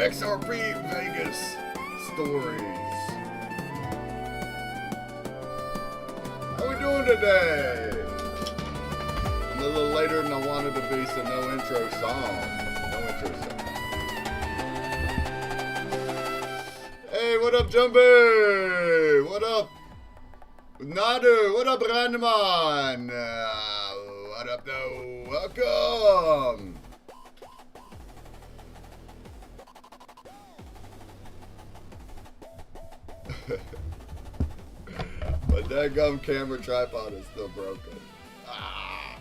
XRP Vegas stories. How we doing today? I'm a little later than I wanted to be, so no intro song. Hey, what up, Jumpy? What up, Nadu? What up, Ranman? What up, though? Welcome. My daggum camera tripod is still broken. Hey,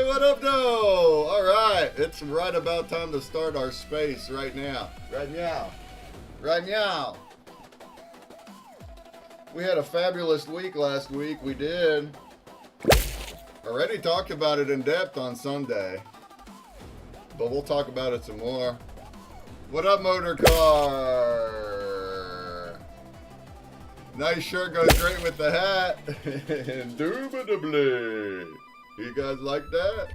what up, though? All right, it's right about time to start our space right now. Right now. We had a fabulous week last week. We did. Already talked about it in depth on Sunday, but we'll talk about it some more. What up, motor car? Nice shirt, goes great with the hat. Indubitably. You guys like that?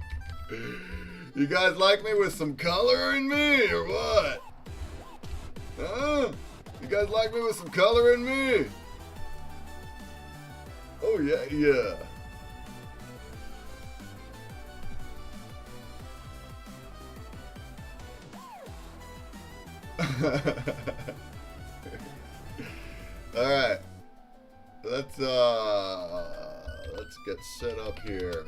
You guys like me with some color in me, or what? Huh? You guys like me with some color in me? Oh, yeah, yeah. All right. Let's get set up here.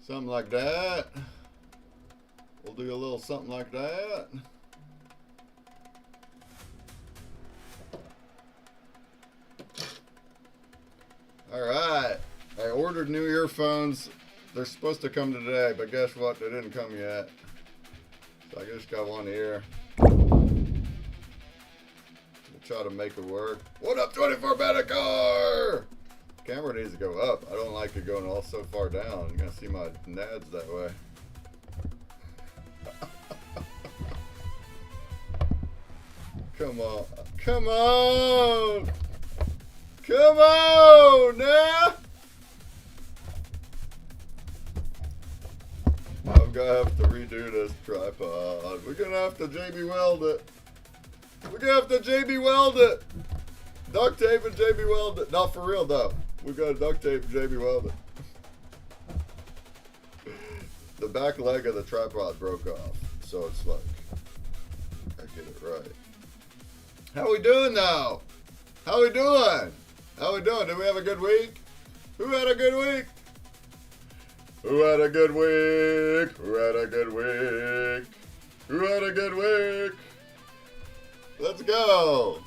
Something like that. We'll do a little something like that. All right. I ordered new earphones. They're supposed to come today, but guess what? They didn't come yet. So I just got one here. We'll try to make it work. What up, 24 Medicar? Camera needs to go up. I don't like it going all so far down. You're gonna see my nads that way. Come on. Come on! Come on now! I'm gonna have to redo this tripod. We're gonna have to JB weld it. We're gonna have to JB weld it. Duct tape and JB weld it. Not for real though. We got to duct tape and JB weld it. The back leg of the tripod broke off, so it's like, I get it right. How we doing now? How we doing? How we doing? Did we have a good week? Who had a good week? Who had a good week? Who had a good week? Who had a good week? Let's go.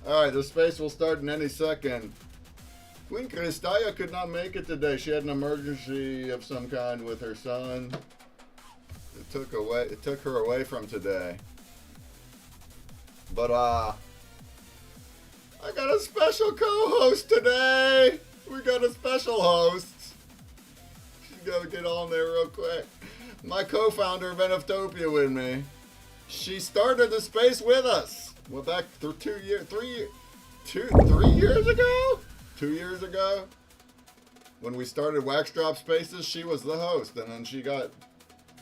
Alright, the space will start in any second. Queen Kristaya could not make it today. She had an emergency of some kind with her son. It took her away from today. But I got a special co-host today. We got a special host. She's gotta get on there real quick. My co-founder of NFTopia with me. She started the space with us. Went back through 3 years ago? 2 years ago? When we started Wax Drop Spaces, she was the host, and then she got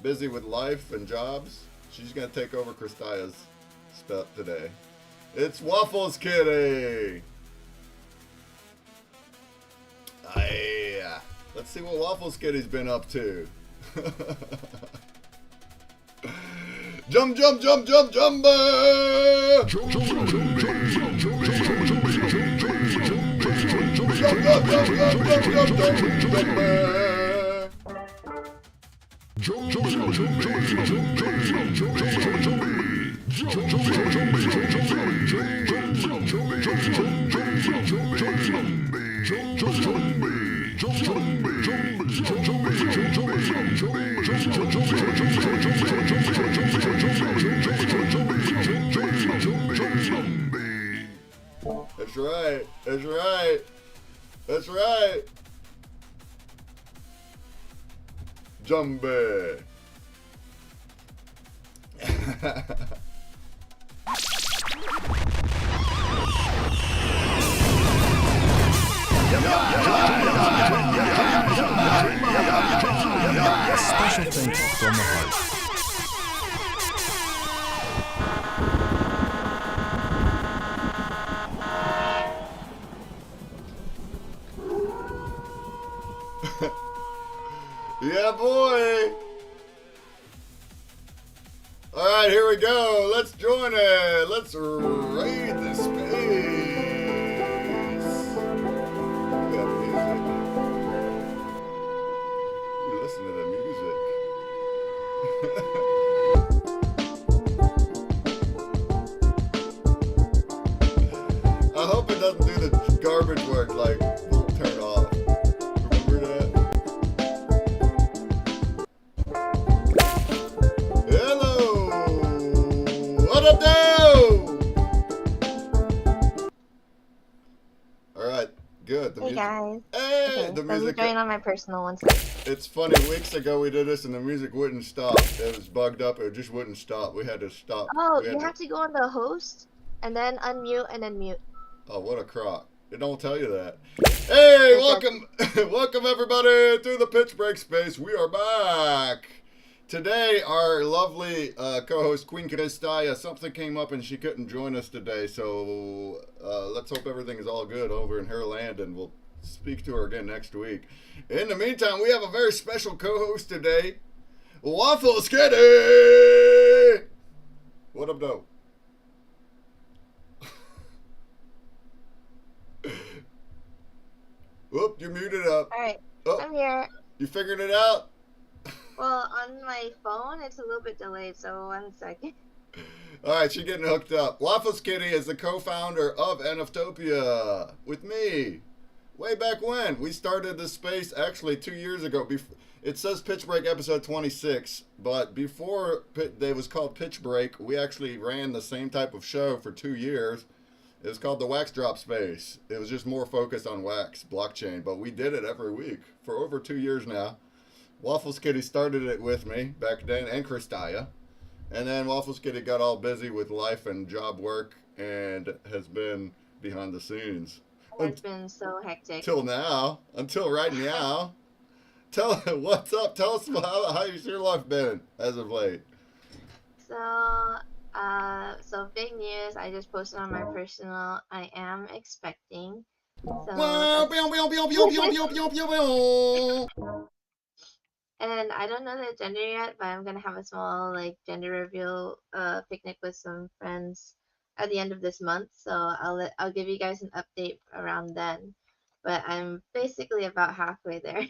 busy with life and jobs. She's gonna take over Kristaya's stuff today. It's Waffles Kitty! Aye. Let's see what Waffles Kitty's been up to. Jump, jump, jump, jump, jump! That's right. That's right. That's right. Zombie. Special thanks from the heart. Yeah, boy. All right, here we go. Let's join it. Let's raid the space. We got music. Ooh, listen to the music. I hope it doesn't do the garbage work like turn off. Remember that? Hello! What up, now? Alright, good. Hey guys. Hey! Okay, The so music. join on my personal ones. It's funny, weeks ago we did this and the music wouldn't stop. It was bugged up, it just wouldn't stop. We had to stop. Oh, you have to go on the host and then unmute and then mute. Oh, what a crock. It don't tell you that. Hey, welcome, welcome everybody to the PitchBreak space. We are back. Today, our lovely co-host, Queen Kristaya, something came up and she couldn't join us today. So let's hope everything is all good over in her land and we'll speak to her again next week. In the meantime, we have a very special co-host today, Waffle Skitty. What up, though? Whoop, you're muted up. Alright, Oh, I'm here. you figured it out? Well, on my phone, it's a little bit delayed, so 1 second. All right, she's getting hooked up. Waffles Kitty is the co-founder of NFtopia with me. Way back when. We started this space actually 2 years ago. It says PitchBreak episode 26, but before it was called PitchBreak, we actually ran the same type of show for 2 years. It was called the Wax Drop Space. It was just more focused on wax, blockchain, but we did it every week for over 2 years now. Waffles Kitty started it with me back then, and Kristaya. And then Waffles Kitty got all busy with life and job work and has been behind the scenes. It's been so hectic. Until now. Until right now. What's up? Tell us how's your life been as of late. So big news. I just posted on my personal. I am expecting. And I don't know the gender yet, but I'm gonna have a small gender reveal picnic with some friends at the end of this month. So I'll give you guys an update around then. But I'm basically about halfway there.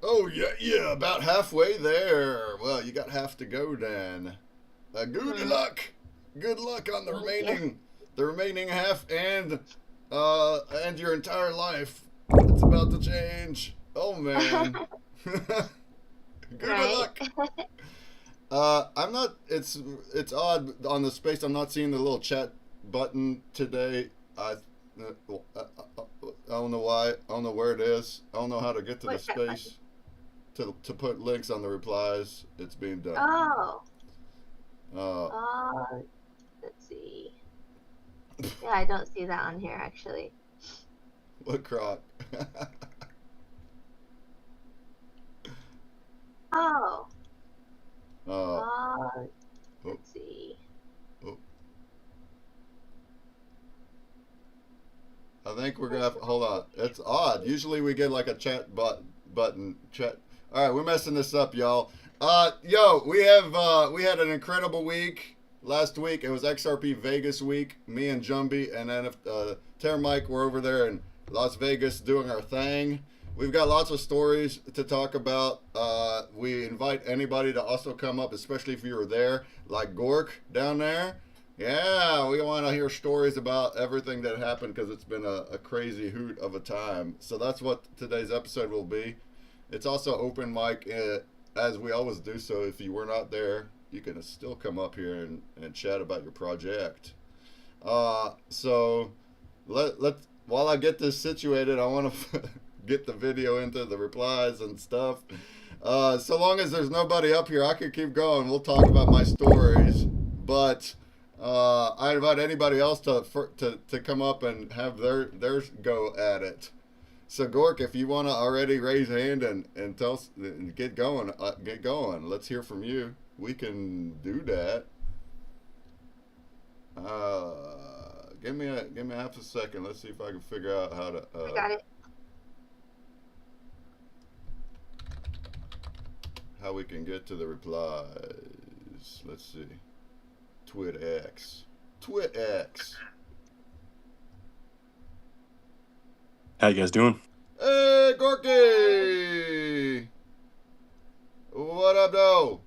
Oh yeah, about halfway there. Well, you got half to go then. Good luck. Good luck on the remaining half and your entire life. It's about to change. Oh man. Good luck. I'm not. It's odd on the space. I'm not seeing the little chat button today. I don't know why. I don't know where it is. I don't know how to get to the space to put links on the replies. It's being done. Let's see. Yeah, I don't see that on here actually. What crock? Let's see. I think we're gonna have. Hold on. It's odd. Usually we get like a chat button. Chat. All right, we're messing this up, y'all. We had an incredible week last week. It was XRP Vegas week. Me and Jumby and then Termike were over there in Las Vegas doing our thing. We've got lots of stories to talk about. We invite anybody to also come up, especially if you were there, like Gork down there. Yeah, we want to hear stories about everything that happened because it's been a crazy hoot of a time. So that's what today's episode will be. It's also open mic, as we always do. So if you were not there, you can still come up here and chat about your project. So let while I get this situated, I want to get the video into the replies and stuff. So long as there's nobody up here, I could keep going. We'll talk about my stories, but I invite anybody else to come up and have their go at it. So Gork, if you want to already raise hand and tell and get going, get going. Let's hear from you. We can do that. Give me half a second. Let's see if I can figure out how to I got it. how we can get to the replies. Let's see. TwitX. TwitX. How you guys doing? Hey, Gorky! What up, though?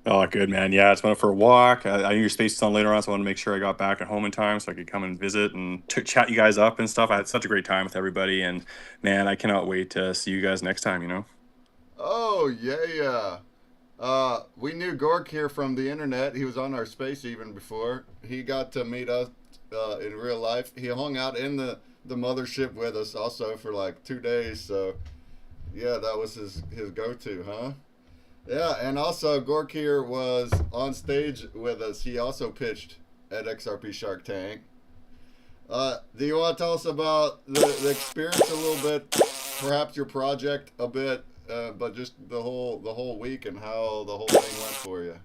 Oh, good, man. Yeah, I just went for a walk. I knew your space was on later on, so I wanted to make sure I got back at home in time so I could come and visit and chat you guys up and stuff. I had such a great time with everybody, and man, I cannot wait to see you guys next time, you know? Oh, yeah. We knew Gork here from the internet. He was on our space even before. He got to meet us in real life. He hung out in the mothership with us also for like 2 days. So, yeah, that was his go-to, huh? Yeah, and also Gork here was on stage with us. He also pitched at XRP Shark Tank. Do you want to tell us about the experience a little bit, perhaps your project a bit, but just the whole week and how the whole thing went for you?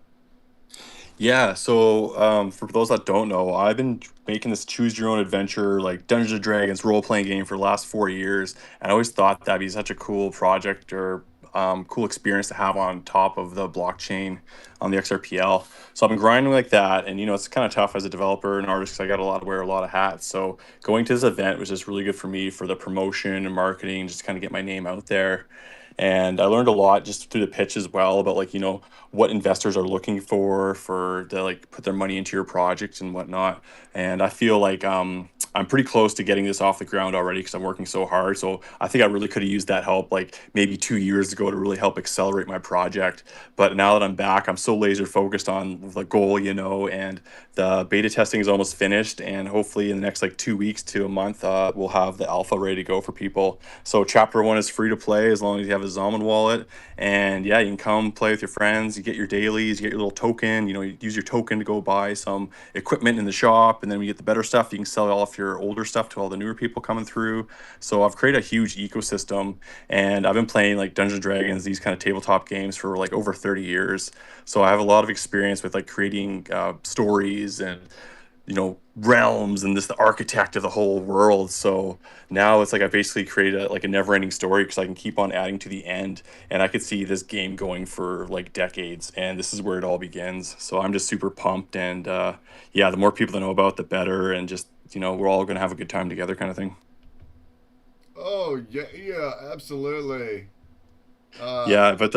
Yeah, so for those that don't know, I've been making this choose your own adventure, like Dungeons and Dragons role playing game for the last 4 years. And I always thought that'd be such a cool project or cool experience to have on top of the blockchain on the XRPL. So I've been grinding like that. And, it's kind of tough as a developer and artist because I got wear a lot of hats. So going to this event was just really good for me for the promotion and marketing, just to kind of get my name out there. And I learned a lot just through the pitch as well about like, what investors are looking for to like put their money into your project and whatnot. And I feel like I'm pretty close to getting this off the ground already because I'm working so hard. So I think I really could have used that help like maybe 2 years ago to really help accelerate my project. But now that I'm back, I'm so laser focused on the goal, and the beta testing is almost finished. And hopefully in the next like 2 weeks to a month, we'll have the alpha ready to go for people. So chapter one is free to play as long as you have a Zalman wallet. And yeah, you can come play with your friends. You get your dailies, you get your little token. You use your token to go buy some equipment in the shop, and then when you get the better stuff, you can sell off your older stuff to all the newer people coming through. So I've created a huge ecosystem, and I've been playing like Dungeons and Dragons, these kind of tabletop games for like over 30 years. So I have a lot of experience with like creating stories and realms and just the architect of the whole world. So now it's like I basically created like a never-ending story because I can keep on adding to the end, and I could see this game going for like decades, and this is where it all begins. So I'm just super pumped, and yeah, the more people that know about it, the better, and just we're all gonna have a good time together, kind of thing. Oh yeah, absolutely. Uh, Yeah, but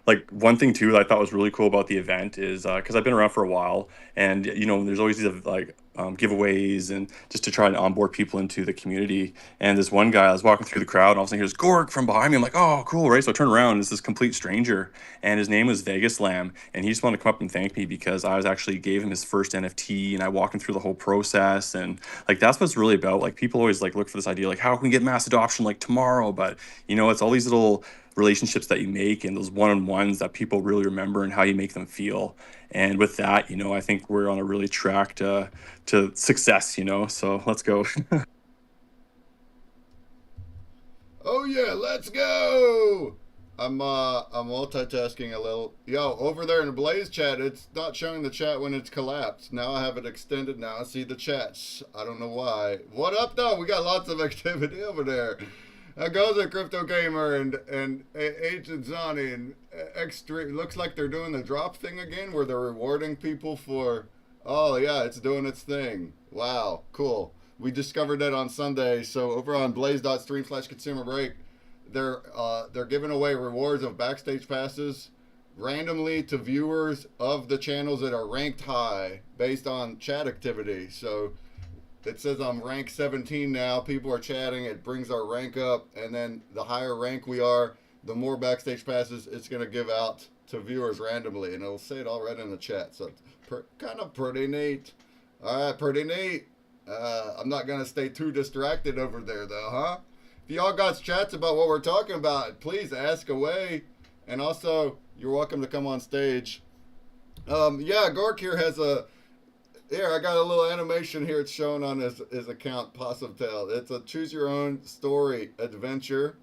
like one thing too that I thought was really cool about the event is because I've been around for a while, and there's always these like giveaways and just to try and onboard people into the community. And this one guy, I was walking through the crowd, and all of a sudden here's Gorg from behind me. I'm like, oh, cool, right? So I turn around, and it's this complete stranger, and his name was Vegas Lamb, and he just wanted to come up and thank me because I was actually gave him his first NFT, and I walked him through the whole process, and like that's what it's really about. Like people always like look for this idea, like how can we get mass adoption like tomorrow? But it's all these little relationships that you make and those one-on-ones that people really remember and how you make them feel. And with that, I think we're on a really track to success, so let's go. oh yeah, let's go. I'm multitasking a little. Yo, over there in the Blaze chat, it's not showing the chat when it's collapsed. Now I have it extended. Now I see the chats. I don't know why. What up, though? We got lots of activity over there. How goes it, Crypto Gamer and Agent Zani and X3? Looks like they're doing the drop thing again, where they're rewarding people for. Oh yeah, it's doing its thing. Wow, cool. We discovered that on Sunday. So over on blaze.stream/consumer break, they're giving away rewards of backstage passes randomly to viewers of the channels that are ranked high based on chat activity. So it says I'm rank 17 now. People are chatting. It brings our rank up. And then the higher rank we are, the more backstage passes it's going to give out to viewers randomly. And it'll say it all right in the chat. So it's kind of pretty neat. All right, pretty neat. I'm not going to stay too distracted over there, though, huh? If y'all got chats about what we're talking about, please ask away. And also, you're welcome to come on stage. Yeah, Gork here has a... Here, I got a little animation here. It's shown on his account, Possum Tale. It's a choose-your-own-story adventure.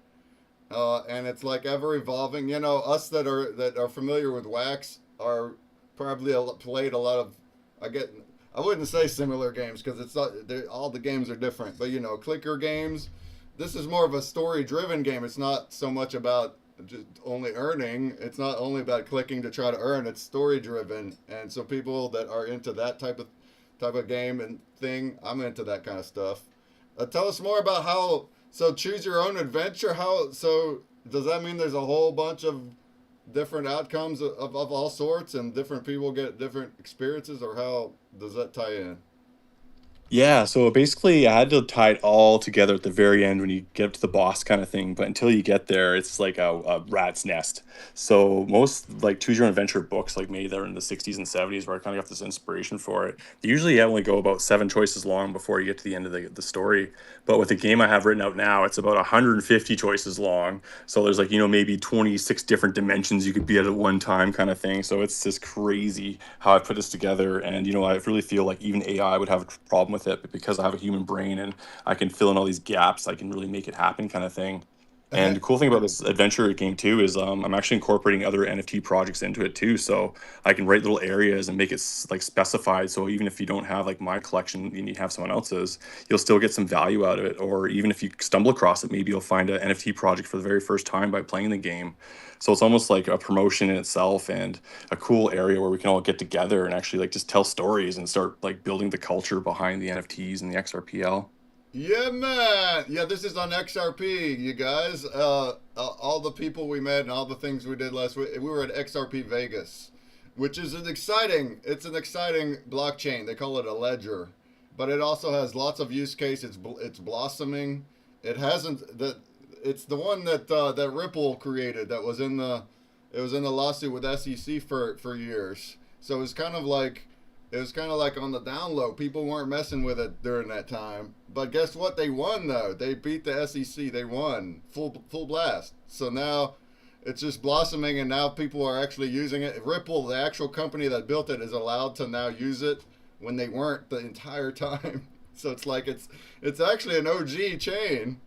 And it's like ever-evolving. You know, us that are familiar with Wax are probably played a lot of... I wouldn't say similar games because it's not, all the games are different. But, you know, clicker games. This is more of a story-driven game. It's not so much about just only earning. It's not only about clicking to try to earn. It's story-driven. And so people that are into that type of game and thing, I'm into that kind of stuff. Tell us more about how... So choose your own adventure. So does that mean there's a whole bunch of different outcomes of all sorts and different people get different experiences, or how does that tie in? Yeah, so basically I had to tie it all together at the very end when you get up to the boss kind of thing. But until you get there, it's like a rat's nest. So most like choose your own adventure books like made there in the 60s and 70s where I kind of got this inspiration for it. They usually only go about 7 choices long before you get to the end of the story. But with the game I have written out now, it's about 150 choices long. So there's like, maybe 26 different dimensions you could be at one time kind of thing. So it's just crazy how I put this together. And, I really feel like even AI would have a problem with it, but because I have a human brain and I can fill in all these gaps, I can really make it happen kind of thing. And the cool thing about this adventure game too is I'm actually incorporating other NFT projects into it too. So I can write little areas and make it like specified. So even if you don't have like my collection and you have someone else's, you'll still get some value out of it. Or even if you stumble across it, maybe you'll find an NFT project for the very first time by playing the game. So it's almost like a promotion in itself and a cool area where we can all get together and actually like just tell stories and start like building the culture behind the NFTs and the XRPL. Yeah, man. Yeah, this is on XRP, you guys. All the people we met and all the things we did last week. We were at XRP Vegas, which is an exciting blockchain. They call it a ledger, but it also has lots of use cases. It's blossoming. It hasn't that. It's the one that Ripple created. It was in the lawsuit with SEC for years. So it was kind of like on the down low. People weren't messing with it during that time. But guess what? They won, though. They beat the SEC. They won. Full blast. So now it's just blossoming, and now people are actually using it. Ripple, the actual company that built it, is allowed to now use it when they weren't the entire time. So it's like it's actually an OG chain,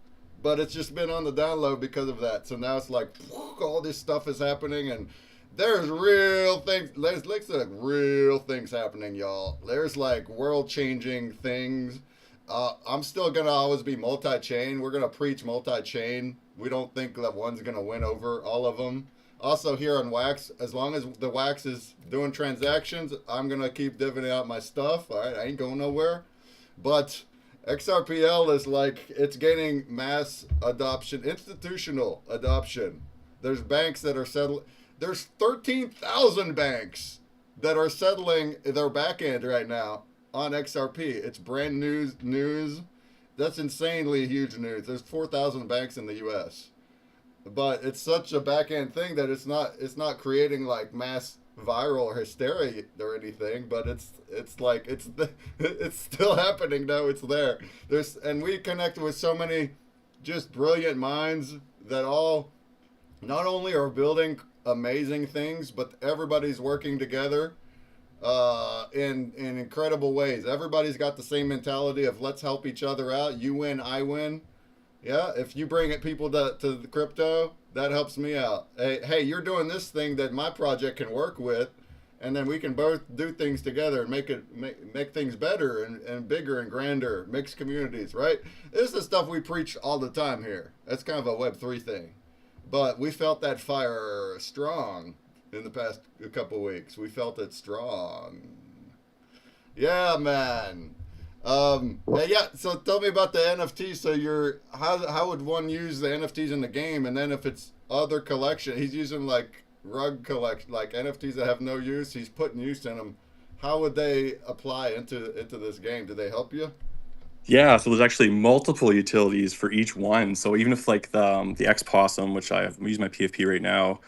but it's just been on the down low because of that. So now it's like all this stuff is happening, and there's real things. There's like real things happening, y'all. There's like world-changing things. I'm still gonna always be multi-chain. We're gonna preach multi-chain. We don't think that one's gonna win over all of them. Also here on Wax, as long as the Wax is doing transactions, I'm gonna keep divvying out my stuff. All right, I ain't going nowhere. But XRPL is like, it's gaining mass adoption, institutional adoption. There's banks that are settling. There's 13,000 banks that are settling their back end right now on XRP. It's brand new news. That's insanely huge news. There's 4,000 banks in the U.S. But it's such a back end thing that it's not creating like mass viral or hysteria or anything. But it's still happening though. It's there. And we connect with so many just brilliant minds that all not only are building amazing things, but everybody's working together in incredible ways. Everybody's got the same mentality of let's help each other out. You win, I win. Yeah, if you bring people to the crypto, that helps me out. Hey, you're doing this thing that my project can work with, and then we can both do things together and make things better and bigger and grander, mixed communities, right? This is the stuff we preach all the time here. That's kind of a Web3 thing. But we felt that fire strong in the past couple weeks. We felt it strong. Yeah, man. Yeah. So tell me about the NFTs. So how would one use the NFTs in the game? And then if it's other collection, he's using like rug collection, like NFTs that have no use, he's putting use in them. How would they apply into this game? Do they help you? Yeah, so there's actually multiple utilities for each one. So even if like the X Possum, which I use my PFP right now,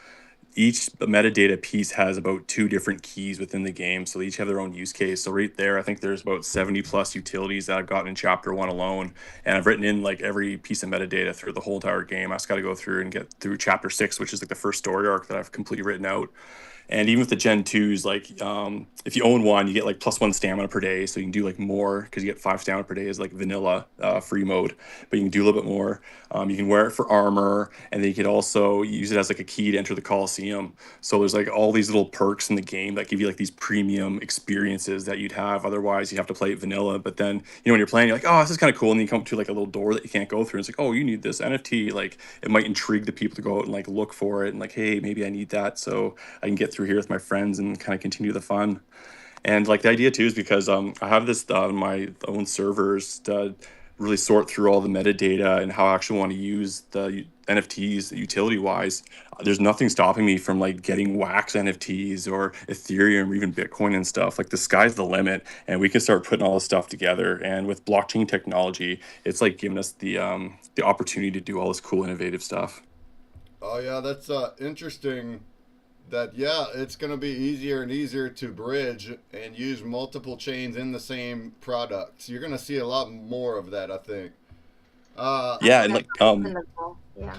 each metadata piece has about two different keys within the game, so they each have their own use case. So right there, I think there's about 70 plus utilities that I've gotten in chapter one alone, and I've written in like every piece of metadata through the whole entire game. I just got to go through and get through chapter six, which is like the first story arc that I've completely written out. And even with the Gen 2s, like if you own one, you get like +1 stamina per day. So you can do like more because you get 5 stamina per day is like vanilla free mode. But you can do a little bit more. You can wear it for armor, and then you could also use it as like a key to enter the Coliseum. So there's like all these little perks in the game that give you like these premium experiences that you'd have. Otherwise, you have to play it vanilla. But then, when you're playing, you're like, oh, this is kind of cool. And then you come to like a little door that you can't go through. And it's like, oh, you need this NFT. Like it might intrigue the people to go out and like look for it. And like, hey, maybe I need that. So I can get through here with my friends and kind of continue the fun. And like the idea too is because I have this my own servers to really sort through all the metadata and how I actually want to use the NFTs utility wise. There's nothing stopping me from like getting wax NFTs or Ethereum or even Bitcoin and stuff. Like the sky's the limit, and we can start putting all this stuff together. And with blockchain technology, it's like giving us the opportunity to do all this cool innovative stuff. Oh yeah, that's interesting. That yeah, it's going to be easier and easier to bridge and use multiple chains in the same product. You're going to see a lot more of that, I think. Yeah, That's and like wonderful. Yeah.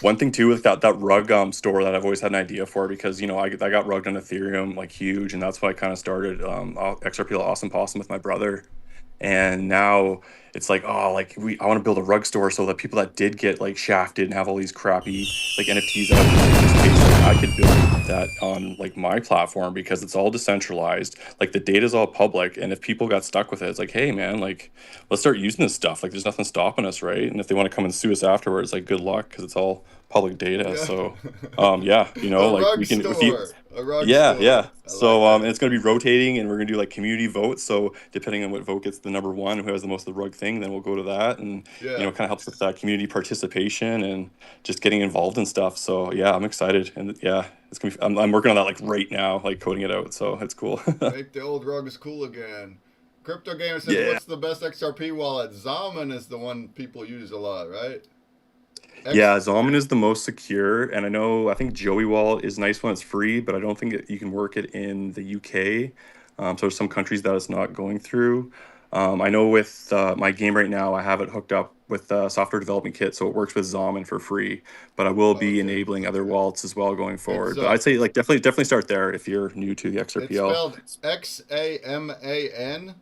one thing too with that rug store that I've always had an idea for, because I got rugged on Ethereum like huge, and that's why I kind of started XRP Awesome Possum with my brother. And now it's like, oh, like I want to build a rug store so that people that did get like shafted and have all these crappy like NFTs that have use case, like, I could build that on like my platform because it's all decentralized. Like the data's all public, and if people got stuck with it, it's like, hey man, like let's start using this stuff. Like there's nothing stopping us, right? And if they want to come and sue us afterwards, like good luck because it's all public data. yeah. So yeah, A like we rug can if you store. A rug yeah, store. yeah. I like So and that. it's gonna be rotating, and we're gonna do like community votes. So depending on what vote gets the number one, who has the most of the rug thing, then we'll go to that, and Yeah. kind of helps with that community participation and just getting involved in stuff. So yeah, I'm excited, and yeah, it's gonna be. I'm working on that like right now, like coding it out. So it's cool. Make the old rugs cool again. Crypto Gamer says, Yeah. what's the best XRP wallet? Zaman is the one people use a lot, right? Yeah, X. Zalman is the most secure, and I think Joey Wallet is nice when it's free, but I don't think you can work it in the UK. So there's some countries that it's not going through. I know with my game right now, I have it hooked up with the software development kit, so it works with Zalman for free. But I will be Okay. enabling other Okay. wallets as well going It's forward. But I'd say like definitely start there if you're new to the it's XRPL. spelled XAMAN,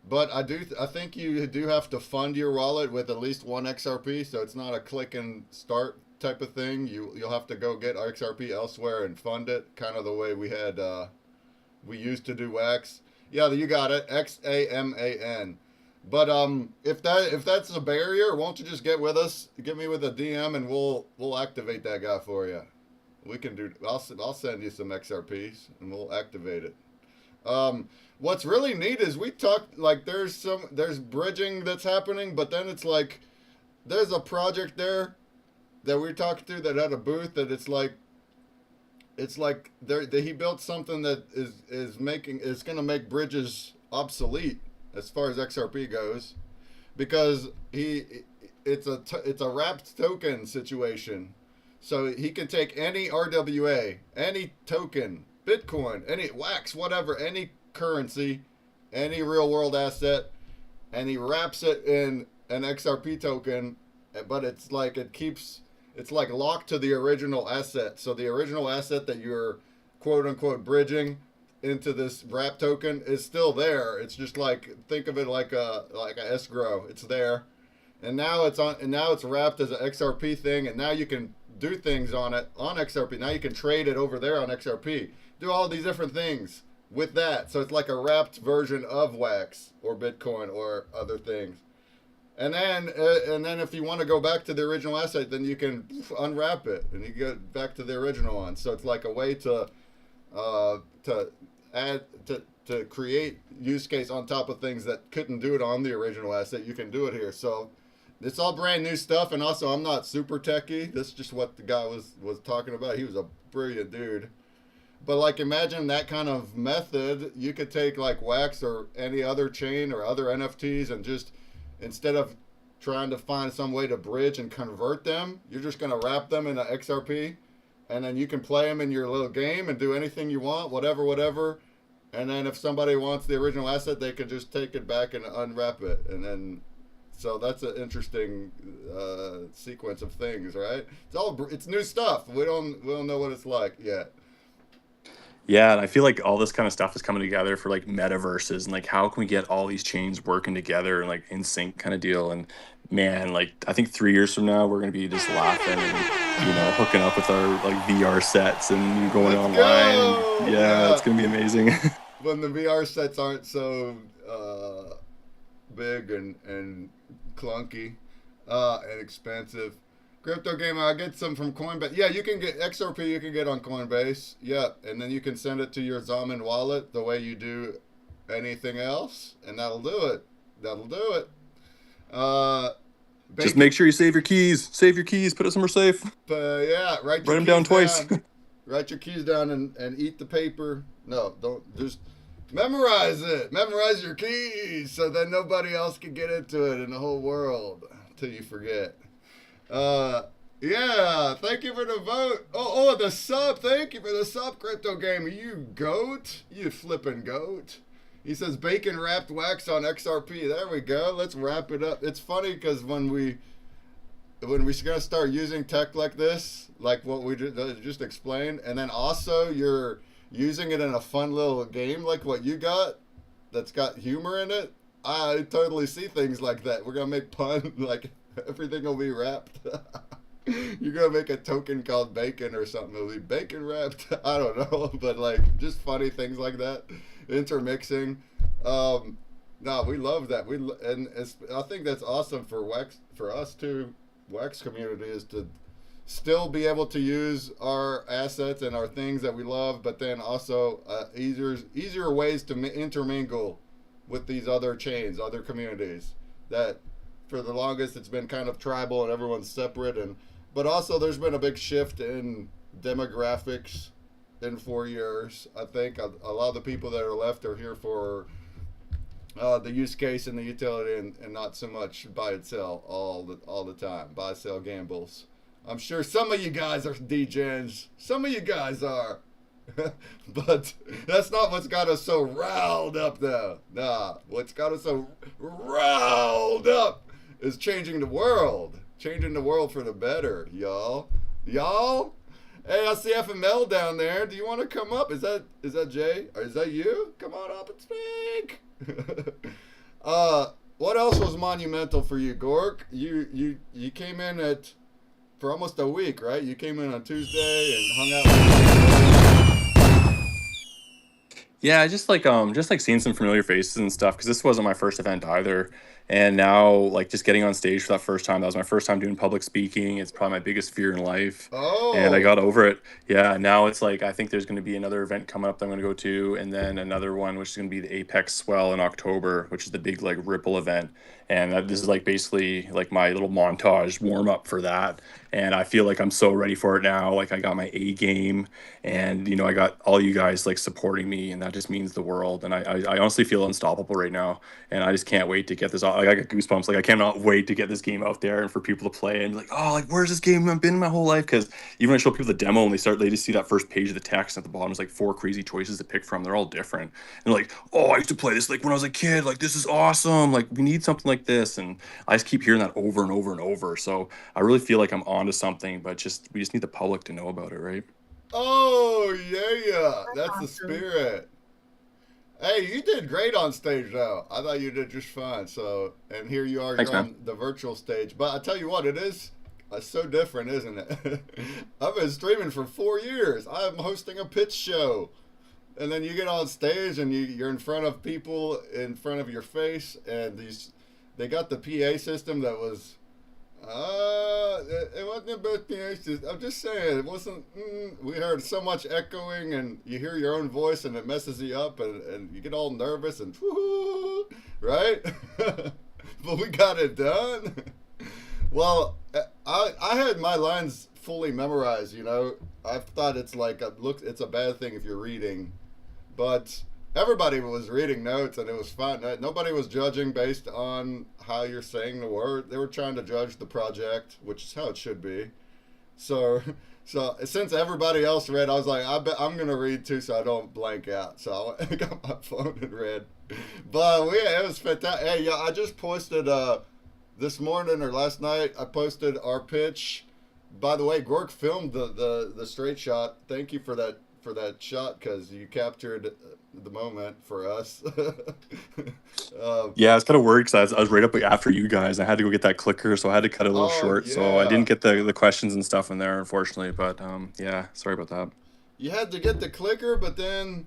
but I think you do have to fund your wallet with at least one XRP, so it's not a click and start type of thing. You'll have to go get XRP elsewhere and fund it, kind of the way we used to do Wax. Yeah, you got it. XAMAN. But if that's a barrier, won't you just get with us? Get me with a DM, and we'll activate that guy for you. We can do. I'll send you some XRPs, and we'll activate it. What's really neat is we talked like there's bridging that's happening, but then it's like there's a project there that we talked to that had a booth that it's like he built something that is gonna make bridges obsolete as far as XRP goes, because it's a wrapped token situation. So he can take any RWA, any token, Bitcoin, any wax, whatever, any currency, any real world asset, and he wraps it in an XRP token, but it's like it's like locked to the original asset. So the original asset that you're quote unquote bridging into this wrap token is still there. It's just like, think of it like a escrow. It's there. And now it's wrapped as an XRP thing, and now you can do things on it on XRP. Now you can trade it over there on XRP. Do all these different things with that. So it's like a wrapped version of Wax or Bitcoin or other things. And then if you want to go back to the original asset, then you can unwrap it and you get back to the original one. So it's like a way to add to create use case on top of things that couldn't do it on the original asset. You can do it here. So It's all brand new stuff, and also I'm not super techie. That's just what the guy was talking about. He was a brilliant dude. But like, imagine that kind of method. You could take like Wax or any other chain or other NFTs, and just instead of trying to find some way to bridge and convert them, you're just gonna wrap them in an XRP, and then you can play them in your little game and do anything you want, whatever. And then if somebody wants the original asset, they could just take it back and unwrap it, and then. So that's an interesting sequence of things, right? It's new stuff. We don't know what it's like yet. Yeah, and I feel like all this kind of stuff is coming together for like metaverses and like how can we get all these chains working together and like in sync kind of deal. And man, like I think 3 years from now we're gonna be just laughing and hooking up with our like VR sets and going Let's online. go! Yeah, it's gonna be amazing. When the VR sets aren't so big and clunky and expensive. Crypto Gamer, I get some from Coinbase. Yeah, you can get XRP. You can get on Coinbase. Yeah, and then you can send it to your Zaman wallet the way you do anything else, and that'll do it. That'll do it. Just make sure you save your keys. Save your keys. Put it somewhere safe. Yeah, write them down twice. Write your keys down and eat the paper. No, don't just memorize it. Memorize your keys so that nobody else can get into it in the whole world till you forget. Yeah, thank you for the vote. Oh, the sub. Thank you for the sub, Crypto Gamer. You goat. You flipping goat. He says bacon wrapped Wax on XRP. There we go. Let's wrap it up. It's funny because when we're gonna start using tech like this, like what we just explained, and then also you're using it in a fun little game like what you got, that's got humor in it. I totally see things like that. We're gonna make pun like. Everything will be wrapped. You're gonna make a token called bacon or something. It'll be bacon wrapped. I don't know, but like just funny things like that, intermixing. No, we love that. I think that's awesome for Wax, for us too. Wax community is to still be able to use our assets and our things that we love, but then also easier ways to intermingle with these other chains, other communities that. For the longest, it's been kind of tribal and everyone's separate, but also there's been a big shift in demographics in 4 years. I think a lot of the people that are left are here for the use case and the utility, and not so much buy and sell all the time. Buy, sell, gambles. I'm sure some of you guys are degens. Some of you guys are. But that's not what's got us so riled up, though. Nah, what's got us so riled up is changing the world for the better, y'all. Hey, I see FML down there. Do you want to come up? Is that Jay, or is that you? Come on up and speak. What else was monumental for you, Gork? You came in for almost a week, right? You came in on Tuesday and hung out. Yeah, just like seeing some familiar faces and stuff because this wasn't my first event either. And now like just getting on stage for that first time, that was my first time doing public speaking. It's probably my biggest fear in life. And I got over it. Yeah, now it's like I think there's going to be another event coming up that I'm going to go to, and then another one which is going to be the Apex Swell in October, which is the big like Ripple event. And this is like basically like my little montage warm up for that. And I feel like I'm so ready for it now. Like I got my A game, and I got all you guys like supporting me, and that just means the world. And I honestly feel unstoppable right now, and I just can't wait to get this out. Like I got goosebumps. Like I cannot wait to get this game out there and for people to play and be like, oh, like where's this game? I've been my whole life. Because even when I show people the demo and they just see that first page of the text, and at the bottom is like 4 crazy choices to pick from. They're all different. And they're like, oh, I used to play this like when I was a kid. Like this is awesome. Like we need something like this. And I just keep hearing that over and over and over. So I really feel like I'm onto something, but we just need the public to know about it, right? Oh yeah, that's the spirit. Hey, you did great on stage though. I thought you did just fine. So, and here you are, Thanks, you're man. on the virtual stage. But I tell you what, it is so different, isn't it? I've been streaming for 4 years. I'm hosting a pitch show. And then you get on stage and you're in front of people in front of your face, and they got the PA system that was it wasn't the best PA system. I'm just saying, it wasn't. We heard so much echoing, and you hear your own voice, and it messes you up, and you get all nervous and woo-hoo, right? But we got it done. Well, I had my lines fully memorized. You know, I thought it's like it's a bad thing if you're reading, but everybody was reading notes and it was fine. Nobody was judging based on how you're saying the word. They were trying to judge the project, which is how it should be. So, so since everybody else read, I was like, I'm gonna read too, so I don't blank out. So I got my phone and read. But yeah, it was fantastic. Hey, yeah, I just posted this morning or last night. I posted our pitch. By the way, Gork filmed the straight shot. Thank you for that shot because you captured the moment for us. Yeah, I was kind of worried because I was right up after you guys. I had to go get that clicker, so I had to cut it a little Oh short. So I yeah, didn't get the questions and stuff in there, unfortunately. But yeah, sorry about that. you had to get the clicker, but then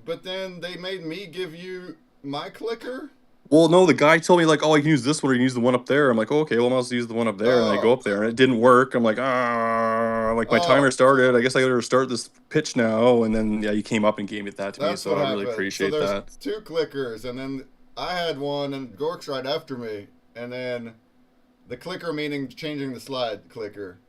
they made me give you my clicker. Well, no, the guy told me like, oh, I can use this one or you can use the one up there. I'm like, oh, okay, well, I'll use the one up there, and I go Oh, up there and it didn't work. I'm like, ah, like my timer oh, started. I guess I got to start this pitch now. And then yeah, you came up and gave it that to me, that's so what I really happened. So appreciate there's that. two clickers, and then I had one, and Gork's right after me, and then the clicker meaning changing the slide clicker,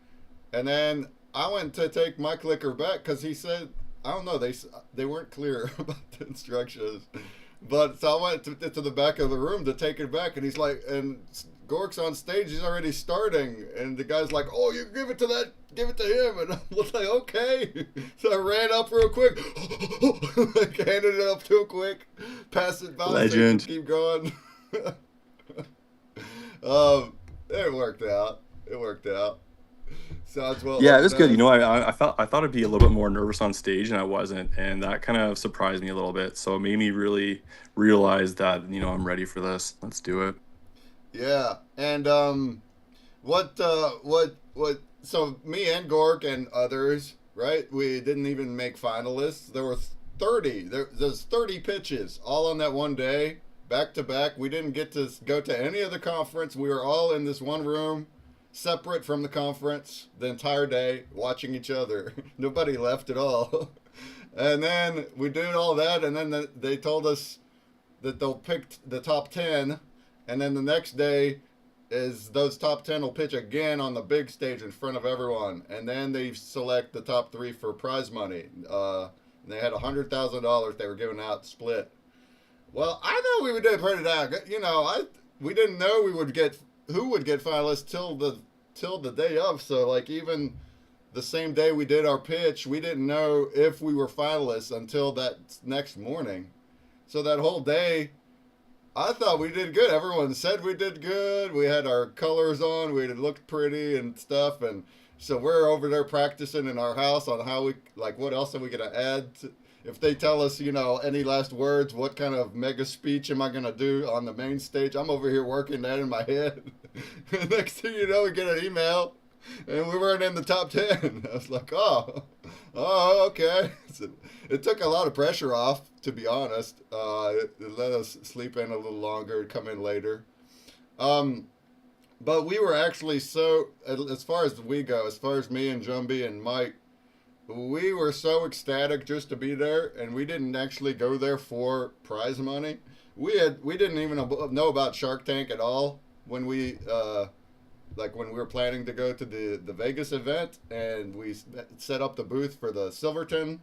and then I went to take my clicker back because he said I don't know they weren't clear about the instructions, but so I went to the back of the room to take it back, and he's like, and Gork's on stage, he's already starting, and the guy's like, oh, you give it to him, and I was like, okay. So I ran up real quick, like handed it up too quick, passed it by, so he Legend. could keep going. It worked out. It worked out. Sounds well Yeah, it was good. You know, organized. I thought I'd be a little bit more nervous on stage, and I wasn't, and that kind of surprised me a little bit. So it made me really realize that I'm ready for this. Let's do it. Yeah, and what? So me and Gork and others, right? We didn't even make finalists. There were 30. There's 30 pitches all on that one day, back to back. We didn't get to go to any of the conference. We were all in this one room, separate from the conference, the entire day, watching each other. Nobody left at all. And then we did all that, and then they told us that they'll pick the top 10, and then the next day is those top 10 will pitch again on the big stage in front of everyone, and then they select the top 3 for prize money. They had $100,000 they were giving out split. Well, I thought we would do pretty damn good. We didn't know we would get who would get finalists till the day of. So like even the same day we did our pitch, we didn't know if we were finalists until that next morning. So that whole day, I thought we did good. Everyone said we did good. We had our colors on. We looked pretty and stuff. And so we're over there practicing in our house on how what else are we going to add? If they tell us, any last words, what kind of mega speech am I going to do on the main stage? I'm over here working that in my head. Next thing you know, we get an email and we weren't in the top 10. I was like, oh, okay. So it took a lot of pressure off, to be honest. It let us sleep in a little longer, come in later. But we were actually as far as we go, as far as me and Jumbie and Mike, we were so ecstatic just to be there, and we didn't actually go there for prize money. We didn't even know about Shark Tank at all when we when we were planning to go to the Vegas event, and we set up the booth for the Silverton.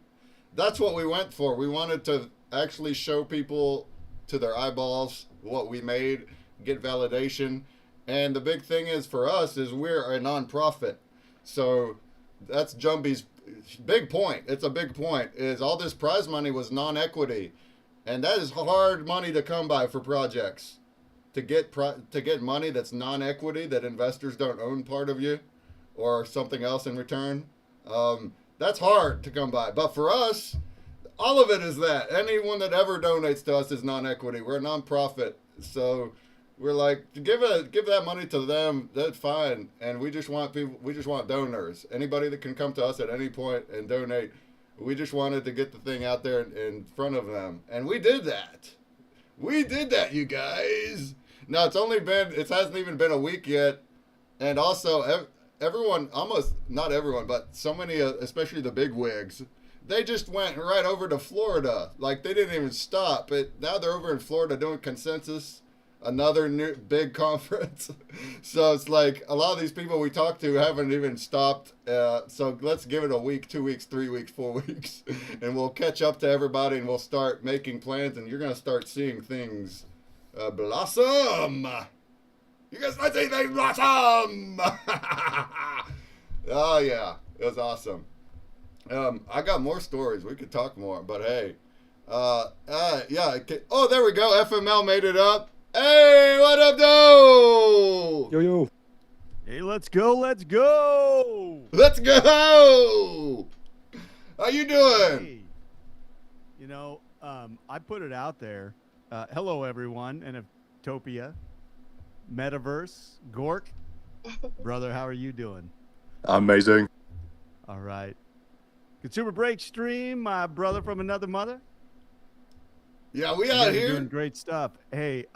That's what we went for. We wanted to actually show people to their eyeballs what we made, get validation. And the big thing is for us is we're a nonprofit. So that's Jumbie's big point. It's a big point, is all this prize money was non-equity. And that is hard money to come by for projects. To get money that's non-equity, that investors don't own part of you or something else in return. That's hard to come by. But for us, all of it is that. Anyone that ever donates to us is non-equity. We're a non-profit. So we're like, give that money to them, that's fine. And we just want donors. Anybody that can come to us at any point and donate. We just wanted to get the thing out there in front of them. And we did that. We did that, you guys. Now it hasn't even been a week yet. And also everyone, almost not everyone, but so many, especially the big wigs, they just went right over to Florida. Like they didn't even stop. But now they're over in Florida doing consensus another new big conference. So it's like a lot of these people we talked to haven't even stopped. So let's give it a week, 2 weeks, 3 weeks, 4 weeks, and we'll catch up to everybody and we'll start making plans. And you're gonna start seeing things blossom. You guys start seeing things blossom. Oh yeah, it was awesome. I got more stories. We could talk more, but hey, yeah. Oh, there we go. FML made it up. Hey, what up, though? Yo yo. Hey, let's go. Let's go. Let's go. How you doing? Hey, you know, I put it out there. Hello, everyone. NFTopia, Metaverse, Gork. Brother, how are you doing? Amazing. All right. Consumer Break stream, my brother from another mother. Yeah, we You out guys are here. doing great stuff. Hey,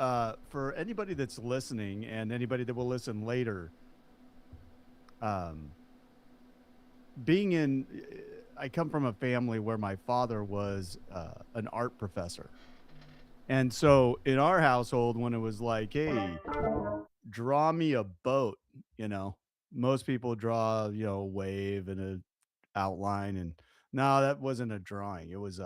for anybody that's listening and anybody that will listen later, being in, I come from a family where my father was an art professor. And so in our household, when it was like, hey, draw me a boat, most people draw, a wave and a outline. And no, that wasn't a drawing. It was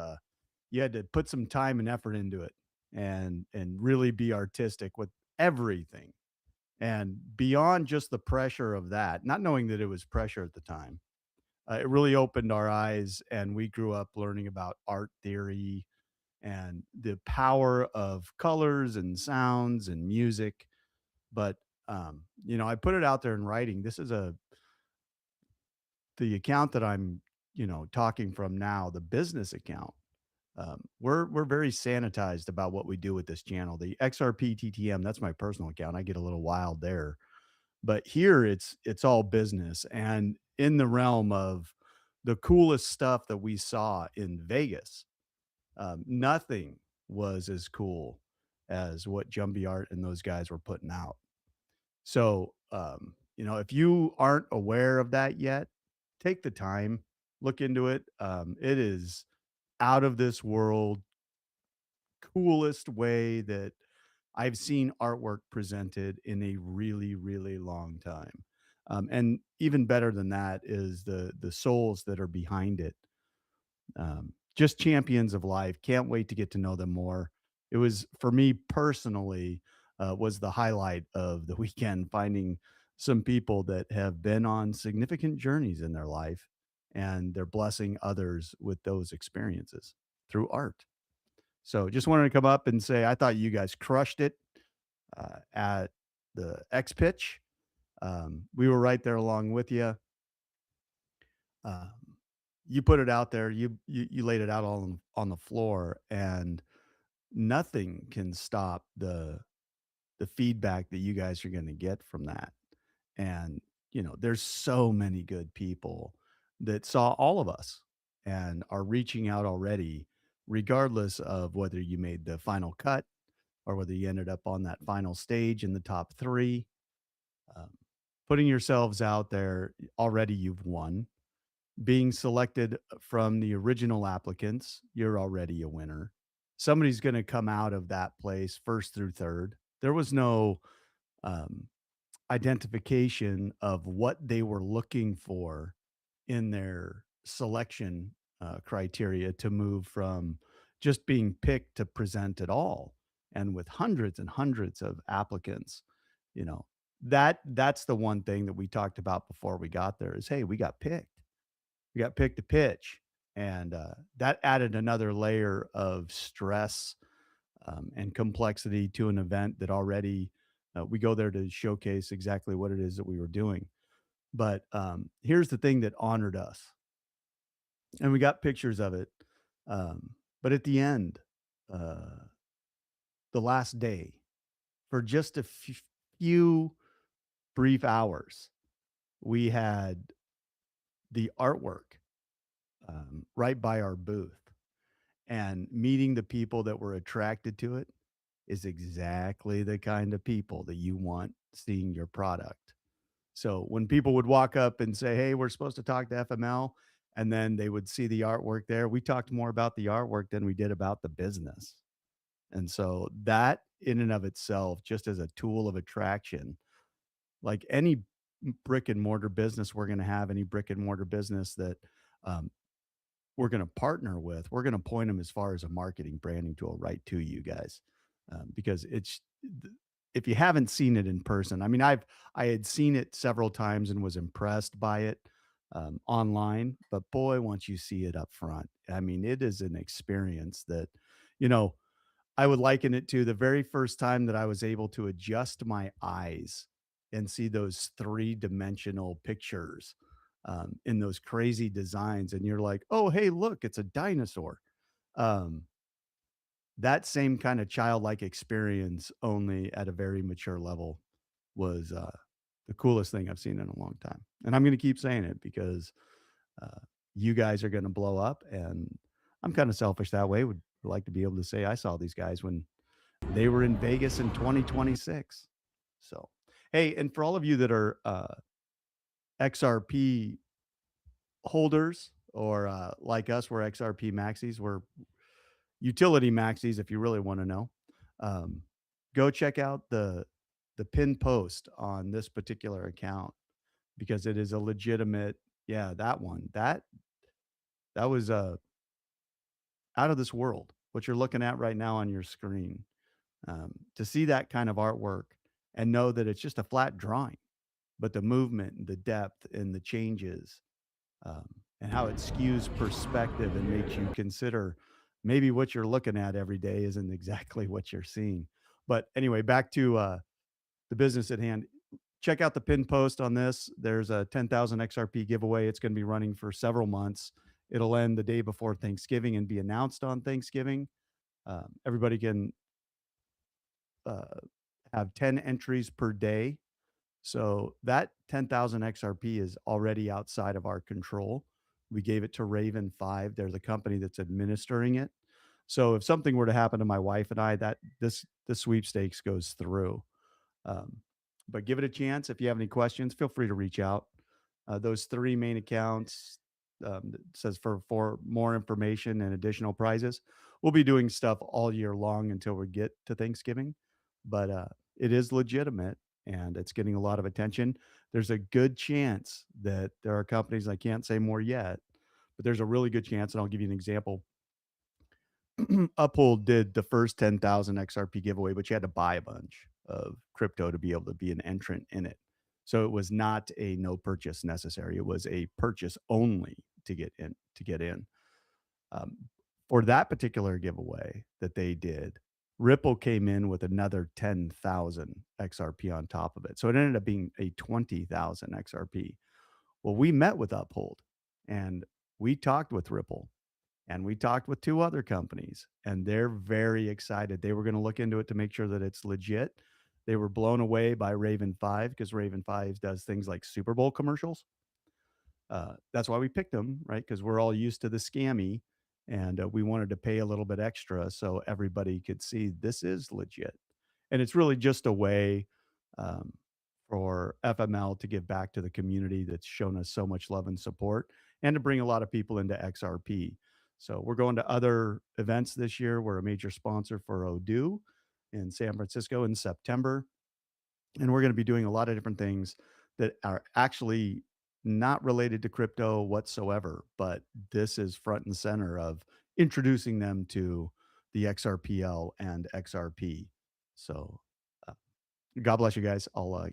you had to put some time and effort into it and really be artistic with everything. And beyond just the pressure of that, not knowing that it was pressure at the time, it really opened our eyes. And we grew up learning about art theory and the power of colors and sounds and music. But, I put it out there in writing. This is the account that I'm, talking from now, the business account. We're very sanitized about what we do with this channel. The XRP TTM, that's my personal account. I get a little wild there, but here it's all business and in the realm of the coolest stuff that we saw in Vegas. Nothing was as cool as what Jumpy Art and those guys were putting out. So, if you aren't aware of that yet, take the time, look into it. It is out of this world, coolest way that I've seen artwork presented in a really, really long time. And even better than that is the souls that are behind it. Just champions of life. Can't wait to get to know them more. It was for me personally was the highlight of the weekend, finding some people that have been on significant journeys in their life and they're blessing others with those experiences through art. So just wanted to come up and say I thought you guys crushed it at the X pitch. We were right there along with you. Um, you put it out there. You laid it out on the floor, and nothing can stop the feedback that you guys are going to get from that. And there's so many good people that saw all of us and are reaching out already, regardless of whether you made the final cut or whether you ended up on that final stage in the top three. Um, putting yourselves out there already, you've won. Being selected from the original applicants, you're already a winner. Somebody's going to come out of that place first through third. There was no um, identification of what they were looking for in their selection criteria to move from just being picked to present at all. And with hundreds and hundreds of applicants, you know, that's the one thing that we talked about before we got there is, hey, we got picked. We got picked to pitch. And that added another layer of stress and complexity to an event that already we go there to showcase exactly what it is that we were doing. But here's the thing that honored us, and we got pictures of it. But at the end, uh, the last day, for just a few brief hours, we had the artwork right by our booth, and meeting the people that were attracted to it is exactly the kind of people that you want seeing your product. So when people would walk up and say, "Hey, we're supposed to talk to FML," and then they would see the artwork there, we talked more about the artwork than we did about the business. And so that in and of itself, just as a tool of attraction, like any brick and mortar business we're going to have, any brick and mortar business that um, we're going to partner with, we're going to point them as far as a marketing branding tool right to you guys, because if you haven't seen it in person, I mean, I had seen it several times and was impressed by it online, but boy, once you see it up front, I mean, it is an experience that, you know, I would liken it to the very first time that I was able to adjust my eyes and see those three-dimensional pictures in those crazy designs, and you're like, "Oh, hey, look, it's a dinosaur." Um, that same kind of childlike experience, only at a very mature level, was the coolest thing I've seen in a long time. And I'm going to keep saying it because uh, you guys are going to blow up, and I'm kind of selfish that way. Would like to be able to say I saw these guys when they were in Vegas in 2026. So, hey, and for all of you that are XRP holders or like us, we're XRP maxis, we're utility maxis if you really want to know. Um, go check out the pin post on this particular account because it is a legitimate, yeah, that one. That was out of this world. What you're looking at right now on your screen. To see that kind of artwork and know that it's just a flat drawing, but the movement and the depth and the changes um, and how it skews perspective and makes you consider maybe what you're looking at every day isn't exactly what you're seeing. But anyway, back to the business at hand. Check out the pin post on this. There's a 10,000 XRP giveaway. It's going to be running for several months. It'll end the day before Thanksgiving and be announced on Thanksgiving. Everybody can uh, have 10 entries per day. So that 10,000 XRP is already outside of our control. We gave it to Raven 5. They're the company that's administering it. So if something were to happen to my wife and I, that the sweepstakes goes through. Um, but give it a chance. If you have any questions, feel free to reach out. Those three main accounts that says for more information and additional prizes. We'll be doing stuff all year long until we get to Thanksgiving, but it is legitimate and it's getting a lot of attention. There's a good chance that there are companies, I can't say more yet, but there's a really good chance, and I'll give you an example. Uphold did the first 10,000 XRP giveaway, but you had to buy a bunch of crypto to be able to be an entrant in it. So it was not a no purchase necessary. It was a purchase only to get in. Um, for that particular giveaway that they did, Ripple came in with another 10,000 XRP on top of it. So it ended up being a 20,000 XRP. Well, we met with Uphold and we talked with Ripple and we talked with two other companies, and they're very excited. They were going to look into it to make sure that it's legit. They were blown away by Raven 5 because Raven 5 does things like Super Bowl commercials. That's why we picked them, right? Because we're all used to the scammy, and we wanted to pay a little bit extra so everybody could see this is legit. And it's really just a way um, for FML to give back to the community that's shown us so much love and support, and to bring a lot of people into XRP. So we're going to other events this year. We're a major sponsor for Odoo in San Francisco in September. And we're going to be doing a lot of different things that are actually not related to crypto whatsoever, but this is front and center of introducing them to the XRPL and XRP. So uh, God bless you guys. I'll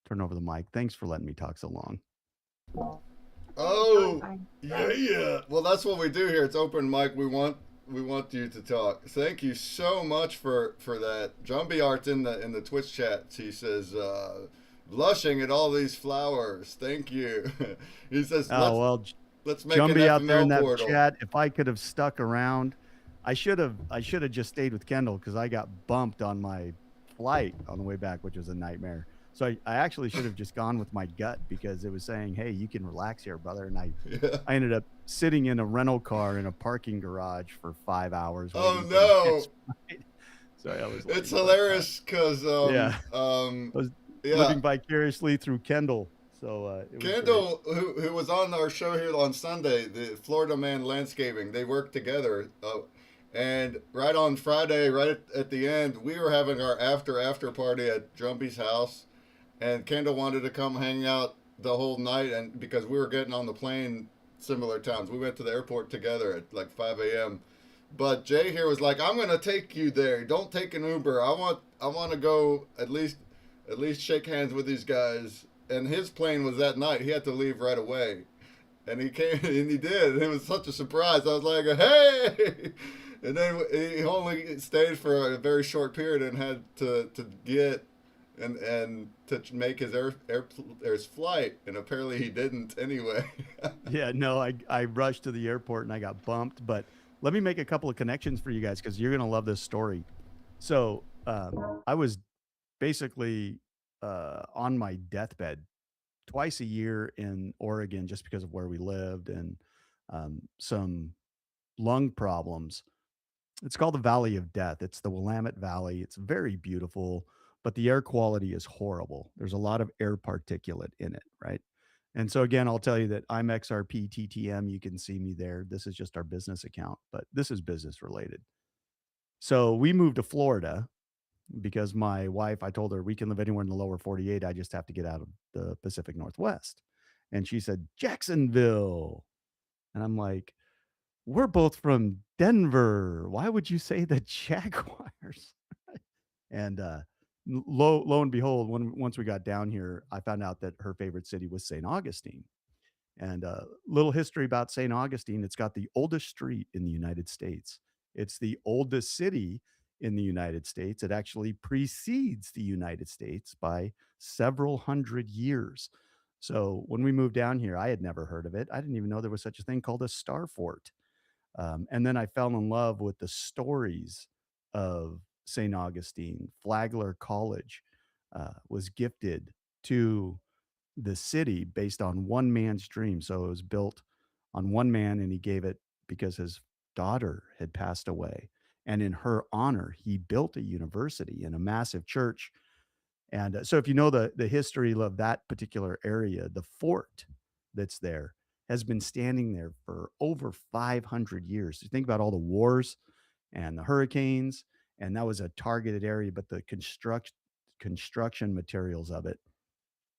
turn over the mic. Thanks for letting me talk so long. Oh, Fine. yeah. Well, that's what we do here. It's open mic. We want you to talk. Thank you so much for that. John B. Art in the Twitch chat. He says, blushing at all these flowers. Thank you. He says, Oh, well, let's make an Jumbie out there in FML that portal. chat. If I could have stuck around, I should have just stayed with Kendall because I got bumped on my flight on the way back, which was a nightmare. So I actually should have just gone with my gut because it was saying, "Hey, you can relax here, brother." And Yeah. I ended up sitting in a rental car in a parking garage for 5 hours. Oh, waiting for the no. next flight. So I was like, It's hilarious because yeah. I was living vicariously through Kendall. So it was Kendall, who was on our show here on Sunday, the Florida Man Landscaping, they work together. And right on Friday, right at the end, we were having our after party at Drumpy's house, and Kendall wanted to come hang out the whole night, and because we were getting on the plane similar times, we went to the airport together at like 5 a.m. But Jay here was like, "I'm gonna take you there. Don't take an Uber. I want to go at least shake hands with these guys." And his plane was that night. He had to leave right away, and he came and he did. And it was such a surprise. I was like, "Hey!" And then he only stayed for a very short period and had to get and to make his flight, and apparently he didn't anyway. Yeah, no, I rushed to the airport and I got bumped. But let me make a couple of connections for you guys because you're gonna love this story. So I was basically on my deathbed twice a year in Oregon just because of where we lived and some lung problems. It's called the Valley of Death. It's the Willamette Valley. It's very beautiful, but the air quality is horrible. There's a lot of air particulate in it, right? And so again, I'll tell you that I'm XRP TTM. You can see me there. This is just our business account, but this is business related. So we moved to Florida because my wife, I told her we can live anywhere in the lower 48. I just have to get out of the Pacific Northwest. And she said, Jacksonville. And I'm like, we're both from Denver. Why would you say the Jaguars? And lo and behold, once we got down here, I found out that her favorite city was St. Augustine. And little history about St. Augustine, it's got the oldest street in the United States. It's the oldest city in the United States. It actually precedes the United States by several hundred years. So when we moved down here, I had never heard of it. I didn't even know there was such a thing called a star fort. And then I fell in love with the stories of St. Augustine. Flagler College was gifted to the city based on one man's dream. So it was built on one man, and he gave it because his daughter had passed away. And in her honor, he built a university and a massive church. And so, if you know the history of that particular area, the fort that's there has been standing there for over 500 years. You think about all the wars and the hurricanes, and that was a targeted area, but the construction materials of it,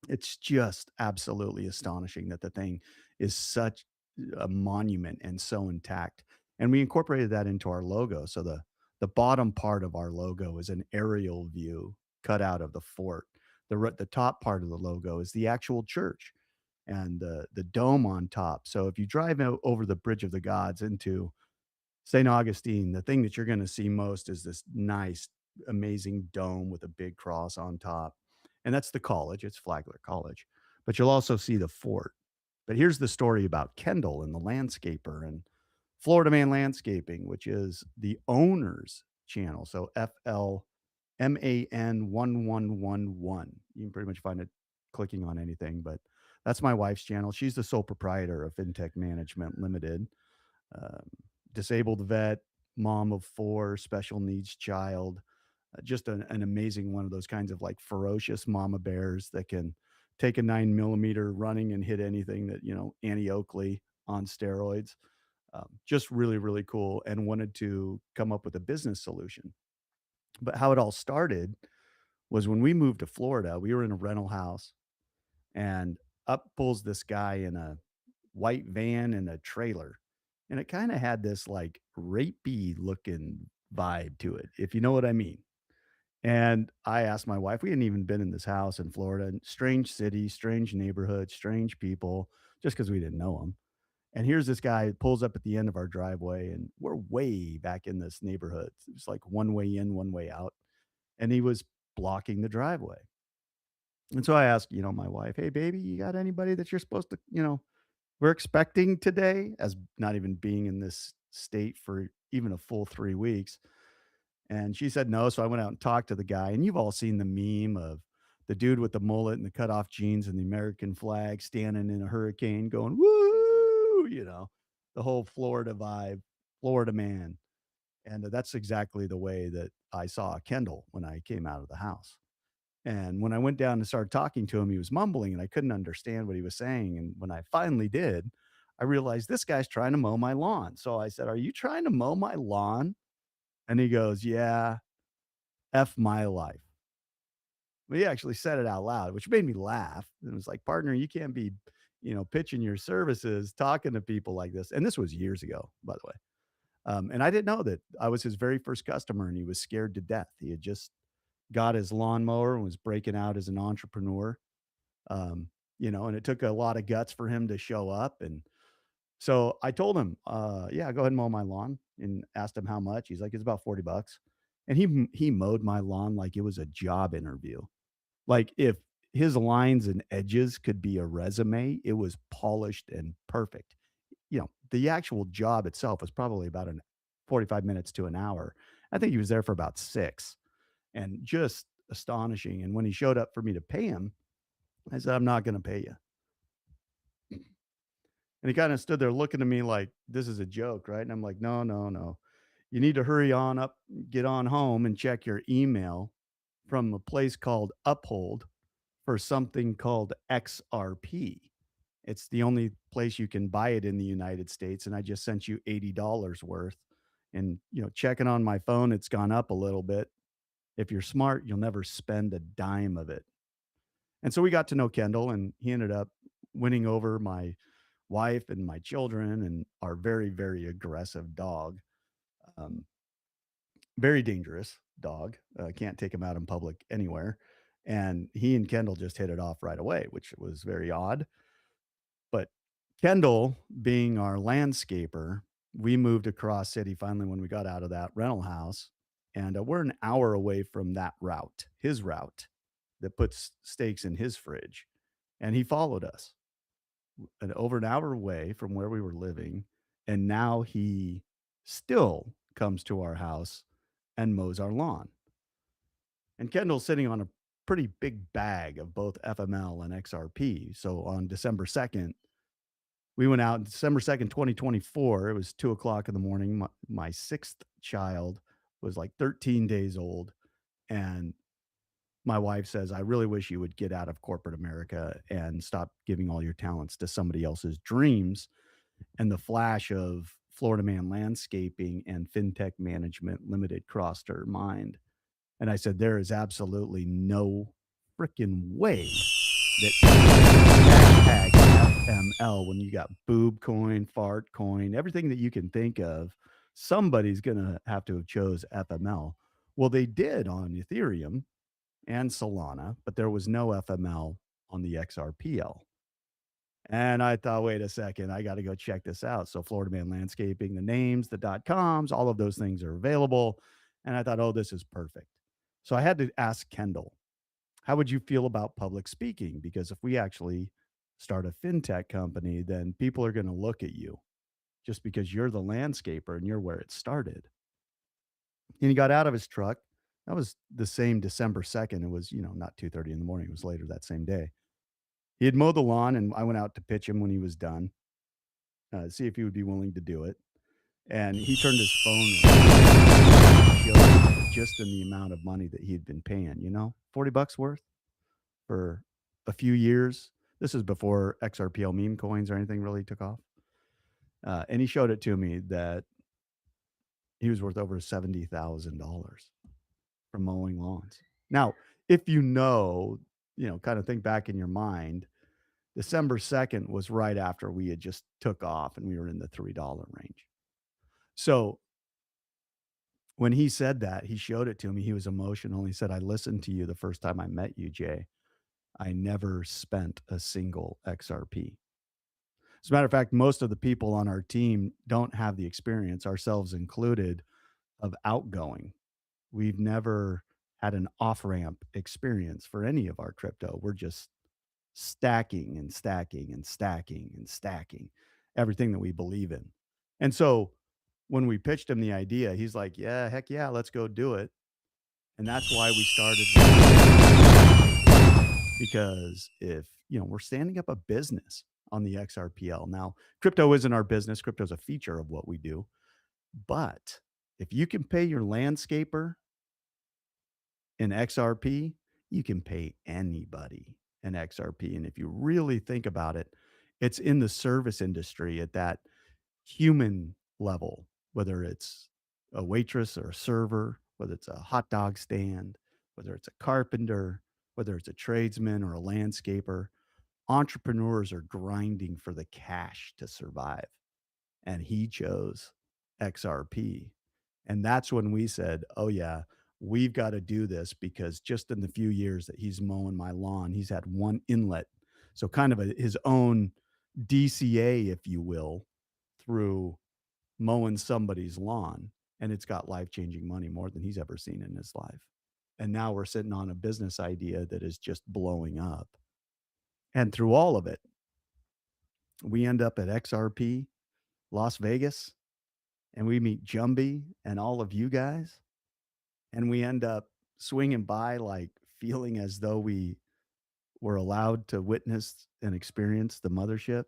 it's just absolutely astonishing that the thing is such a monument and so intact. And we incorporated that into our logo. So the bottom part of our logo is an aerial view cut out of the fort. The top part of the logo is the actual church and the dome on top. So if you drive over the Bridge of the Gods into St. Augustine, the thing that you're going to see most is this nice, amazing dome with a big cross on top. And that's the college, it's Flagler College. But you'll also see the fort. But here's the story about Kendall and the landscaper and Florida Man Landscaping, which is the owner's channel. So FLMAN1111. You can pretty much find it clicking on anything, but that's my wife's channel. She's the sole proprietor of FinTech Management Limited. Um, Disabled vet, mom of four, special needs child, just an amazing one of those kinds of like ferocious mama bears that can take a 9mm running and hit anything that, Annie Oakley on steroids. Just really, really cool, and wanted to come up with a business solution. But how it all started was when we moved to Florida, we were in a rental house, and up pulls this guy in a white van and a trailer. And it kind of had this like rapey looking vibe to it, if you know what I mean. And I asked my wife, we hadn't even been in this house in Florida, and strange city, strange neighborhood, strange people, just because we didn't know them. And here's this guy pulls up at the end of our driveway, and we're way back in this neighborhood. It's like one way in, one way out. And he was blocking the driveway. And so I asked, my wife, hey, baby, you got anybody that you're supposed to, we're expecting today, as not even being in this state for even a full 3 weeks. And she said no. So I went out and talked to the guy. And you've all seen the meme of the dude with the mullet and the cutoff jeans and the American flag standing in a hurricane going, woo, the whole Florida vibe, Florida man. And that's exactly the way that I saw Kendall when I came out of the house. And when I went down and started talking to him, he was mumbling and I couldn't understand what he was saying. And when I finally did, I realized this guy's trying to mow my lawn. So I said, are you trying to mow my lawn And he goes, yeah, F my life. But he actually said it out loud, which made me laugh. It was like, partner, you can't be, pitching your services, talking to people like this. And this was years ago, by the way. And I didn't know that I was his very first customer, and he was scared to death. He had just got his lawnmower and was breaking out as an entrepreneur. And it took a lot of guts for him to show up. And so I told him, yeah, go ahead and mow my lawn, and asked him how much. He's like, it's about $40. And he mowed my lawn like it was a job interview. Like, if his lines and edges could be a resume, it was polished and perfect. The actual job itself was probably about 45 minutes to an hour. I think he was there for about 6, and just astonishing. And when he showed up for me to pay him, I said, I'm not going to pay you. And he kind of stood there looking at me like this is a joke, right? And I'm like, no, no, no. You need to hurry on up, get on home, and check your email from a place called Uphold for something called XRP. It's the only place you can buy it in the United States. And I just sent you $80 worth. And, checking on my phone, it's gone up a little bit. If you're smart, you'll never spend a dime of it. And so we got to know Kendall, and he ended up winning over my wife and my children and our very, very aggressive dog. Um, Very dangerous dog. Can't take him out in public anywhere. And he and Kendall just hit it off right away, which was very odd. But Kendall, being our landscaper, we moved across city finally when we got out of that rental house. And we're an hour away from that route, his route that puts steaks in his fridge. And he followed us over an hour away from where we were living. And now he still comes to our house and mows our lawn. And Kendall's sitting on a pretty big bag of both FML and XRP. So on December 2nd, we went out December 2nd, 2024. It was 2 o'clock in the morning. My sixth child was like 13 days old. And my wife says, I really wish you would get out of corporate America and stop giving all your talents to somebody else's dreams. And the flash of Florida Man Landscaping and FinTech Management Limited crossed her mind. And I said, there is absolutely no freaking way that hashtag FML, when you got boob coin, fart coin, everything that you can think of, somebody's going to have chose FML. Well, they did on Ethereum and Solana, but there was no FML on the XRPL. And I thought, wait a second, I got to go check this out. So Florida Man Landscaping, the names, the .coms, all of those things are available. And I thought, oh, this is perfect. So I had to ask Kendall, how would you feel about public speaking? Because if we actually start a fintech company, then people are going to look at you just because you're the landscaper and you're where it started. And he got out of his truck. That was the same December 2nd. It was, not 2:30 in the morning. It was later that same day. He had mowed the lawn, and I went out to pitch him when he was done, see if he would be willing to do it. And he turned his phone on, just in the amount of money that he had been paying, $40 worth for a few years. This is before XRPL meme coins or anything really took off. And he showed it to me that he was worth over $70,000 from mowing lawns. Now, if kind of think back in your mind, December 2nd was right after we had just took off and we were in the $3 range. So when he said that, he showed it to me. He was emotional. He said, I listened to you the first time I met you, Jay. I never spent a single XRP. As a matter of fact, most of the people on our team don't have the experience, ourselves included, of outgoing. We've never had an off-ramp experience for any of our crypto. We're just stacking and stacking and stacking and stacking everything that we believe in. And so when we pitched him the idea, he's like, yeah, heck yeah, let's go do it. And that's why we started. Because if, we're standing up a business on the XRPL. Now, crypto isn't our business. Crypto is a feature of what we do. But if you can pay your landscaper in XRP, you can pay anybody in XRP. And if you really think about it, it's in the service industry at that human level, whether it's a waitress or a server, whether it's a hot dog stand, whether it's a carpenter, whether it's a tradesman or a landscaper, entrepreneurs are grinding for the cash to survive. And he chose XRP. And that's when we said, oh, yeah, we've got to do this because just in the few years that he's mowing my lawn, he's had one inlet. So, kind of his own DCA, if you will, through mowing somebody's lawn. And it's got life changing money more than he's ever seen in his life. And now we're sitting on a business idea that is just blowing up. And through all of it, we end up at XRP, Las Vegas, and we meet Jumbie and all of you guys. And we end up swinging by, like feeling as though we were allowed to witness and experience the mothership.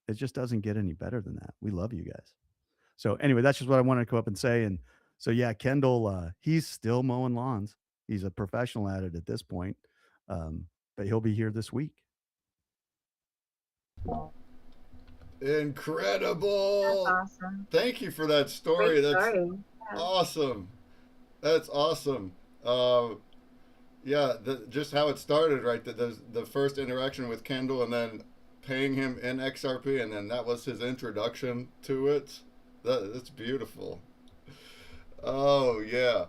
It just doesn't get any better than that. We love you guys. So anyway, that's just what I wanted to come up and say. And so yeah, Kendall, he's still mowing lawns. He's a professional at it at this point, but he'll be here this week. Incredible! That's awesome. Thank you for that story. Great That's story. Yeah. awesome. That's awesome. Yeah, just how it started, right? The first interaction with Kendall, and then paying him in XRP, and then that was his introduction to it. That's beautiful. Oh yeah.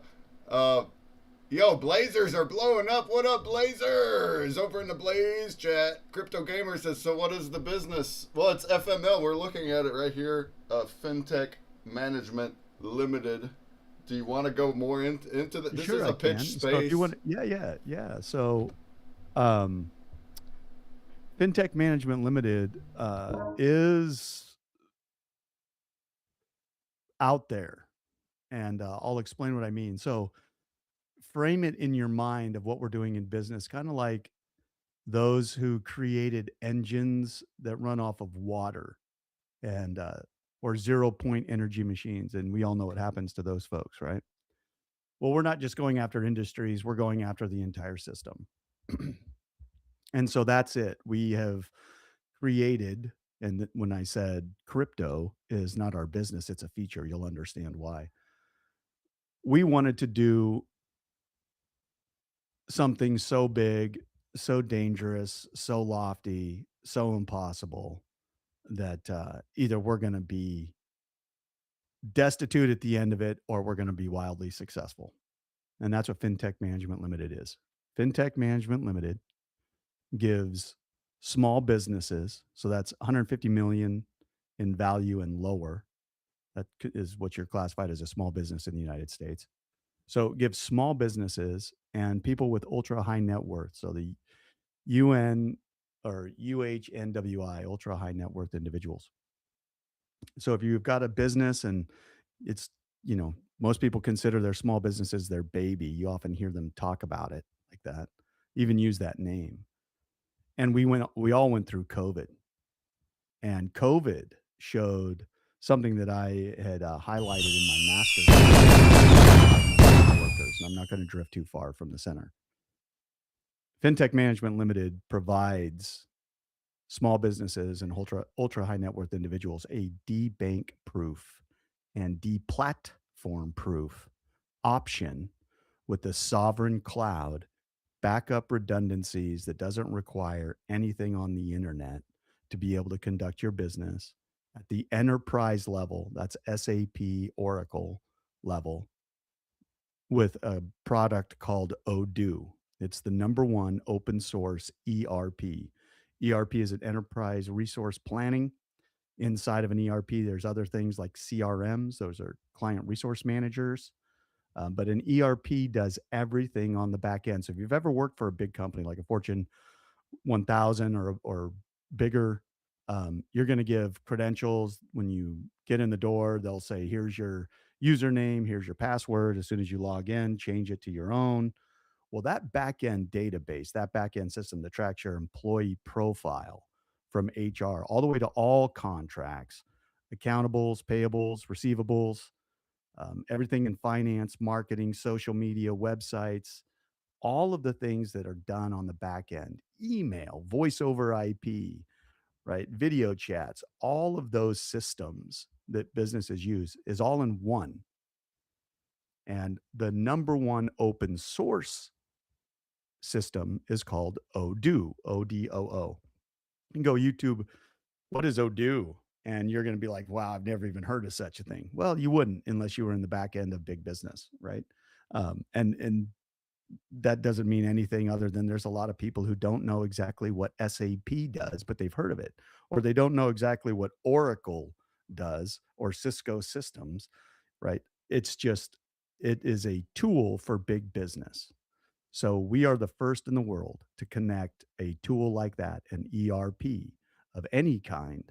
Yo, Blazers are blowing up. What up, Blazers? Over in the Blaze chat, Crypto Gamer says, so what is the business? Well, it's FML. We're looking at it right here. FinTech Management Limited. Do you want to go more into the, this Sure, is I a pitch can. space. So if you want, yeah. So, FinTech Management Limited is out there, and I'll explain what I mean. So, frame it in your mind of what we're doing in business, kind of like those who created engines that run off of water and or 0 point energy machines, and we all know what happens to those folks, right? Well, we're not just going after industries, we're going after the entire system. And so that's it. We have created, and when I said crypto is not our business, it's a feature, you'll understand why. We wanted to do something so big, so dangerous, so lofty, so impossible that either we're going to be destitute at the end of it or we're going to be wildly successful. And that's what FinTech Management Limited is. FinTech Management Limited gives small businesses, so that's 150 million in value and lower. That is what you're classified as a small business in the United States. So it gives small businesses and people with ultra high net worth. So the UN or UHNWI, ultra high net worth individuals. So if you've got a business and it's, most people consider their small businesses their baby. You often hear them talk about it like that, even use that name. And we all went through COVID, and COVID showed something that I had highlighted in my master's workers. And I'm not going to drift too far from the center. FinTech Management Limited provides small businesses and ultra high net worth individuals a debank proof and deplatform proof option with the sovereign cloud, backup redundancies that doesn't require anything on the internet to be able to conduct your business at the enterprise level. That's SAP Oracle level, with a product called Odoo. It's the #1 open source ERP. ERP is an enterprise resource planning. Inside of an ERP, there's other things like CRMs. Those are client resource managers. But an ERP does everything on the back end. So if you've ever worked for a big company like a Fortune 1000 or bigger, you're going to give credentials. When you get in the door, they'll say, here's your username, here's your password. As soon as you log in, change it to your own. Well, that back end database, that back end system that tracks your employee profile from HR all the way to all contracts, accountables, payables, receivables, everything in finance, marketing, social media, websites, all of the things that are done on the back end, email, voice over IP, right? Video chats, all of those systems that businesses use is all in one. And the number one open source system is called Odoo, O-D-O-O. You can go YouTube, what is Odoo? And you're going to be like, wow, I've never even heard of such a thing. Well, you wouldn't unless you were in the back end of big business, right? And that doesn't mean anything other than there's a lot of people who don't know exactly what SAP does, but they've heard of it, or they don't know exactly what Oracle does or Cisco systems, right? It's just, it is a tool for big business. So we are the first in the world to connect a tool like that, an ERP of any kind,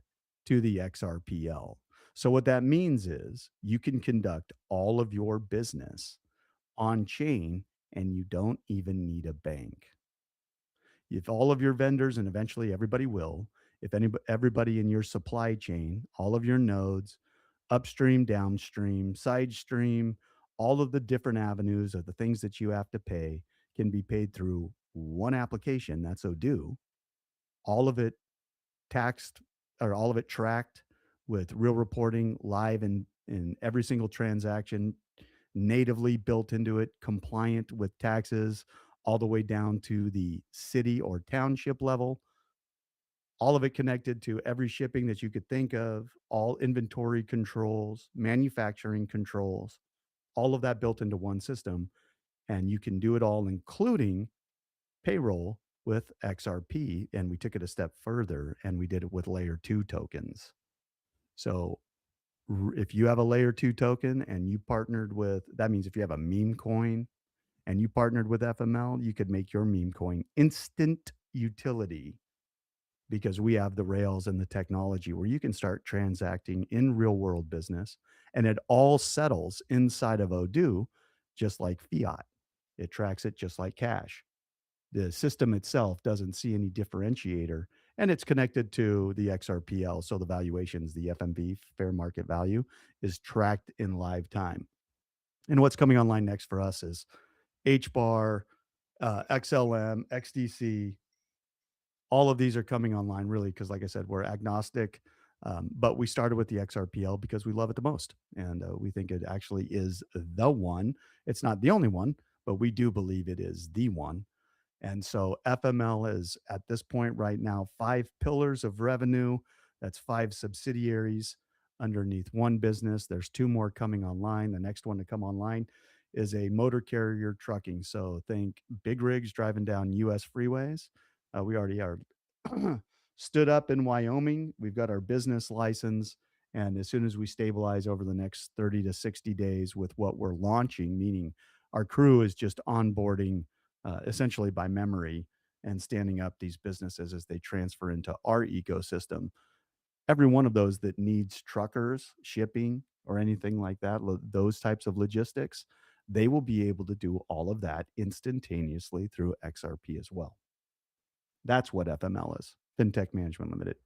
to the XRPL. So what that means is you can conduct all of your business on chain and you don't even need a bank. If all of your vendors, and eventually everybody will, if everybody in your supply chain, all of your nodes, upstream, downstream, side stream, all of the different avenues of the things that you have to pay can be paid through one application, that's Odoo, all of it taxed or all of it tracked with real reporting live in every single transaction, natively built into it, compliant with taxes, all the way down to the city or township level, all of it connected to every shipping that you could think of, all inventory controls, manufacturing controls, all of that built into one system. And you can do it all, including payroll with XRP. And we took it a step further and we did it with layer 2 tokens. So if you have a layer 2 token and you partnered with, that means if you have a meme coin and you partnered with FML, you could make your meme coin instant utility, because we have the rails and the technology where you can start transacting in real world business, and it all settles inside of Odoo, just like fiat. It tracks it just like cash. The system itself doesn't see any differentiator, and it's connected to the XRPL. So the valuations, the FMV, fair market value, is tracked in live time. And what's coming online next for us is HBAR, XLM, XDC. All of these are coming online really because, like I said, we're agnostic. But we started with the XRPL because we love it the most. And we think it actually is the one. It's not the only one, but we do believe it is the one. And so FML is at this point right now 5 pillars of revenue. That's 5 subsidiaries underneath one business. There's 2 more coming online. The next one to come online is a motor carrier trucking. So think big rigs driving down US freeways. We already are stood up in Wyoming. We've got our business license. And as soon as we stabilize over the next 30 to 60 days with what we're launching, meaning our crew is just onboarding essentially by memory and standing up these businesses as they transfer into our ecosystem. Every one of those that needs truckers, shipping, or anything like that, those types of logistics, they will be able to do all of that instantaneously through XRP as well. That's what FML is, FinTech Management Limited.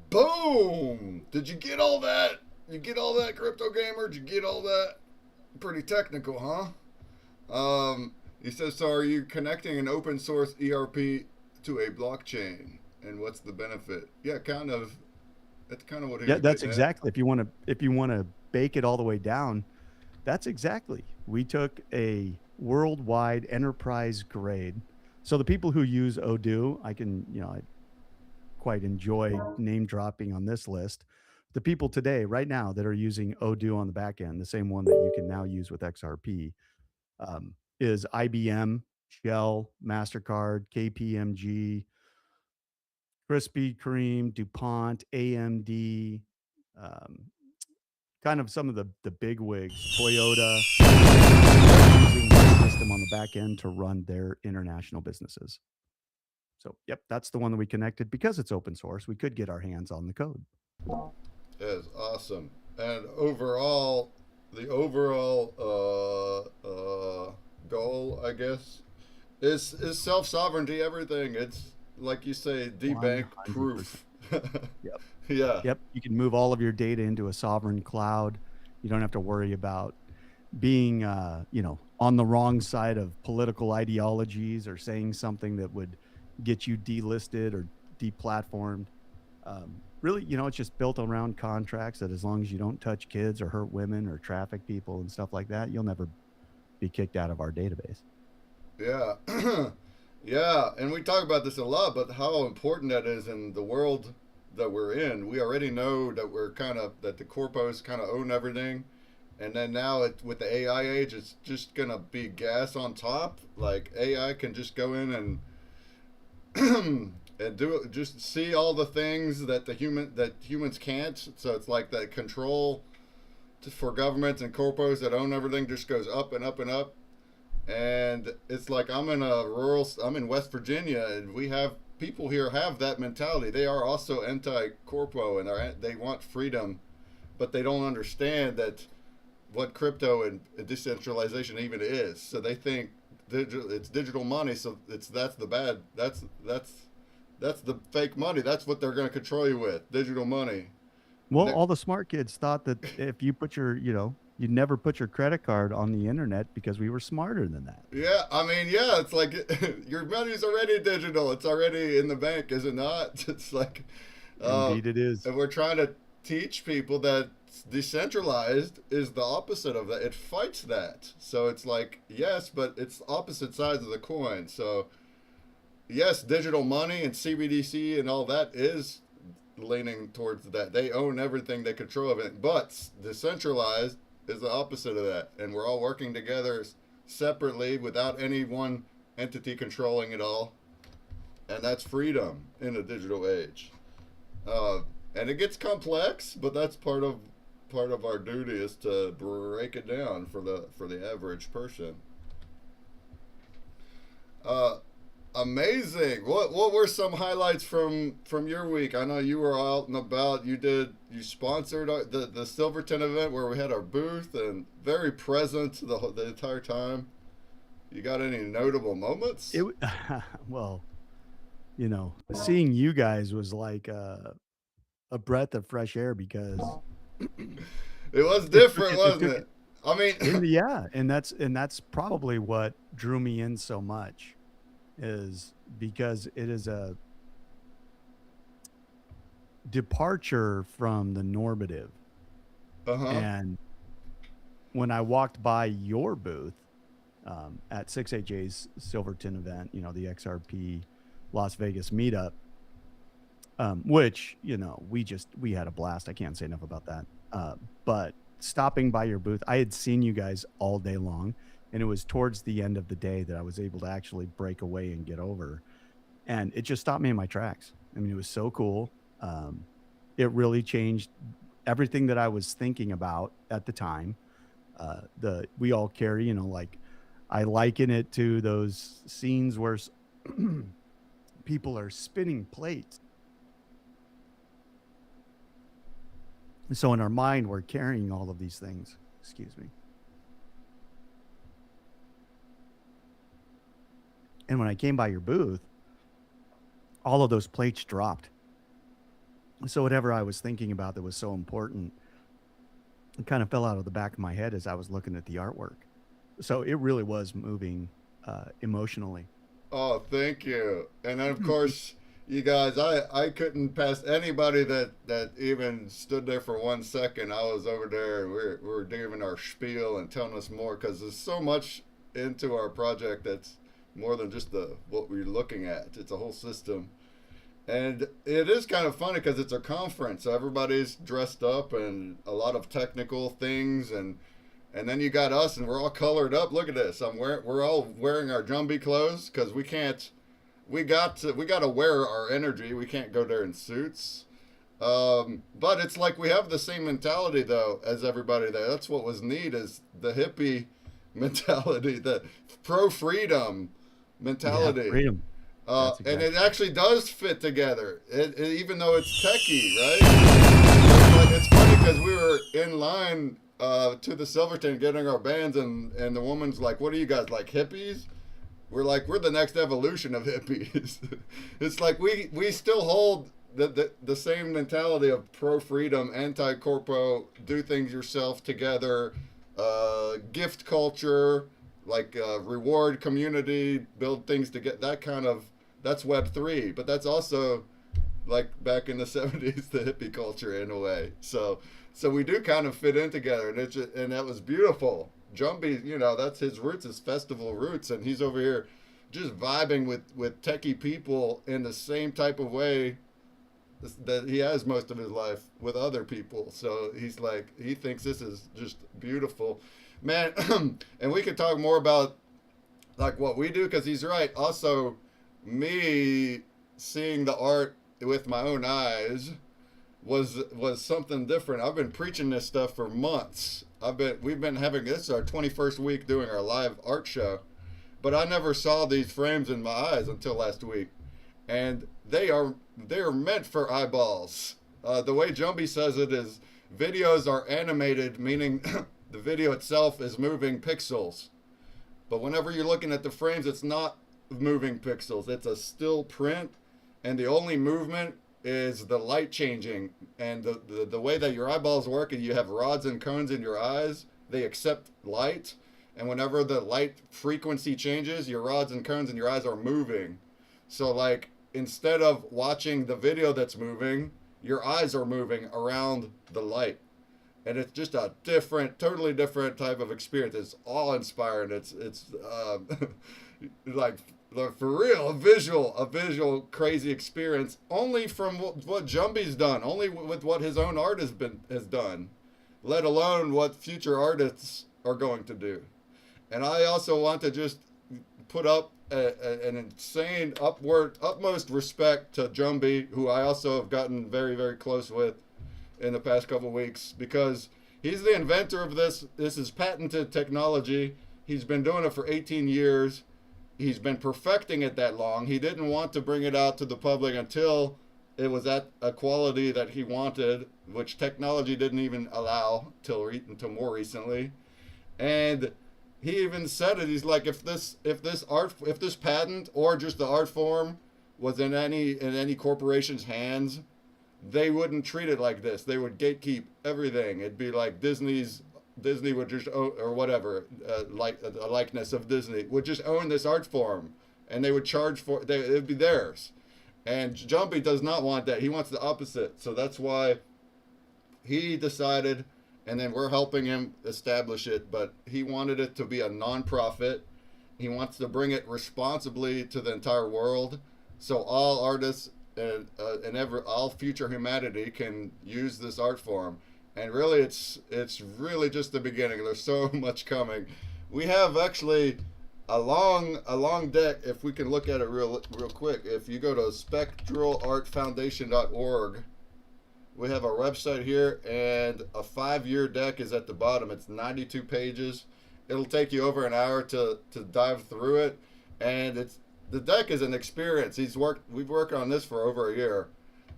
Boom! Did you get all that? You get all that, Crypto Gamer? Did you get all that? Pretty technical, huh? He says, so are you connecting an open source ERP to a blockchain? And what's the benefit? Yeah, kind of. That's kind of what he was that's getting at. exactly. If you want to bake it all the way down, that's exactly. We took a worldwide enterprise grade. So the people who use Odoo, I quite enjoy name dropping on this list. The people today, right now, that are using Odoo on the back end, the same one that you can now use with XRP, is IBM, Shell, MasterCard, KPMG, Krispy Kreme, DuPont, AMD, kind of some of the big wigs, Toyota, using the system on the back end to run their international businesses. So, yep, that's the one that we connected because it's open source. We could get our hands on the code. That is awesome. And overall, the overall goal, I guess, is self-sovereignty. Everything. It's like you say, debank proof. Yep. Yeah. Yep. You can move all of your data into a sovereign cloud. You don't have to worry about being, on the wrong side of political ideologies or saying something that would get you delisted or deplatformed. Really, it's just built around contracts that as long as you don't touch kids or hurt women or traffic people and stuff like that, you'll never be kicked out of our database. Yeah. Yeah, and we talk about this a lot, but how important that is in the world that we're in. We already know that that the corpos kind of own everything. And then now with the AI age, it's just going to be gas on top. Like AI can just go in and and just see all the things that humans can't. So it's like that control for governments and corpos that own everything just goes up and up and up. And it's like I'm in West Virginia, and we have people here have that mentality. They are also anti-corpo, and they want freedom, but they don't understand that what crypto and decentralization even is. So they think it's digital money, so that's the fake money. That's what they're going to control you with, digital money. Well, all the smart kids thought that if you put you'd never put your credit card on the internet because we were smarter than that. Yeah, I mean, yeah, it's like your money's already digital. It's already in the bank, is it not? It's like, Indeed it is. and we're trying to teach people that decentralized is the opposite of that. It fights that. So it's like, yes, but it's opposite sides of the coin. So yes, digital money and CBDC and all that is leaning towards that. They own everything, they control everything. But decentralized is the opposite of that. And we're all working together separately without any one entity controlling it all. And that's freedom in a digital age. And it gets complex, but that's part of our duty is to break it down for the average person. Amazing. What were some highlights from your week? I know you were out and about. You sponsored the Silverton event where we had our booth and very present the entire time. You got any notable moments? Well, seeing you guys was like a breath of fresh air because it was different, wasn't it? I mean, yeah, and that's probably what drew me in so much. Is because it is a departure from the normative. And when I walked by your booth at 6AJ's Silverton event, the XRP Las Vegas meetup, which, we had a blast. I can't say enough about that. But stopping by your booth, I had seen you guys all day long. And it was towards the end of the day that I was able to actually break away and get over. And it just stopped me in my tracks. I mean, it was so cool. It really changed everything that I was thinking about at the time. We all carry, like I liken it to those scenes where people are spinning plates. So in our mind, we're carrying all of these things. Excuse me. And when I came by your booth, all of those plates dropped. So whatever I was thinking about that was so important, it kind of fell out of the back of my head as I was looking at the artwork. So it really was moving emotionally. Oh, thank you. And then, of course, you guys, I couldn't pass anybody that even stood there for 1 second. I was over there. We're giving our spiel and telling us more because there's so much into our project that's more than just what we're looking at. It's a whole system. And it is kind of funny because it's a conference, so everybody's dressed up and a lot of technical things, and then you got us, and we're all colored up. Look at this. We're all wearing our Jumbie clothes because we got to wear our energy. We can't go there in suits. But it's like we have the same mentality though as everybody there. That's what was neat is the hippie mentality, the pro freedom mentality. Yeah, freedom. Exactly. And it actually does fit together, even though it's techie, right? It's funny because we were in line to the Silverton getting our bands, and the woman's like, "What are you guys, like hippies?" We're like, "We're the next evolution of hippies." It's like we still hold the same mentality of pro freedom, anti corpo, do things yourself together, gift culture. Like reward community, build things to get that kind of, that's Web3, but that's also like back in the 70s, the hippie culture in a way. So we do kind of fit in together, and and that was beautiful. Jumbie, you know, that's his roots, his festival roots, and he's over here just vibing with techie people in the same type of way that he has most of his life with other people. So he's like, he thinks this is just beautiful, man. And we could talk more about like what we do, because he's right. Also, me seeing the art with my own eyes was something different. I've been preaching this stuff for months. We've been having, this is our 21st week doing our live art show, but I never saw these frames in my eyes until last week, and they are meant for eyeballs. The way Jumbie says it is, videos are animated, meaning the video itself is moving pixels, but whenever you're looking at the frames, it's not moving pixels. It's a still print, and the only movement is the light changing, and the way that your eyeballs work, and you have rods and cones in your eyes, they accept light, and whenever the light frequency changes, your rods and cones in your eyes are moving. So like, instead of watching the video that's moving, your eyes are moving around the light, and it's just a different, totally different type of experience. It's awe-inspiring. It's like, for real, a visual crazy experience, only from what Jumbie's done, only with what his own art has done, let alone what future artists are going to do. And I also want to just put up an insane utmost respect to Jumbie, who I also have gotten very, very close with in the past couple of weeks, because he's the inventor of this. This is patented technology. He's been doing it for 18 years. He's been perfecting it that long. He didn't want to bring it out to the public until it was at a quality that he wanted, which technology didn't even allow until more recently. And he even said it. He's like, if this patent or just the art form was in any corporation's hands, they wouldn't treat it like this. They would gatekeep everything. It'd be like Disney would just own, or whatever, like a likeness of Disney would just own this art form, and they would charge for it would be theirs. And Jumbie does not want that. He wants the opposite. So that's why he decided, and then we're helping him establish it, but he wanted it to be a non-profit. He wants to bring it responsibly to the entire world, so all artists and all future humanity can use this art form. And really, it's really just the beginning. There's so much coming. We have actually a long deck. If we can look at it real quick, if you go to spectralartfoundation.org, we have our website here, and a 5-year deck is at the bottom. It's 92 pages. It'll take you over an hour to dive through it, and the deck is an experience. We've worked on this for over a year,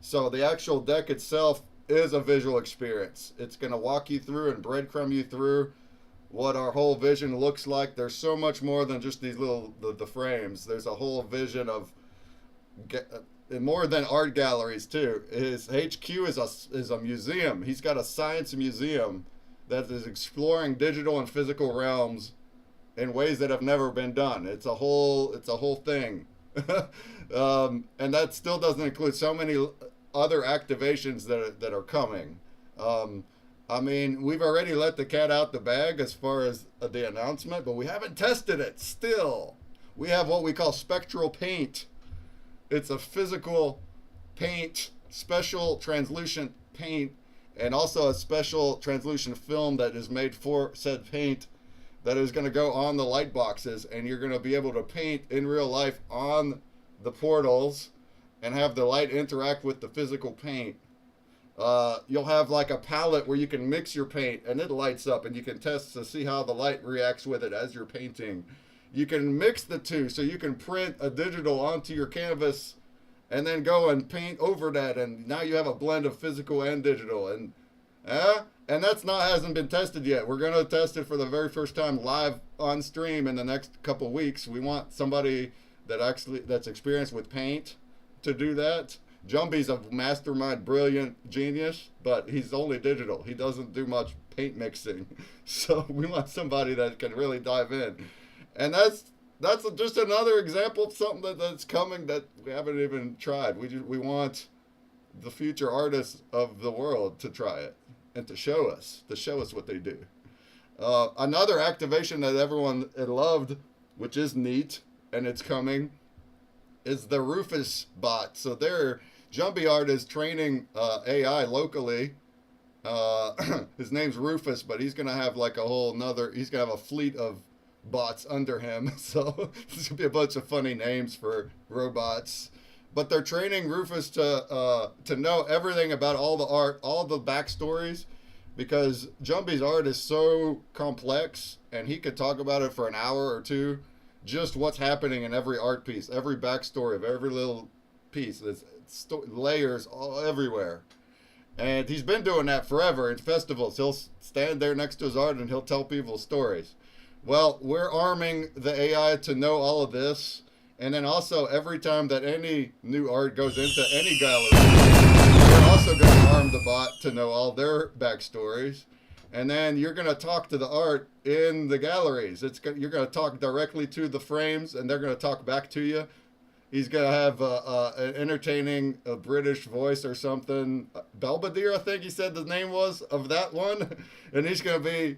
so the actual deck itself is a visual experience. It's going to walk you through and breadcrumb you through what our whole vision looks like. There's so much more than just these little the frames. There's a whole vision of more than art galleries too. His HQ is a museum. He's got a science museum that is exploring digital and physical realms in ways that have never been done. It's a whole thing. And that still doesn't include so many other activations that are coming. I mean, we've already let the cat out the bag as far as the announcement, but we haven't tested it still. We have what we call spectral paint. It's a physical paint, special translucent paint, and also a special translucent film that is made for said paint that is going to go on the light boxes, and you're going to be able to paint in real life on the portals and have the light interact with the physical paint. You'll have like a palette where you can mix your paint, and it lights up, and you can test to see how the light reacts with it as you're painting. You can mix the two, so you can print a digital onto your canvas and then go and paint over that, and now you have a blend of physical and digital. And hasn't been tested yet. We're going to test it for the very first time live on stream in the next couple weeks. We want somebody that's experienced with paint to do that. Jumbie's a mastermind, brilliant genius, but he's only digital. He doesn't do much paint mixing. So we want somebody that can really dive in. And that's just another example of something that's coming that we haven't even tried. We want the future artists of the world to try it and to show us what they do. Another activation that everyone loved, which is neat, and it's coming, is the Rufus bot. So their Jumpy Art is training AI locally. His name's Rufus, but he's gonna have like a whole nother. He's gonna have a fleet of bots under him. So there's gonna be a bunch of funny names for robots. But they're training Rufus to know everything about all the art, all the backstories, because Jumpy's art is so complex, and he could talk about it for an hour or two, just what's happening in every art piece, every backstory of every little piece. There's layers all everywhere. And he's been doing that forever in festivals. He'll stand there next to his art and he'll tell people stories. Well, we're arming the AI to know all of this. And then also, every time that any new art goes into any gallery, we're also going to arm the bot to know all their backstories. And then you're going to talk to the art in the galleries. You're going to talk directly to the frames, and they're going to talk back to you. He's gonna have an entertaining British voice or something. Belvedere, I think he said the name was of that one, and he's gonna be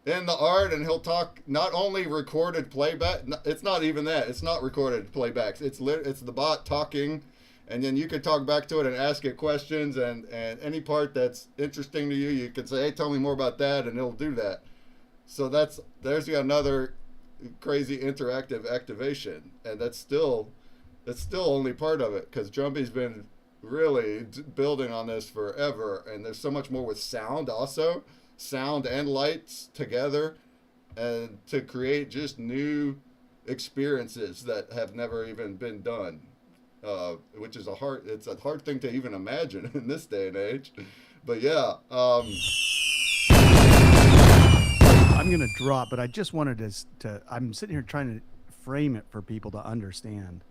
in the art, and he'll talk not only recorded playback. It's not even that. It's not recorded playbacks. It's the bot talking, and then you can talk back to it and ask it questions, and any part that's interesting to you, you can say, "Hey, tell me more about that," and it'll do that. So there's another crazy interactive activation, and that's still only part of it, because Jumpy's been really building on this forever, and there's so much more with sound also, sound and lights together, and to create just new experiences that have never even been done, which is a hard thing to even imagine in this day and age. But yeah, I'm gonna drop, but I just wanted to I'm sitting here trying to frame it for people to understand.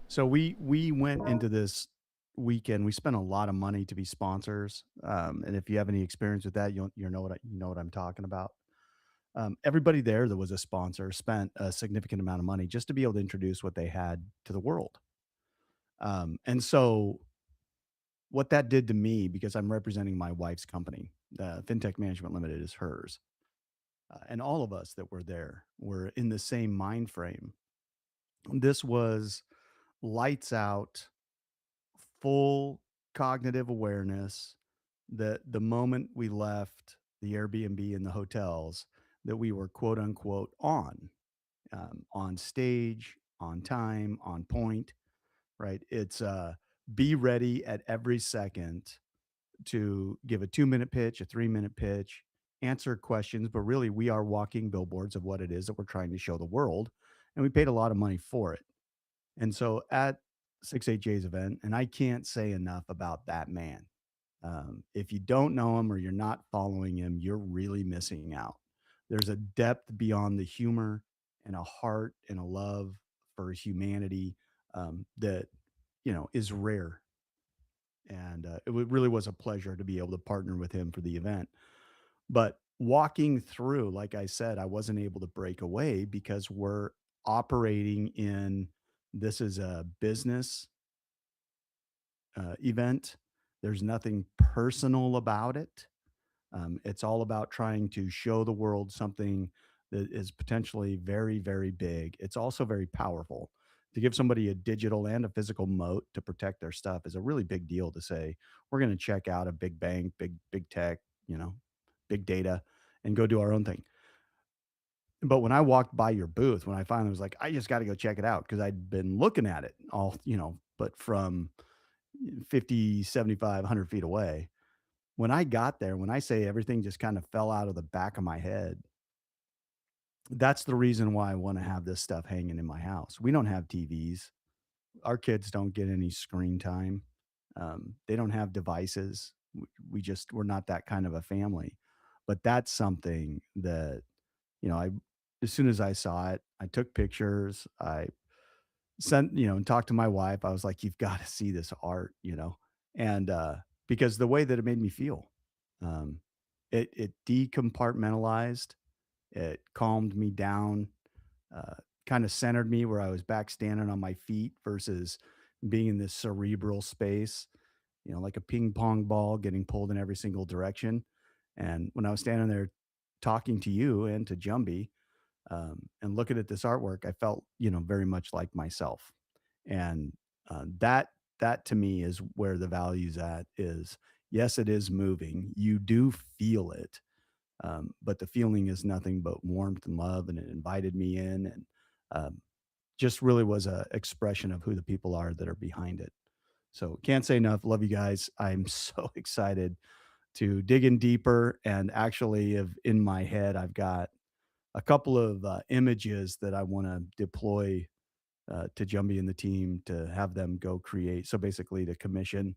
So we went into this weekend. We spent a lot of money to be sponsors, and if you have any experience with that, you know what I'm talking about. Everybody there that was a sponsor spent a significant amount of money just to be able to introduce what they had to the world. And so what that did to me, because I'm representing my wife's company, FinTech Management Limited is hers, and all of us that were there were in the same mind frame. This was lights out, full cognitive awareness, that the moment we left the Airbnb and the hotels, that we were quote unquote on stage, on time, on point, right? It's be ready at every second to give a 2-minute pitch, a 3-minute pitch, answer questions, but really we are walking billboards of what it is that we're trying to show the world. And we paid a lot of money for it. And so at 6AJ's event, and I can't say enough about that man. If you don't know him or you're not following him, you're really missing out. There's a depth beyond the humor, and a heart and a love for humanity, that is rare. And really was a pleasure to be able to partner with him for the event. But walking through, like I said, I wasn't able to break away because we're operating in this is a business event. There's nothing personal about it. It's all about trying to show the world something that is potentially very, very big. It's also very powerful. To give somebody a digital and a physical moat to protect their stuff is a really big deal. To say we're going to check out a big bank, big tech, big data, and go do our own thing. But when I walked by your booth, when I finally was like, I just got to go check it out, because I'd been looking at it all, but from 50, 75, 100 feet away. When I got there, when I say everything just kind of fell out of the back of my head, that's the reason why I want to have this stuff hanging in my house. We don't have TVs. Our kids don't get any screen time. They don't have devices. We're not that kind of a family. But that's something that, as soon as I saw it, I took pictures. I sent, and talked to my wife. I was like, you've got to see this art, and because the way that it made me feel, um, it decompartmentalized, it calmed me down, kind of centered me where I was back standing on my feet versus being in this cerebral space, you know, like a ping pong ball getting pulled in every single direction. And when I was standing there talking to you and to Jumby, and looking at this artwork, I felt, you know, very much like myself. And that to me is where the value's at. Is yes, it is moving. You do feel it, but the feeling is nothing but warmth and love, and it invited me in, and um, just really was a expression of who the people are that are behind it. So can't say enough. Love you guys. I'm so excited to dig in deeper. And actually, in my head, I've got a couple of images that I want to deploy to Jumby and the team to have them go create. So basically, to commission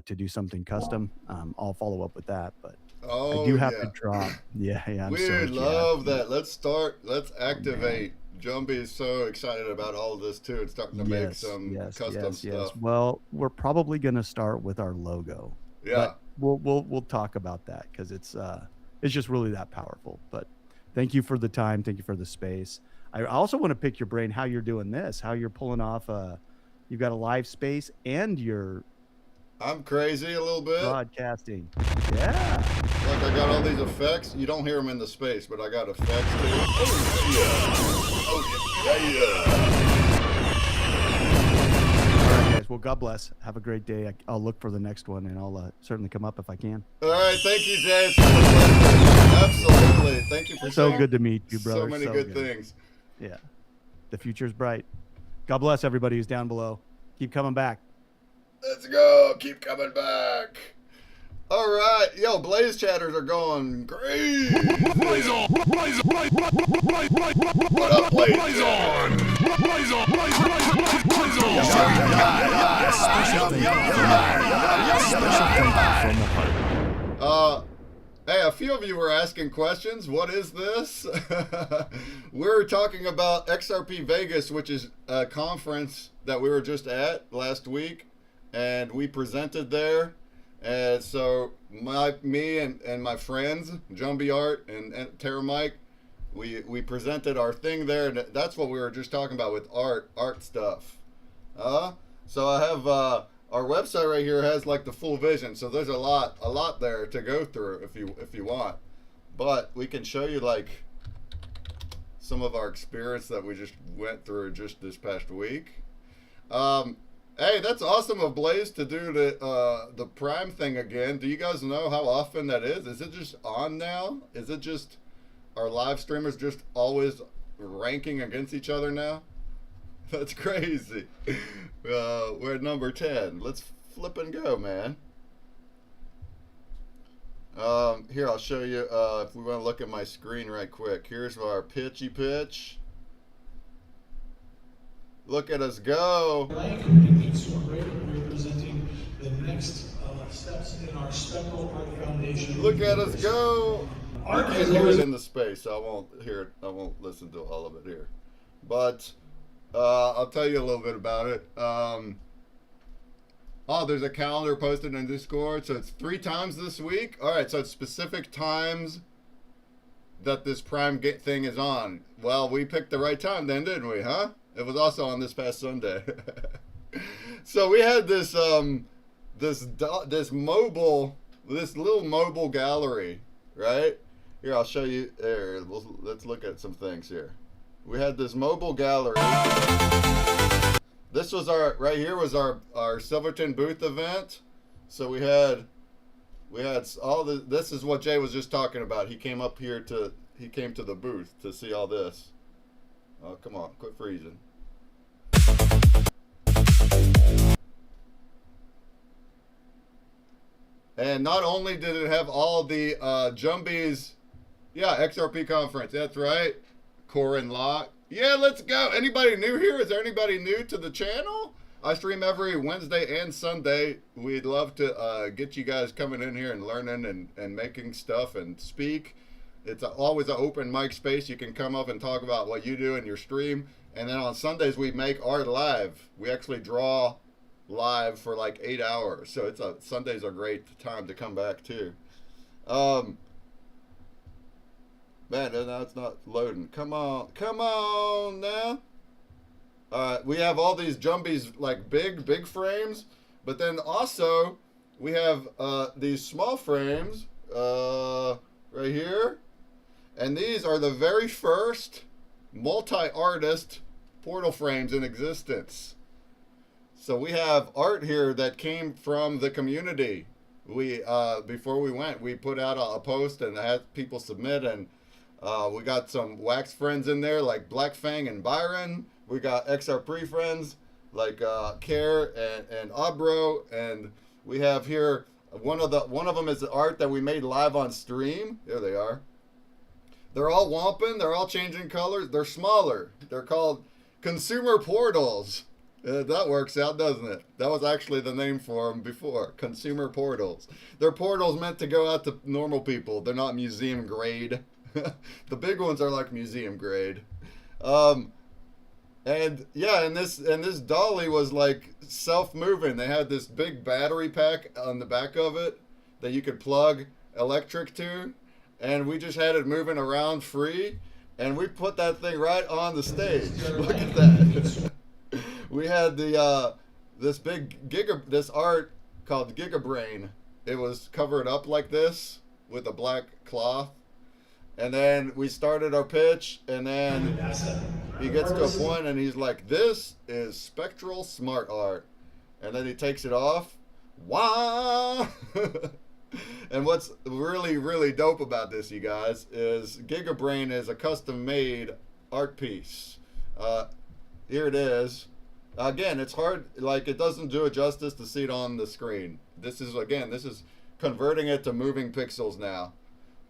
to do something custom. I'll follow up with that, but I Oh do have to yeah. drop. Yeah, yeah, I'm so We jazzed. love that. Let's Oh man. activate. Jumbie is so excited about all of this too and starting to make Yes, some yes, custom yes, yes. stuff. Well, we're probably going to start with our logo, Yeah. but we'll talk about that because it's just really that powerful. But thank you for the time. Thank you for the space. I also want to pick your brain how you're doing this, how you're pulling off. You've got a live space and you're I'm crazy a little bit. broadcasting. Yeah. Like I got all these effects. You don't hear them in the space, but I got effects too. Oh yeah. All right, guys. Well, God bless. Have a great day. I'll look for the next one, and I'll certainly come up if I can. All right. Thank you, Jay. It's been a pleasure. Absolutely. Thank you for So saying good to meet you, brother. so many So good good. things. Yeah. The future's bright. God bless everybody who's down below. Keep coming back. Let's go. Keep coming back. All right. Yo, Blaze chatters are going crazy. Blaze on! Blaze on! Blaze on! What up, Blaze? Blaze on! Blaze on! Blaze on! Hey, a few of you were asking questions. What is this? We're talking about XRP Vegas, which is a conference that we were just at last week, and we presented there. And so me and my friends, Jumbie Art and Terra Mike, we presented our thing there, and that's what we were just talking about with art stuff. So I have our website right here has like the full vision. So there's a lot there to go through if you want. But we can show you like some of our experience that we just went through just this past week. Hey, that's awesome of Blaze to do the Prime thing again. Do you guys know how often that is? Is it just on now? Is it just our live streamers just always ranking against each other now? That's crazy. We're at number 10. Let's flip and go, man. Here, I'll show you if we want to look at my screen right quick. Here's our pitch. Look at us go. We're presenting the next steps in our Spectral Art Foundation. Look at us go. I can't hear it in the space, so I won't hear it. I won't listen to all of it here. But I'll tell you a little bit about it. Oh, there's a calendar posted in Discord, so it's 3 times this week. All right, so it's specific times that this Prime thing is on. Well, we picked the right time then, didn't we, huh? It was also on this past Sunday. So we had this this little mobile gallery, right? Here, I'll show you. There, let's look at some things here. We had this mobile gallery. This was right here was our Silverton booth event. So we had all this is what Jay was just talking about. He came to the booth to see all this. Oh, come on, quit freezing. And not only did it have all the Jumbies, yeah, XRP conference, that's right. Core and Lock. Yeah, let's go. Anybody new here? Is there anybody new to the channel? I stream every Wednesday and Sunday. We'd love to get you guys coming in here and learning and making stuff and speak. It's always an open mic space. You can come up and talk about what you do in your stream. And then on Sundays, we make art live. We actually draw live for like 8 hours. So Sunday's a great time to come back too. Man, now it's not loading. Come on now. We have all these jumbies, like big frames, but then also we have these small frames right here, and these are the very first multi-artist portal frames in existence. So we have art here that came from the community. We before we went, we put out a post and had people submit, and we got some wax friends in there like Black Fang and Byron. We got XRP friends like Care and Abro, and we have here one of them is the art that we made live on stream. There they are. They're all wamping. They're all changing colors. They're smaller. They're called consumer portals. That works out, doesn't it? That was actually the name for them before. Consumer portals. They're portals meant to go out to normal people. They're not museum grade. The big ones are like museum grade. And yeah, and this dolly was like self-moving. They had this big battery pack on the back of it that you could plug electric to, and we just had it moving around free, and we put that thing right on the stage. Look at that. We had the this art called Gigabrain. It was covered up like this with a black cloth. And then we started our pitch, and then he gets to a point and he's like, "This is spectral smart art." And then he takes it off. Wow! And what's really, really dope about this, you guys, is Gigabrain is a custom-made art piece. Here it is. Again, it's hard, like it doesn't do it justice to see it on the screen. This is converting it to moving pixels now.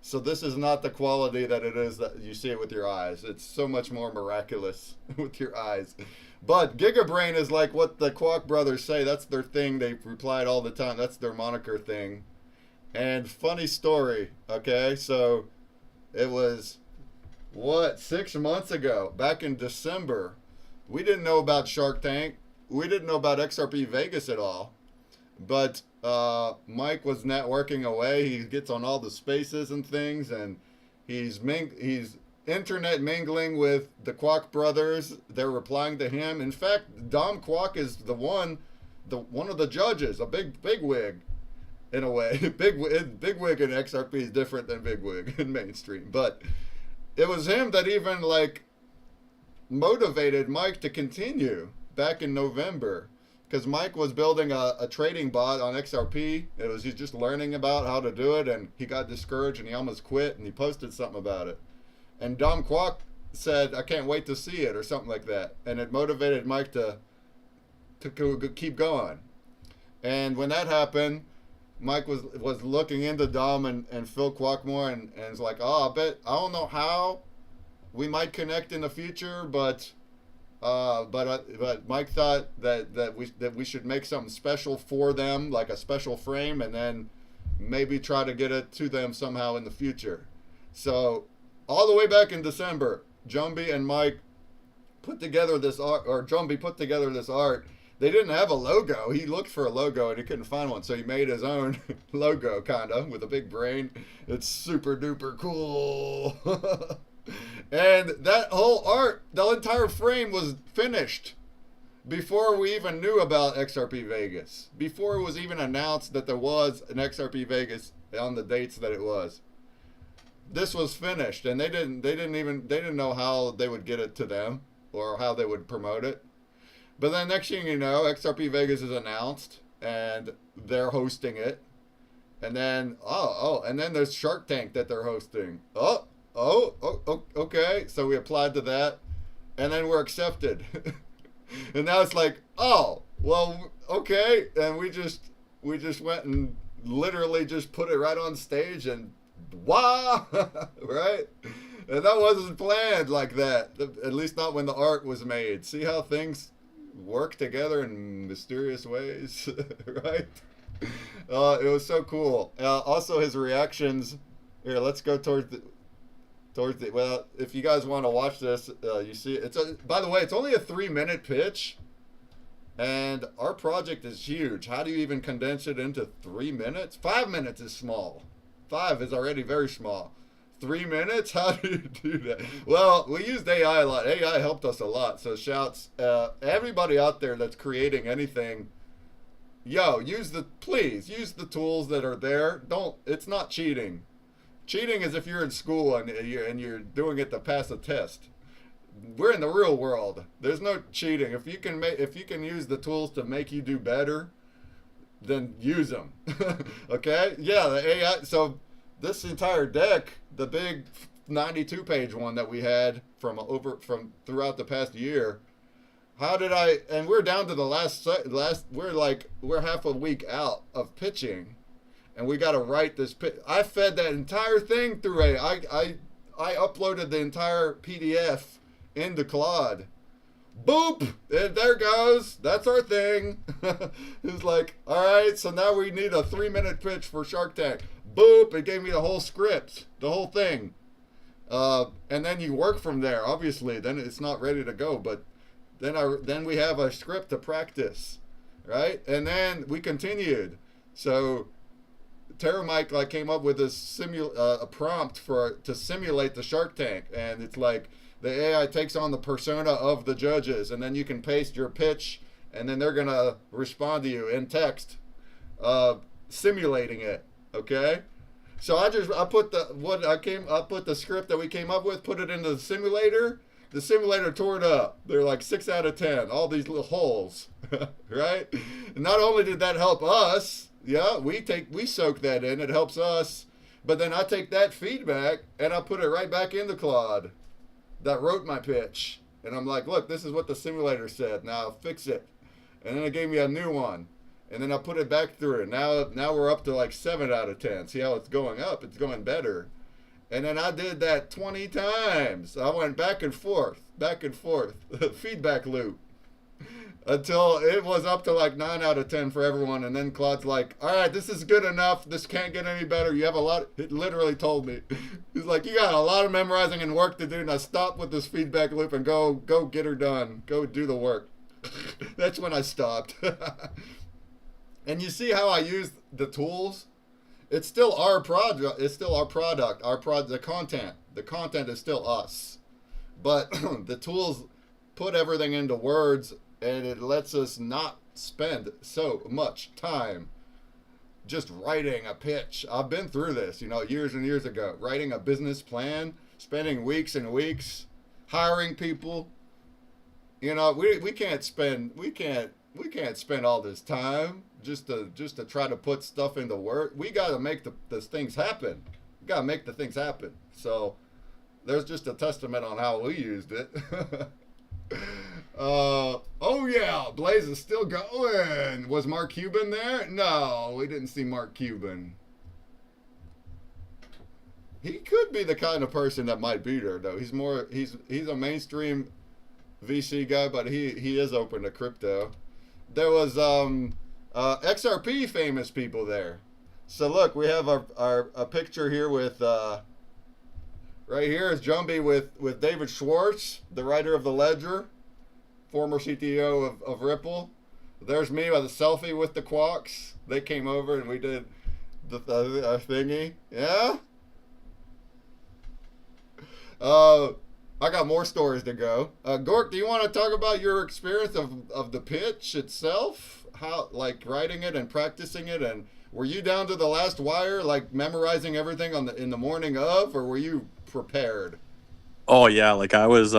So this is not the quality that it is that you see it with your eyes. It's so much more miraculous with your eyes. But Gigabrain is like what the Kwok brothers say. That's their thing. They replied all the time. That's their moniker thing. And funny story, okay? So it was, 6 months ago, back in December. We didn't know about Shark Tank. We didn't know about XRP Vegas at all. But Mike was networking away. He gets on all the spaces and things, and he's internet mingling with the Kwok brothers. They're replying to him. In fact, Dom Kwok is one of the judges, a big wig, in a way. Big wig in XRP is different than big wig in mainstream. But it was him that even like motivated Mike to continue back in November. Because Mike was building a trading bot on XRP. He's just learning about how to do it, and he got discouraged and he almost quit, and he posted something about it. And Dom Kwok said, "I can't wait to see it," or something like that. And it motivated Mike to keep going. And when that happened, Mike was looking into Dom and Phil Kwok more, and it's like, "Oh, I don't know how we might connect in the future, but Mike thought that we should make something special for them, like a special frame, and then maybe try to get it to them somehow in the future." So all the way back in December, Jumby and Mike put together this art, or Jumby put together this art. They didn't have a logo. He looked for a logo and he couldn't find one, so he made his own logo, kinda, with a big brain. It's super duper cool. And that whole art, the entire frame was finished before we even knew about XRP Vegas. Before it was even announced that there was an XRP Vegas on the dates that it was. This was finished, and they didn't know how they would get it to them or how they would promote it. But then next thing you know, XRP Vegas is announced and they're hosting it. And then and then there's Shark Tank that they're hosting. Okay. So we applied to that, and then we're accepted. And now it's like, oh, well, okay. And we just went and literally just put it right on stage, and wow, right? And that wasn't planned like that. At least not when the art was made. See how things work together in mysterious ways, right? It was so cool. Also, his reactions. Here, let's go towards the. Well, if you guys want to watch this, you see it's by the way, it's only a 3-minute pitch, and our project is huge. How do you even condense it into 3 minutes? 5 minutes is small. 5 is already very small. 3 minutes? How do you do that? Well, we used AI a lot. AI helped us a lot. So shouts, everybody out there that's creating anything, yo, please use the tools that are there. It's not cheating. Cheating is if you're in school and you're doing it to pass a test. We're in the real world. There's no cheating. If you can use the tools to make you do better, then use them. Okay? Yeah, the AI. So this entire deck, the big 92-page one that we had from throughout the past year, and we're down to the last we're half a week out of pitching, and we got to write this pitch. I fed that entire thing through AI. I uploaded the entire PDF into Claude. Boop! There goes. That's our thing. It's like, all right, so now we need a 3-minute pitch for Shark Tank. Boop! It gave me the whole script, the whole thing. And then you work from there. Obviously, then it's not ready to go, but then we have a script to practice, right? And then we continued. So Terramike came up with this a prompt to simulate the Shark Tank, and it's like the AI takes on the persona of the judges, and then you can paste your pitch, and then they're gonna respond to you in text, simulating it. Okay, so I put the script that we came up with, put it into the simulator. The simulator tore it up. They're like 6 out of 10. All these little holes, right? And not only did that help us, yeah, we soak that in. It helps us, but then I take that feedback and I put it right back into Claude that wrote my pitch. And I'm like, look, this is what the simulator said. Now fix it. And then it gave me a new one. And then I put it back through it. Now we're up to like 7 out of 10. See how it's going up? It's going better. And then I did that 20 times. I went back and forth, feedback loop, until it was up to like 9 out of 10 for everyone. And then Claude's like, all right, this is good enough. This can't get any better. You have a lot. It literally told me. He's like, you got a lot of memorizing and work to do. Now stop with this feedback loop and go get her done. Go do the work. That's when I stopped. And you see how I used the tools? It's still our product. It's still our product. The content. The content is still us. But the tools put everything into words, and it lets us not spend so much time just writing a pitch. I've been through this, years and years ago. Writing a business plan, spending weeks and weeks, hiring people. We can't spend all this time just to try to put stuff into work. We got to make the things happen. We got to make the things happen. So there's just a testament on how we used it. Oh yeah, Blaze is still going. Was Mark Cuban there? No, we didn't see Mark Cuban. He could be the kind of person that might be there though. He's a mainstream VC guy, but he is open to crypto. There was XRP famous people there. So look, we have a picture here with right here is Jumbie with David Schwartz, the writer of the Ledger, former CTO of Ripple. There's me with a selfie with the Quacks. They came over and we did the thingy. Yeah. I got more stories to go. Gork, do you want to talk about your experience of the pitch itself? How, like, writing it and practicing it, and were you down to the last wire, like memorizing everything in the morning of, or were you prepared? Oh yeah, like I was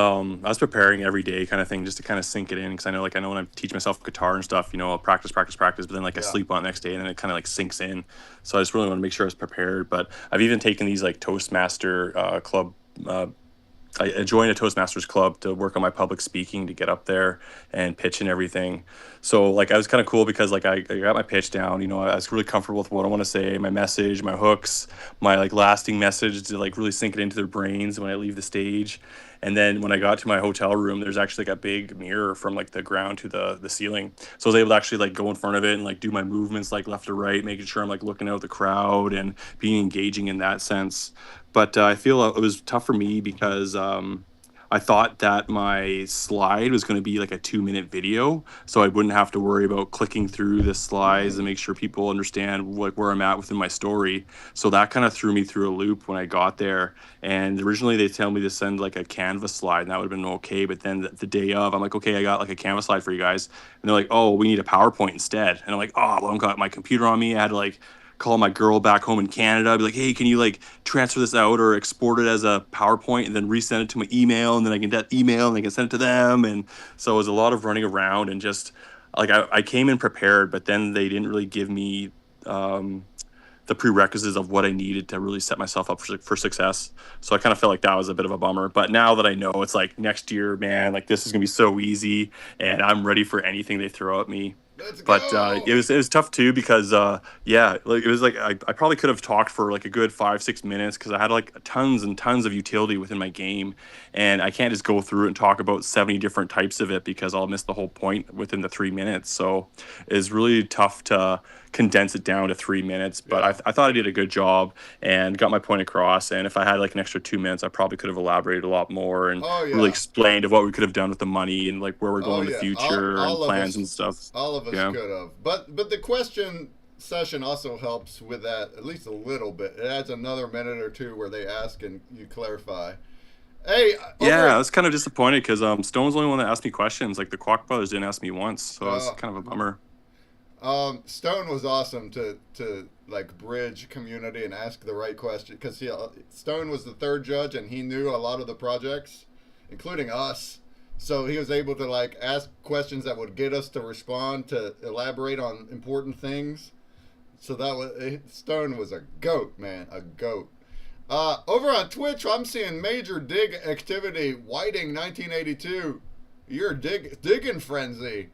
preparing every day kind of thing just to kind of sink it in, because I know when I teach myself guitar and stuff, I'll practice, but then I sleep on the next day and then it kind of like sinks in. So I just really want to make sure I was prepared. But I've even taken these like Toastmaster club. I joined a Toastmasters club to work on my public speaking, to get up there and pitch and everything. So like I was kind of cool because like I got my pitch down, I was really comfortable with what I want to say, my message, my hooks, my like lasting message to like really sink it into their brains when I leave the stage. And then when I got to my hotel room, there's actually like a big mirror from like the ground to the ceiling. So I was able to actually like go in front of it and like do my movements like left to right, making sure I'm like looking out at the crowd and being engaging in that sense. But I feel it was tough for me because I thought that my slide was going to be like a 2-minute video, so I wouldn't have to worry about clicking through the slides and make sure people understand like where I'm at within my story. So that kind of threw me through a loop when I got there. And originally they tell me to send like a Canvas slide, and that would have been okay. But then the day of, I'm like, okay, I got like a Canvas slide for you guys, and they're like, oh, we need a PowerPoint instead. And I'm like, oh, well, I don't got my computer on me. I had to like call my girl back home in Canada, be like, hey, can you like transfer this out or export it as a PowerPoint and then resend it to my email, and then I can get that email and I can send it to them. And so it was a lot of running around, and just like I came in prepared, but then they didn't really give me the prerequisites of what I needed to really set myself up for success. So I kind of felt like that was a bit of a bummer. But now that I know, it's like next year, man, like this is gonna be so easy, and I'm ready for anything they throw at me. Let's But go. it was tough too, because yeah, like it was like I probably could have talked for like a good 5-6 minutes, because I had like tons and tons of utility within my game, and I can't just go through it and talk about 70 different types of it, because I'll miss the whole point within the 3 minutes. So it's really tough to condense it down to 3 minutes. But Yeah. I thought I did a good job and got my point across. And if I had like an extra 2 minutes, I probably could have elaborated a lot more and Oh really yeah. explained of what we could have done with the money and like where we're Oh going in the yeah. future and All of plans us. and stuff. All of us Yeah. could have. But the question session also helps with that at least a little bit. It adds another minute or two where they ask and you clarify. Hey, Yeah, I was kind of disappointed because Stone's the only one that asked me questions. Like the Kwok brothers didn't ask me once, so it's kind of a bummer. Stone was awesome to like bridge community and ask the right question, because Stone was the third judge and he knew a lot of the projects, including us. So he was able to like ask questions that would get us to respond, to elaborate on important things. So that was Stone was a goat, man, a goat. Over on Twitch, I'm seeing major dig activity. Whiting 1982, you're digging frenzy.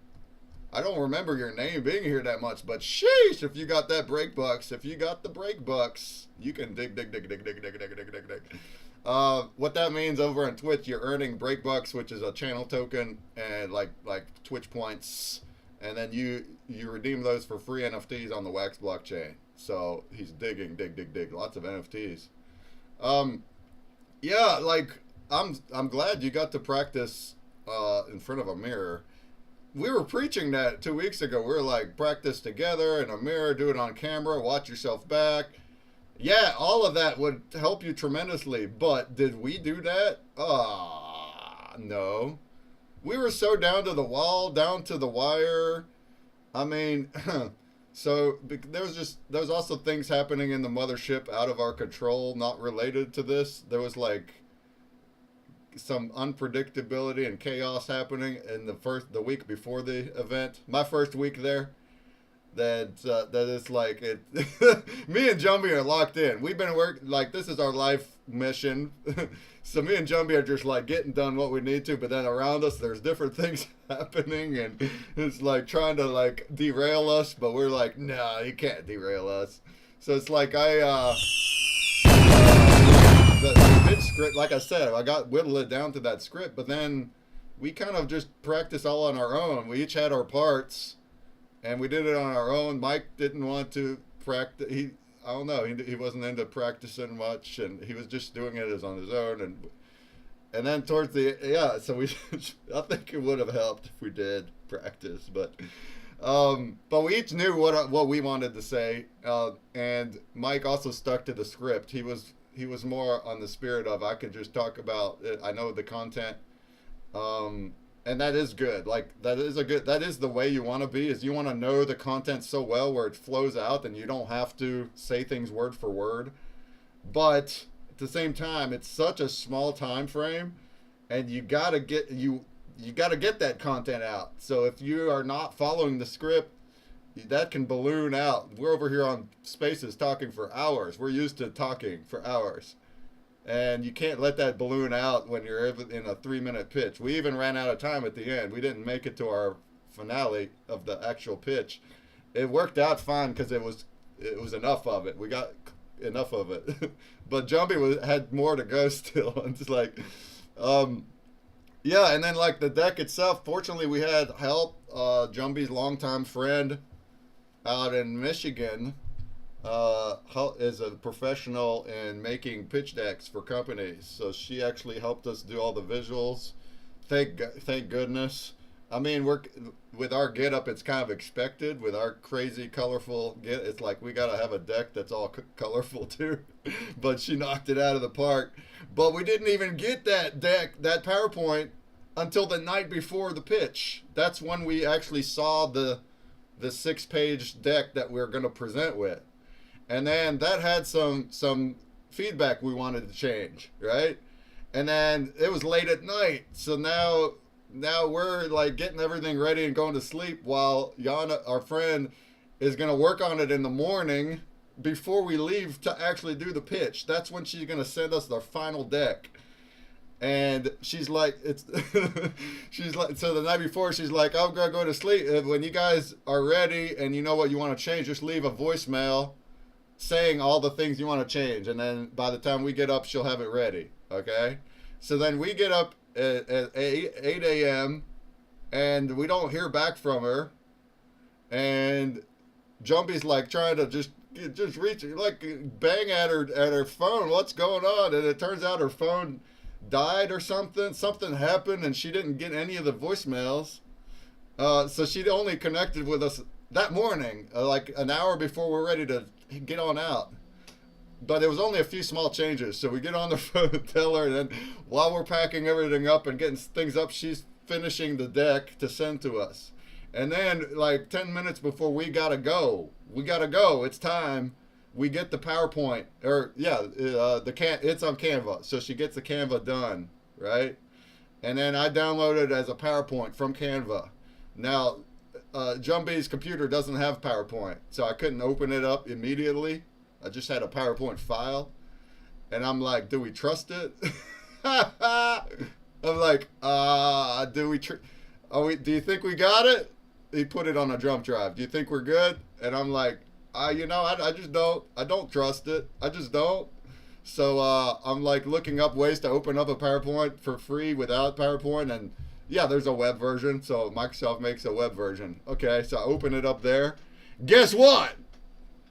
I don't remember your name being here that much, but sheesh, if you got that break bucks, if you got the break bucks, you can dig. What that means over on Twitch, you're earning break bucks, which is a channel token, and like Twitch points, and then you redeem those for free NFTs on the Wax blockchain. So he's digging, dig, lots of NFTs. Yeah, like I'm glad you got to practice in front of a mirror. We were preaching that 2 weeks ago. We were like, practice together in a mirror, do it on camera, watch yourself back. Yeah, all of that would help you tremendously. But did we do that? No. We were so down to the wall, down to the wire. I mean, so there's also things happening in the mothership out of our control, not related to this. There was like some unpredictability and chaos happening in the week before the event. My first week there, that is like it. Me and Jumbie are locked in. We've been like this is our life mission. So me and Jumbie are just like getting done what we need to, but then around us there's different things happening, and it's like trying to like derail us, but we're like, nah, you can't derail us. So it's like the pitch script, like I said, I got whittled it down to that script, but then we kind of just practiced all on our own. We each had our parts, and we did it on our own. Mike didn't want to practice. I don't know. He wasn't into practicing much, and he was just doing it as on his own. And then towards so we, I think it would have helped if we did practice, but we each knew what we wanted to say, and Mike also stuck to the script. He was more on the spirit of I could just talk about it. I know the content, and that is good. Like that is the way you want to be. Is you want to know the content so well where it flows out and you don't have to say things word for word. But at the same time, it's such a small time frame, and you gotta get that content out. So if you are not following the script, that can balloon out. We're over here on Spaces talking for hours. We're used to talking for hours. And you can't let that balloon out when you're in a 3-minute pitch. We even ran out of time at the end. We didn't make it to our finale of the actual pitch. It worked out fine because it was enough of it. We got enough of it. But Jumbie had more to go still. And it's like, yeah, and then like the deck itself, fortunately we had help. Jumbie's longtime friend out in Michigan, is a professional in making pitch decks for companies. So she actually helped us do all the visuals. Thank goodness. I mean, we're with our get up, it's kind of expected. With our crazy, colorful get, it's like we gotta have a deck that's all colorful too. But she knocked it out of the park. But we didn't even get that that PowerPoint, until the night before the pitch. That's when we actually saw the 6-page deck that we we're gonna present with, and then that had some feedback we wanted to change, right? And then it was late at night, so now we're like getting everything ready and going to sleep while Yana, our friend, is going to work on it in the morning before we leave to actually do the pitch. That's when she's going to send us the final deck. And she's like, she's like, so the night before, she's like, I'm going to go to sleep. When you guys are ready and you know what you want to change, just leave a voicemail saying all the things you want to change. And then by the time we get up, she'll have it ready. Okay? So then we get up at 8 a.m. and we don't hear back from her. And Jumpy's like trying to just reach, like bang at her phone. What's going on? And it turns out her phone died or something. Something happened and she didn't get any of the voicemails. So she only connected with us that morning, like an hour before we're ready to get on out. But it was only a few small changes. So we get on the phone and tell her, and then while we're packing everything up and getting things up, she's finishing the deck to send to us. And then like 10 minutes before we gotta go, it's time, we get the PowerPoint, or yeah, it's on Canva. So she gets the Canva done, right? And then I download it as a PowerPoint from Canva. Now, Jumpy's computer doesn't have PowerPoint, so I couldn't open it up immediately. I just had a PowerPoint file, and I'm like, do we trust it? I'm like, do you think we got it? He put it on a jump drive. Do you think we're good? And I'm like, I just don't. I don't trust it. I just don't. So I'm like looking up ways to open up a PowerPoint for free without PowerPoint, and yeah, there's a web version. So Microsoft makes a web version. Okay, so I open it up there. Guess what?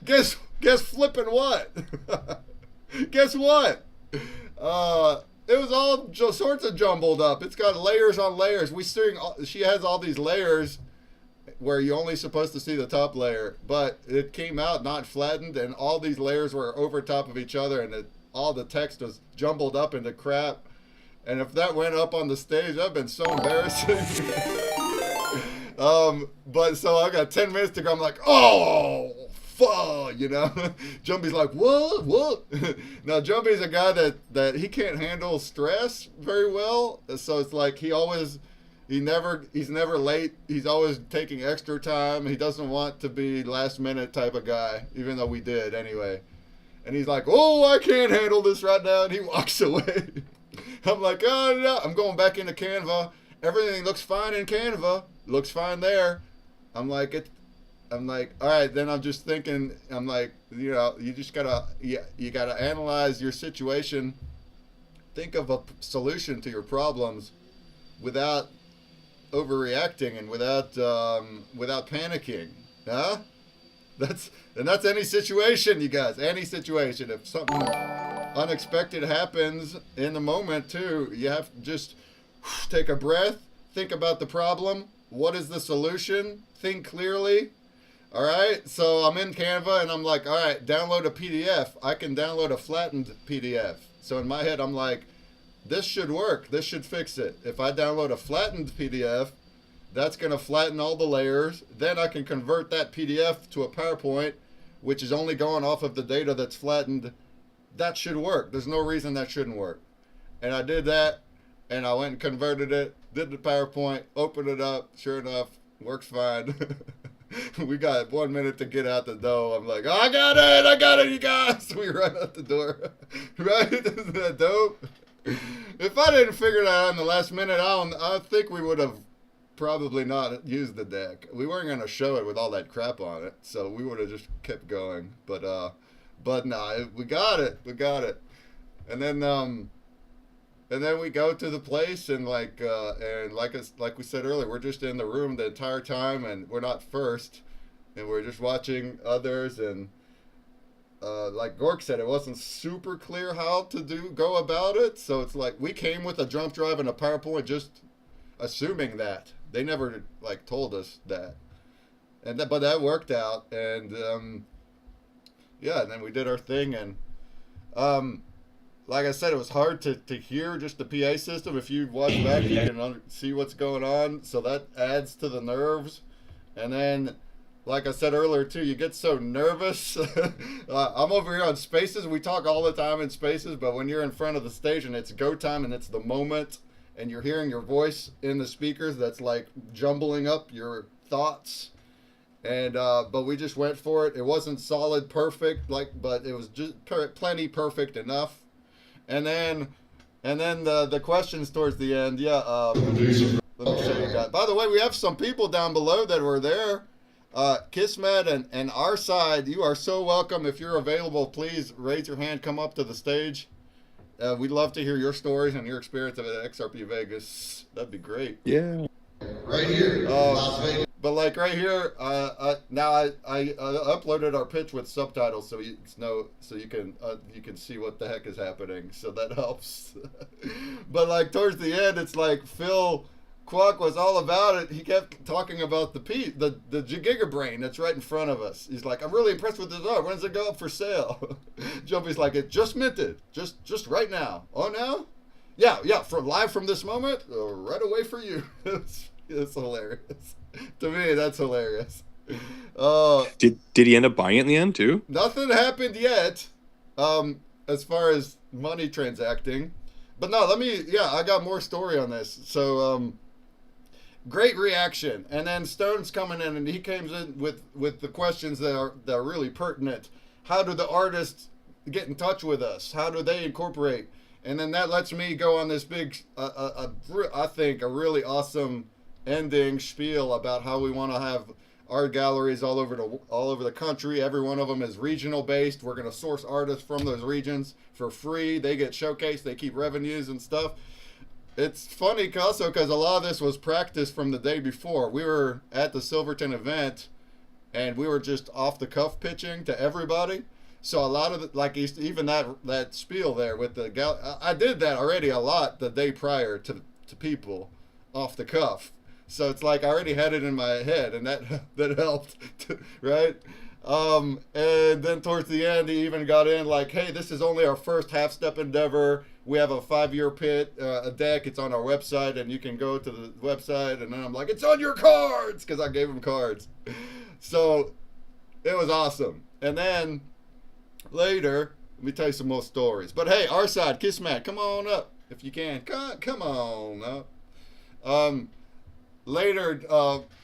Guess flipping what? Guess what? It was all sorts of jumbled up. It's got layers on layers. She has all these layers where you're only supposed to see the top layer, but it came out not flattened, and all these layers were over top of each other, and all the text was jumbled up into crap. And if that went up on the stage, that'd been so embarrassing. But so I got 10 minutes to go. I'm like, oh, fuck, you know. Jumpy's like, what? Now Jumpy's a guy that he can't handle stress very well. So it's like he's never late. He's always taking extra time. He doesn't want to be last minute type of guy, even though we did anyway. And he's like, oh, I can't handle this right now. And he walks away. I'm like, oh, no. I'm going back into Canva. Everything looks fine in Canva. Looks fine there. I'm like, all right. Then I'm just thinking, I'm like, you know, you just gotta analyze your situation. Think of a solution to your problems without overreacting and without panicking. Huh? That's any situation, you guys. Any situation. If something unexpected happens in the moment too, you have to just take a breath, think about the problem. What is the solution? Think clearly. All right. So I'm in Canva and I'm like, all right, download a PDF. I can download a flattened PDF. So in my head, I'm like, this should work. This should fix it. If I download a flattened PDF, that's going to flatten all the layers. Then I can convert that PDF to a PowerPoint, which is only going off of the data that's flattened. That should work. There's no reason that shouldn't work. And I did that, and I went and converted it, did the PowerPoint, opened it up. Sure enough, works fine. We got 1 minute to get out the door. I'm like, oh, I got it, you guys. We run out the door. Right? Isn't that dope? If I didn't figure that out in the last minute, I think we would have probably not used the deck. We weren't going to show it with all that crap on it, so we would have just kept going. But nah, we got it. And then we go to the place, and like we said earlier, we're just in the room the entire time, and we're not first, and we're just watching others, and like Gork said, it wasn't super clear how to go about it. So it's like we came with a jump drive and a PowerPoint, just assuming that they never like told us that, but that worked out, and yeah, and then we did our thing, and like I said, it was hard to hear just the PA system. If you watch back, you can see what's going on, so that adds to the nerves. And then, like I said earlier too, you get so nervous. I'm over here on Spaces. We talk all the time in Spaces, but when you're in front of the stage and it's go time and it's the moment, and you're hearing your voice in the speakers, that's like jumbling up your thoughts. And but we just went for it. It wasn't solid perfect, but it was just plenty perfect enough. And then the questions towards the end. Yeah. Let me show you guys. By the way, we have some people down below that were there. Kismet and our side, you are so welcome. If you're available, please raise your hand. Come up to the stage. We'd love to hear your stories and your experience of XRP Vegas. That'd be great. Yeah. Right here, Las Vegas. But like right here, now I uploaded our pitch with subtitles, so you can see what the heck is happening. So that helps. But like towards the end, it's like Phil Kwok was all about it. He kept talking about the Giga Brain that's right in front of us. He's like, I'm really impressed with this art. When does it go up for sale? Jumpy's like, it just minted, just right now. Oh no? Yeah, live from this moment, right away for you. It's hilarious. To me, that's hilarious. Did he end up buying it in the end too? Nothing happened yet, as far as money transacting. But no, I got more story on this. So, great reaction. And then Stone's coming in, and he comes in with the questions that are really pertinent. How do the artists get in touch with us? How do they incorporate? And then that lets me go on this big, I think, a really awesome ending spiel about how we want to have art galleries all over the country. Every one of them is regional based. We're going to source artists from those regions for free. They get showcased. They keep revenues and stuff. It's funny also because a lot of this was practice from the day before. We were at the Silverton event, and we were just off the cuff pitching to everybody. So a lot of even that spiel there with the I did that already a lot the day prior to people off the cuff. So it's like I already had it in my head, and that helped, right? And then towards the end, he even got in like, hey, this is only our first half-step endeavor. We have a 5-year a deck. It's on our website, and you can go to the website. And then I'm like, it's on your cards, because I gave him cards. So it was awesome. And then later, let me tell you some more stories. But hey, our side, Kismet, come on up if you can. Come on up. Later,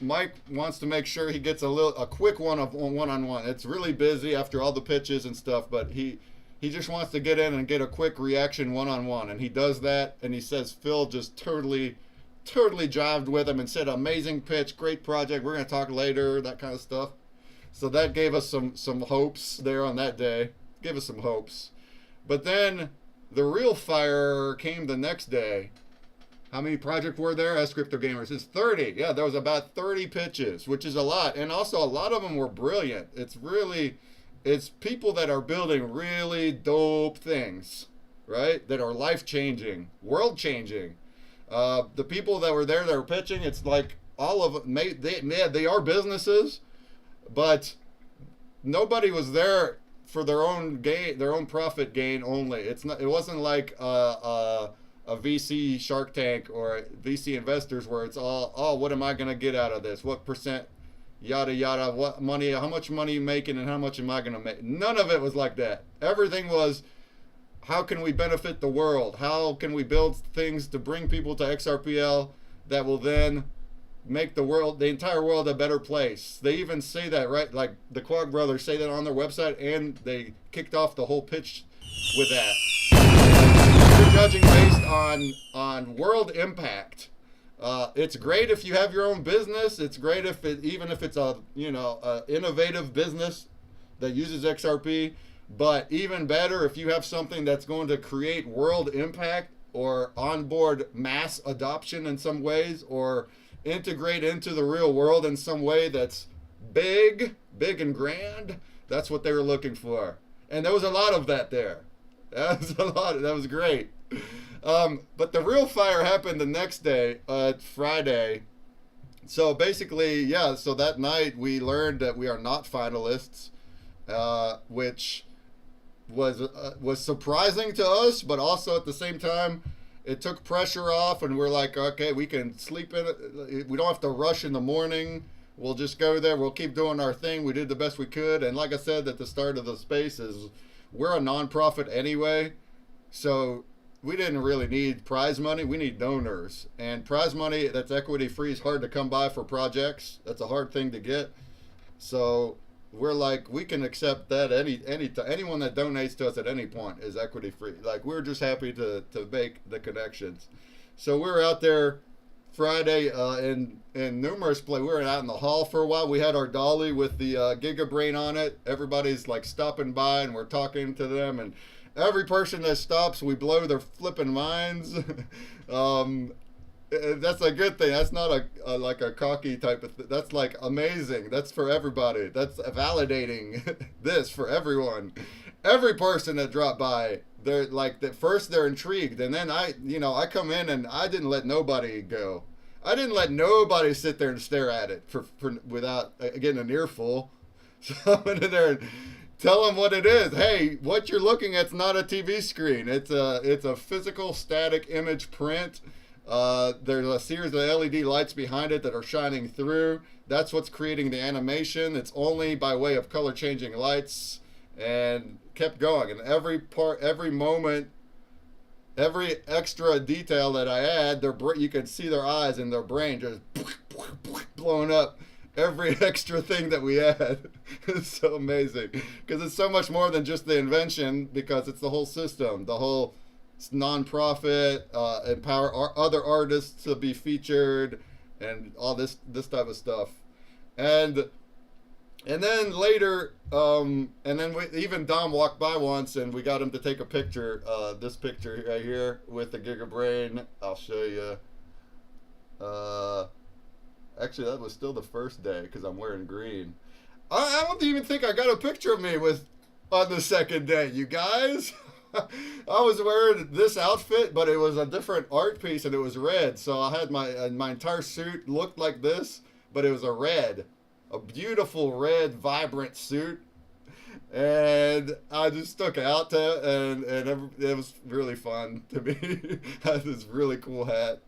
Mike wants to make sure he gets a quick one-on-one. It's really busy after all the pitches and stuff, but he just wants to get in and get a quick reaction one-on-one, and he does that. And he says Phil just totally jived with him and said, "Amazing pitch, great project. We're gonna talk later," that kind of stuff. So that gave us some hopes there on that day. Gave us some hopes, but then the real fire came the next day. How many projects were there? As Crypto Gamers, it's 30. Yeah, there was about 30 pitches, which is a lot. And also a lot of them were brilliant. It's people that are building really dope things, right? That are life-changing, world-changing. The people that were there that were pitching, it's like all of them, they are businesses, but nobody was there for their own gain, their own profit gain only. It wasn't like a VC Shark Tank or VC investors where it's all, oh, what am I going to get out of this? What percent, yada, yada, what money, how much money are you making and how much am I going to make? None of it was like that. Everything was, how can we benefit the world? How can we build things to bring people to XRPL that will then make the entire world a better place? They even say that, right? Like the Quag brothers say that on their website, and they kicked off the whole pitch with that. You're judging based on world impact. It's great if you have your own business. It's great even if it's a innovative business that uses XRP. But even better if you have something that's going to create world impact or onboard mass adoption in some ways, or integrate into the real world in some way that's big and grand. That's what they were looking for. And there was a lot of that there. That was a lot. That was great. But the real fire happened the next day, Friday. So basically, yeah, so that night we learned that we are not finalists, which was surprising to us, but also at the same time, it took pressure off, and we're like, okay, we can sleep in it. We don't have to rush in the morning. We'll just go there. We'll keep doing our thing. We did the best we could. And like I said at the start of the space, is we're a nonprofit anyway, so we didn't really need prize money. We need donors. And prize money that's equity free is hard to come by for projects. That's a hard thing to get. So we're like, we can accept that anyone that donates to us at any point is equity free. Like, we're just happy to make the connections. So we were out there Friday in numerous places. We were out in the hall for a while. We had our dolly with the GigaBrain on it. Everybody's like stopping by, and we're talking to them, and every person that stops, we blow their flipping minds. That's a good thing. That's not a like a cocky type of thing. That's like amazing. That's for everybody. That's validating this for everyone. Every person that dropped by, they're like, at first they're intrigued, and then I come in and I didn't let nobody go. I didn't let nobody sit there and stare at it for without getting an earful. So I went in there and tell them what it is. Hey, what you're looking at's not a TV screen. It's a physical static image print. There's a series of LED lights behind it that are shining through. That's what's creating the animation. It's only by way of color changing lights, and kept going. And every part, every moment, every extra detail that I add, you can see their eyes and their brain just blowing up. Every extra thing that we add is so amazing, because it's so much more than just the invention, because it's the whole system, the whole nonprofit, empower other artists to be featured, and all this type of stuff. And then later, and then even Dom walked by once, and we got him to take a picture, this picture right here with the GigaBrain. I'll show you. Actually, that was still the first day, because I'm wearing green. I don't even think I got a picture of me on the second day, you guys. I was wearing this outfit, but it was a different art piece, and it was red. So I had my entire suit looked like this, but it was a beautiful red, vibrant suit. And I just stuck out to it, and it was really fun to me. I had this really cool hat.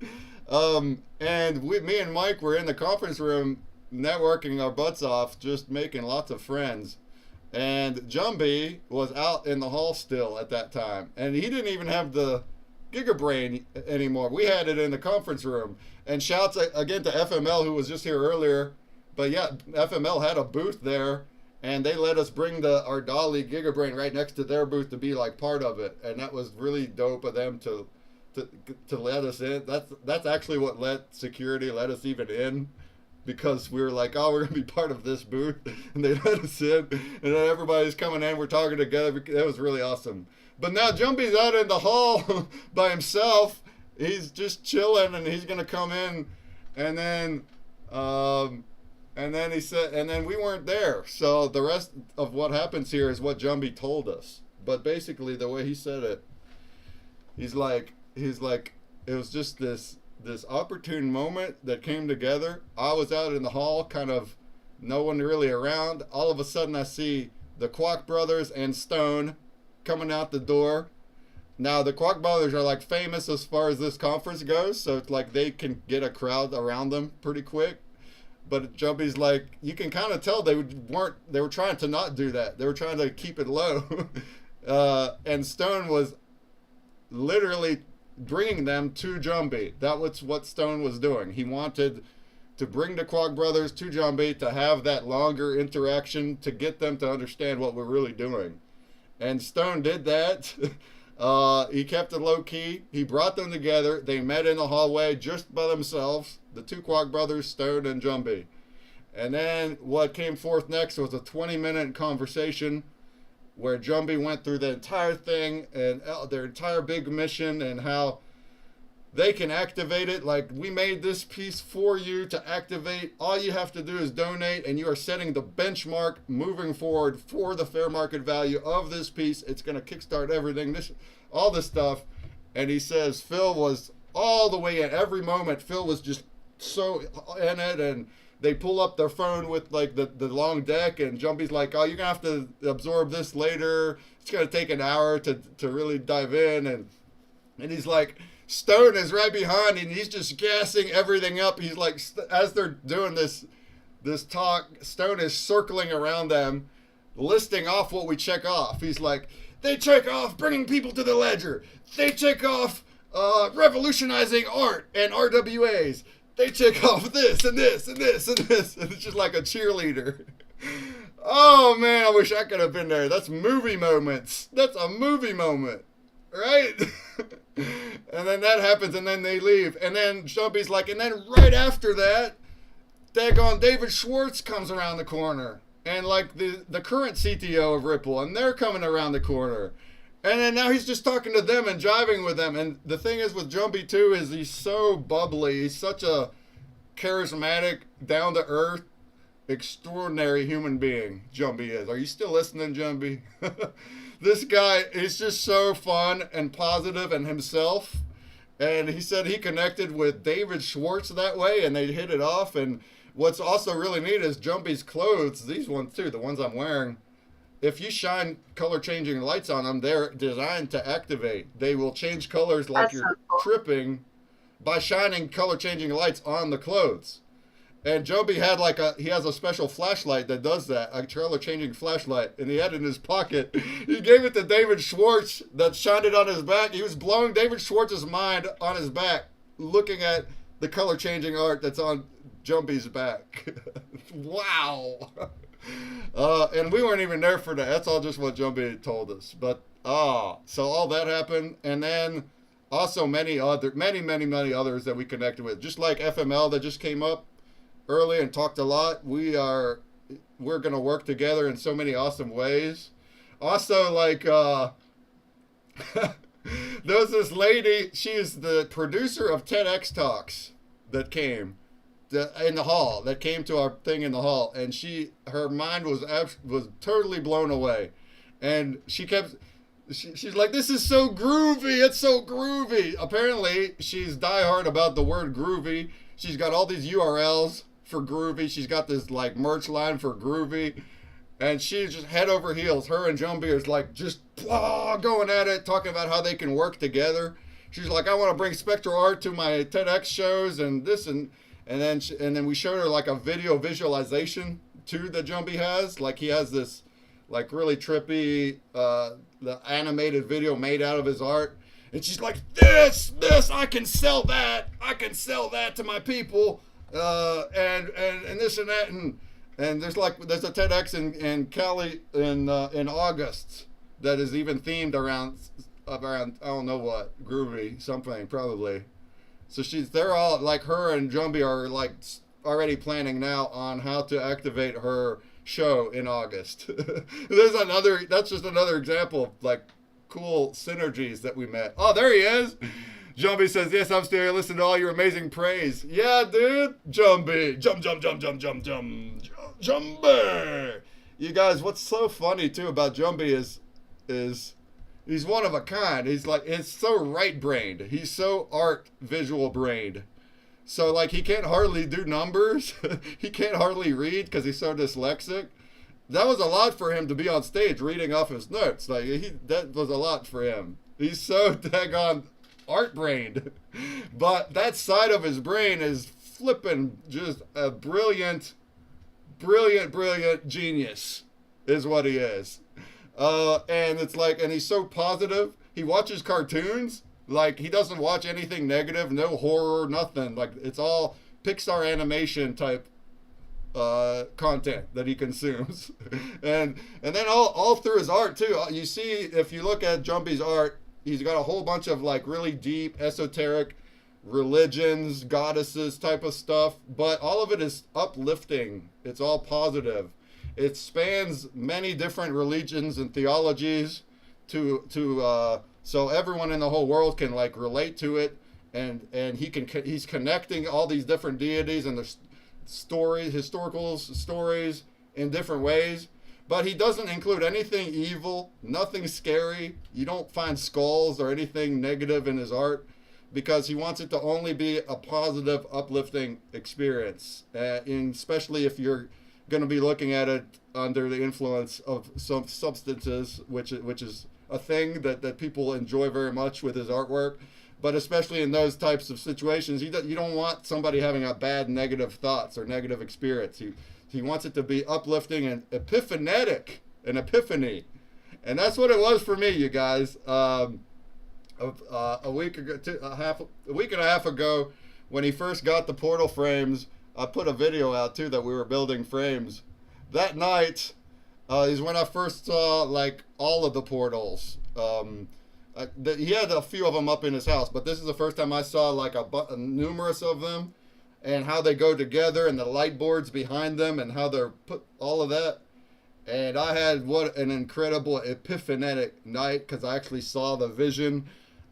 And me and Mike were in the conference room networking our butts off, just making lots of friends. And Jumby was out in the hall still at that time, and he didn't even have the GigaBrain anymore. We had it in the conference room. And shouts again to FML, who was just here earlier. But yeah, FML had a booth there, and they let us bring our dolly GigaBrain right next to their booth to be like part of it. And that was really dope of them to let us in. That's actually what let security let us even in, because we were like, oh, we're gonna be part of this booth, and they let us in, and then everybody's coming in, we're talking together. That was really awesome. But now Jumpy's out in the hall by himself. He's just chilling, and he's gonna come in, and then he said, and then we weren't there. So the rest of what happens here is what Jumpy told us. But basically, the way he said it, he's like, it was just this opportune moment that came together. I was out in the hall, kind of no one really around. All of a sudden, I see the Kwok brothers and Stone coming out the door. Now, the Kwok brothers are like famous as far as this conference goes, so it's like they can get a crowd around them pretty quick. But Jumpy's like, you can kind of tell they were trying to not do that. They were trying to keep it low. And Stone was literally bringing them to Jumpy. That was what Stone was doing. He wanted to bring the Kwok brothers to Jumpy to have that longer interaction, to get them to understand what we're really doing. And Stone did that. He kept it low key. He brought them together. They met in the hallway just by themselves, the two Kwok brothers, Stone and Jumpy. And then what came forth next was a 20-minute conversation where Jumpy went through the entire thing and their entire big mission, and how They can activate it. Like, we made this piece for you to activate. All you have to do is donate, and you are setting the benchmark moving forward for the fair market value of this piece. It's going to kickstart everything, all this stuff. And he says Phil was all the way in. Every moment, Phil was just so in it, and they pull up their phone with like the long deck, and Jumpy's like, oh, you're going to have to absorb this later. It's going to take an hour to really dive in. And he's like, Stone is right behind, and he's just gassing everything up. He's like, as they're doing this talk, Stone is circling around them, listing off what we check off. He's like, they check off bringing people to the ledger. They check off revolutionizing art and RWAs. They check off this and this and this and this. And it's just like a cheerleader. Oh, man, I wish I could have been there. That's movie moments. That's a movie moment, right? And then that happens, and then they leave. And then Jumpy's like, and then right after that, daggone David Schwartz comes around the corner. And like the current CTO of Ripple, and they're coming around the corner. And then now he's just talking to them and jiving with them. And the thing is with Jumpy too is he's so bubbly. He's such a charismatic, down-to-earth, extraordinary human being, Jumpy is. Are you still listening, Jumpy? This guy is just so fun and positive and himself. And he said he connected with David Schwartz that way, and they hit it off. And what's also really neat is Jumpy's clothes, these ones too, the ones I'm wearing, if you shine color-changing lights on them, they're designed to activate. They will change colors like That's you're so cool. tripping by shining color-changing lights on the clothes. And Jumpy had he has a special flashlight that does that, a color-changing flashlight, and he had it in his pocket. He gave it to David Schwartz that shined it on his back. He was blowing David Schwartz's mind on his back, looking at the color-changing art that's on Jumpy's back. Wow. And we weren't even there for that. That's all just what Jumpy told us. But, so all that happened, and then also many others that we connected with, just like FML that just came up early and talked a lot. We're going to work together in so many awesome ways. Also, like, there's this lady, she is the producer of TEDx Talks that came in the hall, that came to our thing in the hall, and her mind was totally blown away. And she's like, this is so groovy, it's so groovy. Apparently, she's diehard about the word groovy. She's got all these URLs for groovy. She's got this like merch line for groovy, and she's just head over heels. Her and Jumpy is like just going at it, talking about how they can work together. She's like, I want to bring spectral art to my TEDx shows and this and then we showed her like a video visualization too that Jumpy has. Like he has this like really trippy the animated video made out of his art, and she's like, this I can sell that to my people. And this and that, and there's a TEDx in Cali in August that is even themed around I don't know what, groovy something probably. So they're all like, her and Jumpy are like already planning now on how to activate her show in August. That's just another example of like cool synergies that we met. Oh, there he is. Jumpy says, yes, I'm still here listening to all your amazing praise. Yeah, dude. Jumpy. Jumpy. You guys, what's so funny, too, about Jumpy is he's one of a kind. He's so right-brained. He's so art-visual-brained. So, like, he can't hardly do numbers. He can't hardly read because he's so dyslexic. That was a lot for him to be on stage reading off his notes. Like, that was a lot for him. He's so daggone art-brained, but that side of his brain is flipping just a brilliant genius is what he is. And it's like, and he's so positive. He watches cartoons, like he doesn't watch anything negative, no horror, nothing. Like it's all Pixar animation type content that he consumes. and then all through his art too, you see, if you look at Jumpy's art, he's got a whole bunch of like really deep, esoteric religions, goddesses type of stuff, but all of it is uplifting. It's all positive. It spans many different religions and theologies so everyone in the whole world can like relate to it and he's connecting all these different deities and the historical stories in different ways. But he doesn't include anything evil, nothing scary. You don't find skulls or anything negative in his art, because he wants it to only be a positive, uplifting experience, especially if you're going to be looking at it under the influence of some substances, which is a thing that people enjoy very much with his artwork. But especially in those types of situations, you don't want somebody having a bad negative thoughts or negative experience. He wants it to be uplifting and epiphanetic, an epiphany. And that's what it was for me, you guys. A week and a half ago, when he first got the portal frames, I put a video out too that we were building frames. That night is when I first saw like all of the portals. He had a few of them up in his house, but this is the first time I saw like numerous of them, and how they go together, and the light boards behind them, and how they're put, all of that. And I had what an incredible epiphanetic night, because I actually saw the vision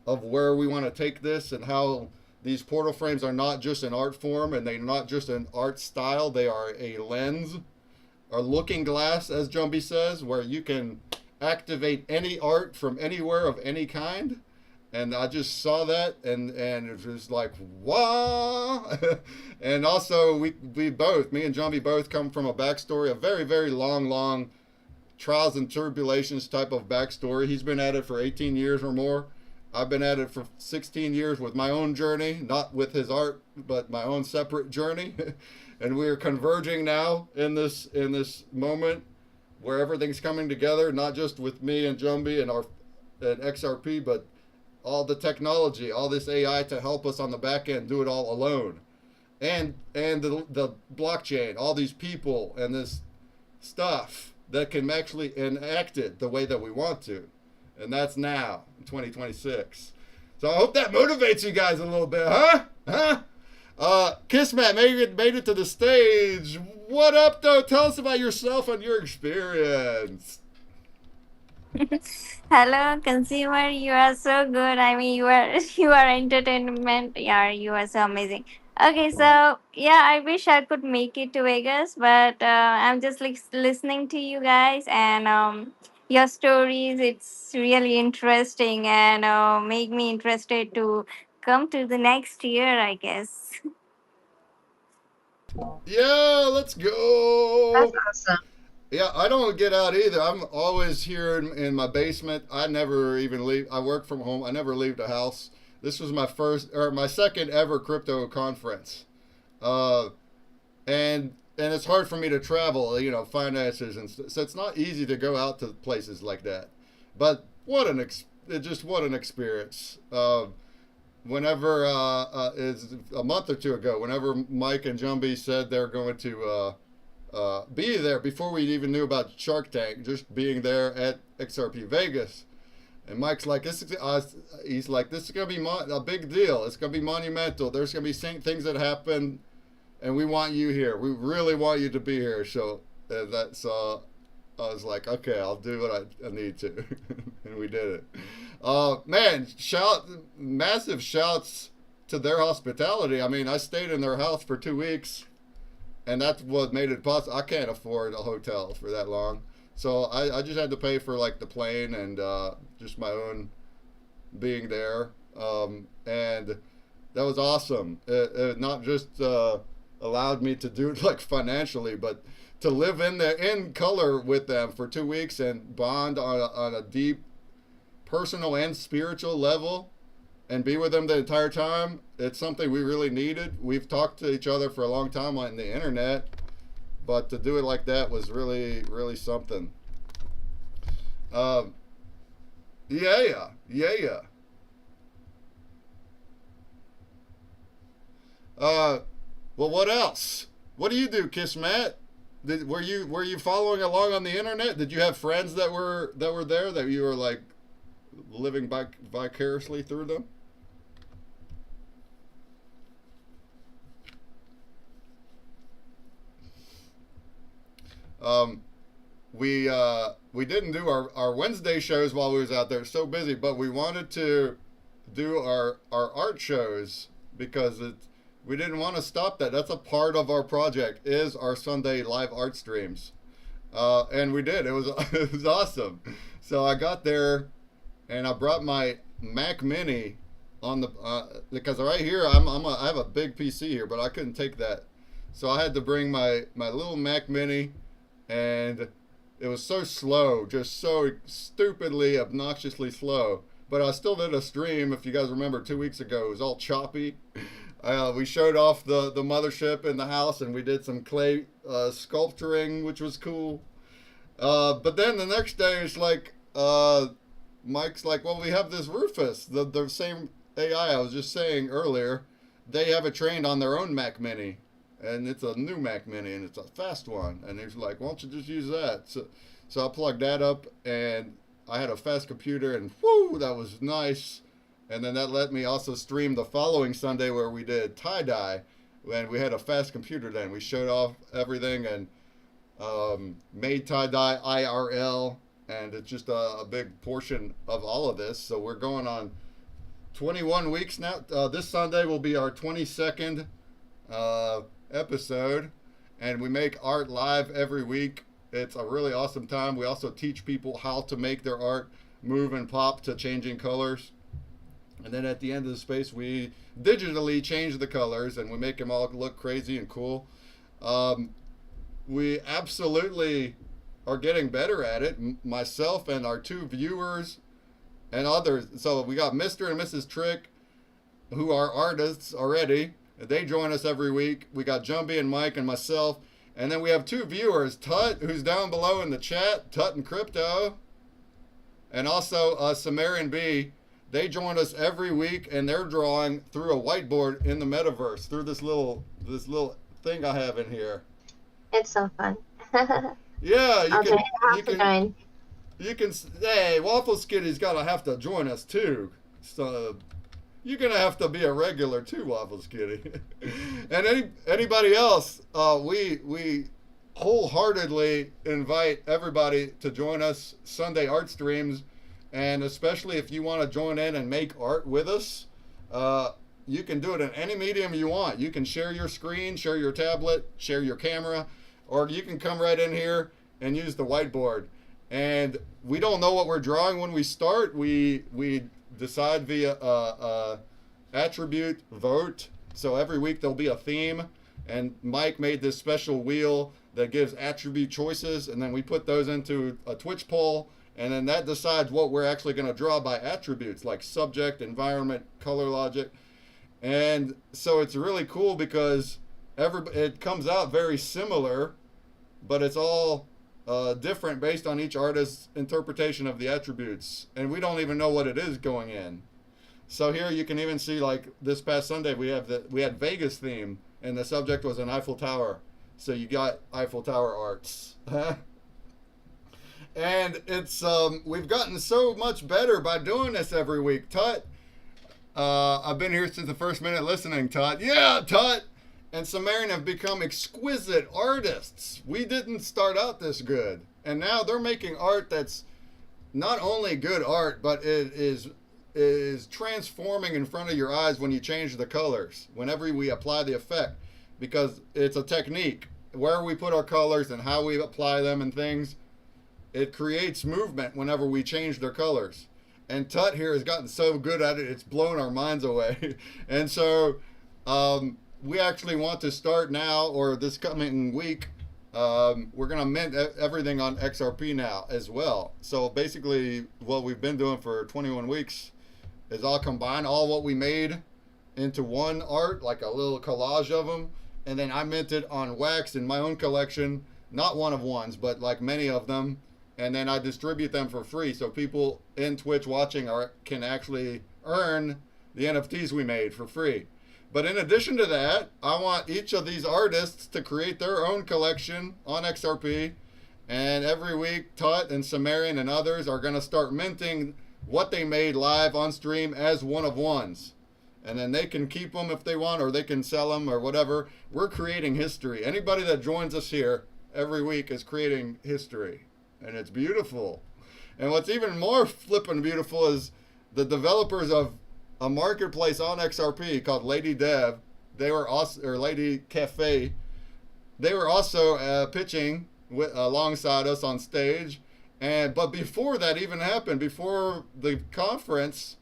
of where we want to take this, and how these portal frames are not just an art form, and they're not just an art style. They are a lens, or looking glass, as Jumbie says, where you can activate any art from anywhere of any kind. And I just saw that, and it was like, wow. And also, we both, me and Jumbie both come from a backstory, a very, very long trials and tribulations type of backstory. He's been at it for 18 years or more. I've been at it for 16 years with my own journey, not with his art, but my own separate journey. And we are converging now in this moment where everything's coming together, not just with me and Jumbie and XRP, but all the technology, all this AI to help us on the back end do it all alone. And the blockchain, all these people and this stuff that can actually enact it the way that we want to. And that's now, in 2026. So I hope that motivates you guys a little bit, huh? Kismet made it to the stage. What up, though? Tell us about yourself and your experience. Hello, consumer. You are so good. I mean, you are entertainment. Yeah, you are so amazing. Okay, so yeah, I wish I could make it to Vegas, but I'm just like listening to you guys and your stories. It's really interesting and make me interested to come to the next year, I guess. Yeah, let's That's go. awesome. Yeah, I don't get out either. I'm always here in my basement. I never even leave. I work from home. I never leave the house. This was my second ever crypto conference, and it's hard for me to travel. Finances so it's not easy to go out to places like that. But what an experience. Whenever is a month or two ago, whenever Mike and Jumbie said they're going to be there before we even knew about Shark Tank, just being there at XRP Vegas. And Mike's like, this is going to be a big deal. It's going to be monumental. There's going to be things that happen, and we want you here. We really want you to be here. So I was like, okay, I'll do what I need to. And we did it. Man, massive shouts to their hospitality. I mean, I stayed in their house for 2 weeks. And that's what made it possible. I can't afford a hotel for that long. So I just had to pay for like the plane and just my own being there. And that was awesome. It not just allowed me to do it like financially, but to live in color with them for 2 weeks and bond on a deep personal and spiritual level. And be with them the entire time. It's something we really needed. We've talked to each other for a long time on the internet, but to do it like that was really, really something. Yeah. Well, what else? What do you do, Kismet? Were you following along on the internet? Did you have friends that were there that you were like living vicariously through them? We didn't do our Wednesday shows while we was out there. So busy, but we wanted to do our art shows because we didn't want to stop that. That's a part of our project is our Sunday live art streams. And we did. It was it was awesome. So I got there, and I brought my Mac Mini on the because right here I have a big PC here, but I couldn't take that, so I had to bring my little Mac Mini, and it was so slow, just so stupidly, obnoxiously slow. But I still did a stream. If you guys remember, 2 weeks ago, it was all choppy. We showed off the mothership in the house, and we did some clay sculpturing, which was cool. But then the next day, it's like Mike's like, well, we have this Rufus, the same AI I was just saying earlier. They have it trained on their own Mac Mini, and it's a new Mac Mini, and it's a fast one. And he's like, why don't you just use that? So I plugged that up, and I had a fast computer, and whoo, that was nice. And then that let me also stream the following Sunday where we did tie-dye, and we had a fast computer then. We showed off everything and made tie-dye IRL, and it's just a big portion of all of this. So we're going on 21 weeks now. This Sunday will be our 22nd episode, and we make art live every week. It's a really awesome time. We also teach people how to make their art move and pop to changing colors. And then at the end of the space, we digitally change the colors, and we make them all look crazy and cool. We absolutely are getting better at it, myself and our 2 viewers and others. So we got Mr. and Mrs. Trick, who are artists already. They join us every week. We got Jumbie and Mike and myself. And then we have 2 viewers, Tut, who's down below in the chat, Tut and Crypto. And also Sumerian B. They join us every week, and they're drawing through a whiteboard in the metaverse, through this little thing I have in here. It's so fun. Yeah, you can. Hey, Waffle Skitty's gotta have to join us too. So you're gonna have to be a regular too, Waffle Skitty. And anybody else, we wholeheartedly invite everybody to join us Sunday art streams, and especially if you want to join in and make art with us, you can do it in any medium you want. You can share your screen, share your tablet, share your camera, or you can come right in here and use the whiteboard. And we don't know what we're drawing when we start. We decide via attribute vote. So every week there'll be a theme, and Mike made this special wheel that gives attribute choices, and then we put those into a Twitch poll, and then that decides what we're actually going to draw by attributes like subject, environment, color logic. And so it's really cool because it comes out very similar, but it's all different based on each artist's interpretation of the attributes, and we don't even know what it is going in. So here you can even see, like this past Sunday we had Vegas theme, and the subject was an Eiffel Tower, so you got Eiffel Tower arts. And it's we've gotten so much better by doing this every week. Tut, I've been here since the first minute listening. Tut, yeah, Tut and Sumerian have become exquisite artists. We didn't start out this good, and now they're making art that's not only good art, but it is transforming in front of your eyes when you change the colors, whenever we apply the effect, because it's a technique. Where we put our colors and how we apply them and things, it creates movement whenever we change their colors. And Tut here has gotten so good at it, it's blown our minds away. And so we actually want to start now, or this coming week, we're going to mint everything on XRP now as well. So basically what we've been doing for 21 weeks is I'll combine all what we made into one art, like a little collage of them, and then I mint it on wax in my own collection, not one of ones, but like many of them, and then I distribute them for free, so people in Twitch watching can actually earn the NFTs we made for free. But in addition to that, I want each of these artists to create their own collection on XRP, and every week Tut and Sumerian and others are going to start minting what they made live on stream as one of ones. And then they can keep them if they want, or they can sell them or whatever. We're creating history. Anybody that joins us here every week is creating history, and it's beautiful. And what's even more flippin' beautiful is the developers of a marketplace on XRP called Lady Dev. They were also, or Lady Cafe. They were also pitching alongside us on stage. But before that even happened, before the conference,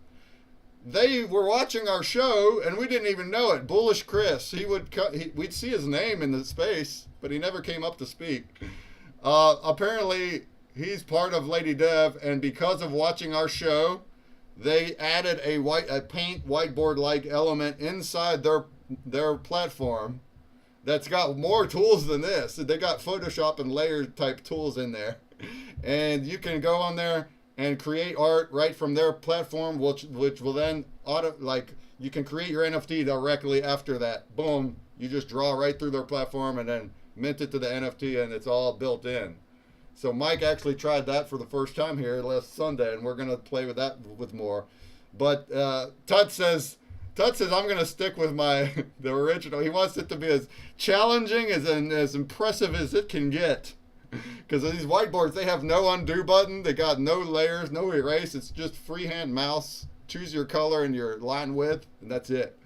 they were watching our show and we didn't even know it. Bullish Chris, we'd see his name in the space, but he never came up to speak. Apparently, he's part of Lady Dev, and because of watching our show, they added a paint whiteboard-like element inside their platform that's got more tools than this. They got Photoshop and layer type tools in there, and you can go on there and create art right from their platform, which will then you can create your NFT directly after that. Boom, you just draw right through their platform and then mint it to the NFT, and it's all built in. So Mike actually tried that for the first time here last Sunday, and we're gonna play with that with more. But Tut says I'm gonna stick with the original. He wants it to be as challenging and as impressive as it can get. Because these whiteboards, they have no undo button. They got no layers, no erase. It's just freehand mouse. Choose your color and your line width, and that's it.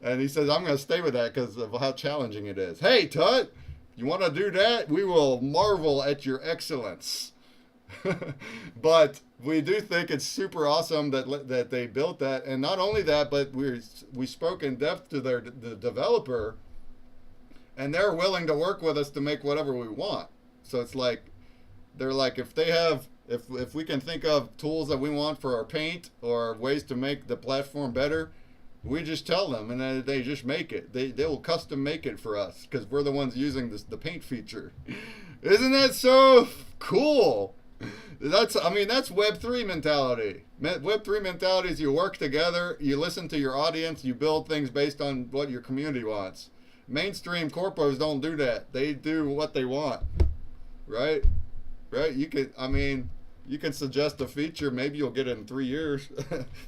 And he says, I'm going to stay with that because of how challenging it is. Hey, Tut, you want to do that? We will marvel at your excellence. But we do think it's super awesome that they built that. And not only that, but we spoke in depth to the developer, and they're willing to work with us to make whatever we want. So it's like, they're like, if we can think of tools that we want for our paint or ways to make the platform better, we just tell them, and then they just make it. They will custom make it for us because we're the ones using the paint feature. Isn't that so cool? That's Web3 mentality. Web3 mentality is you work together, you listen to your audience, you build things based on what your community wants. Mainstream corpos don't do that. They do what they want. Right? You can suggest a feature, maybe you'll get it in 3 years.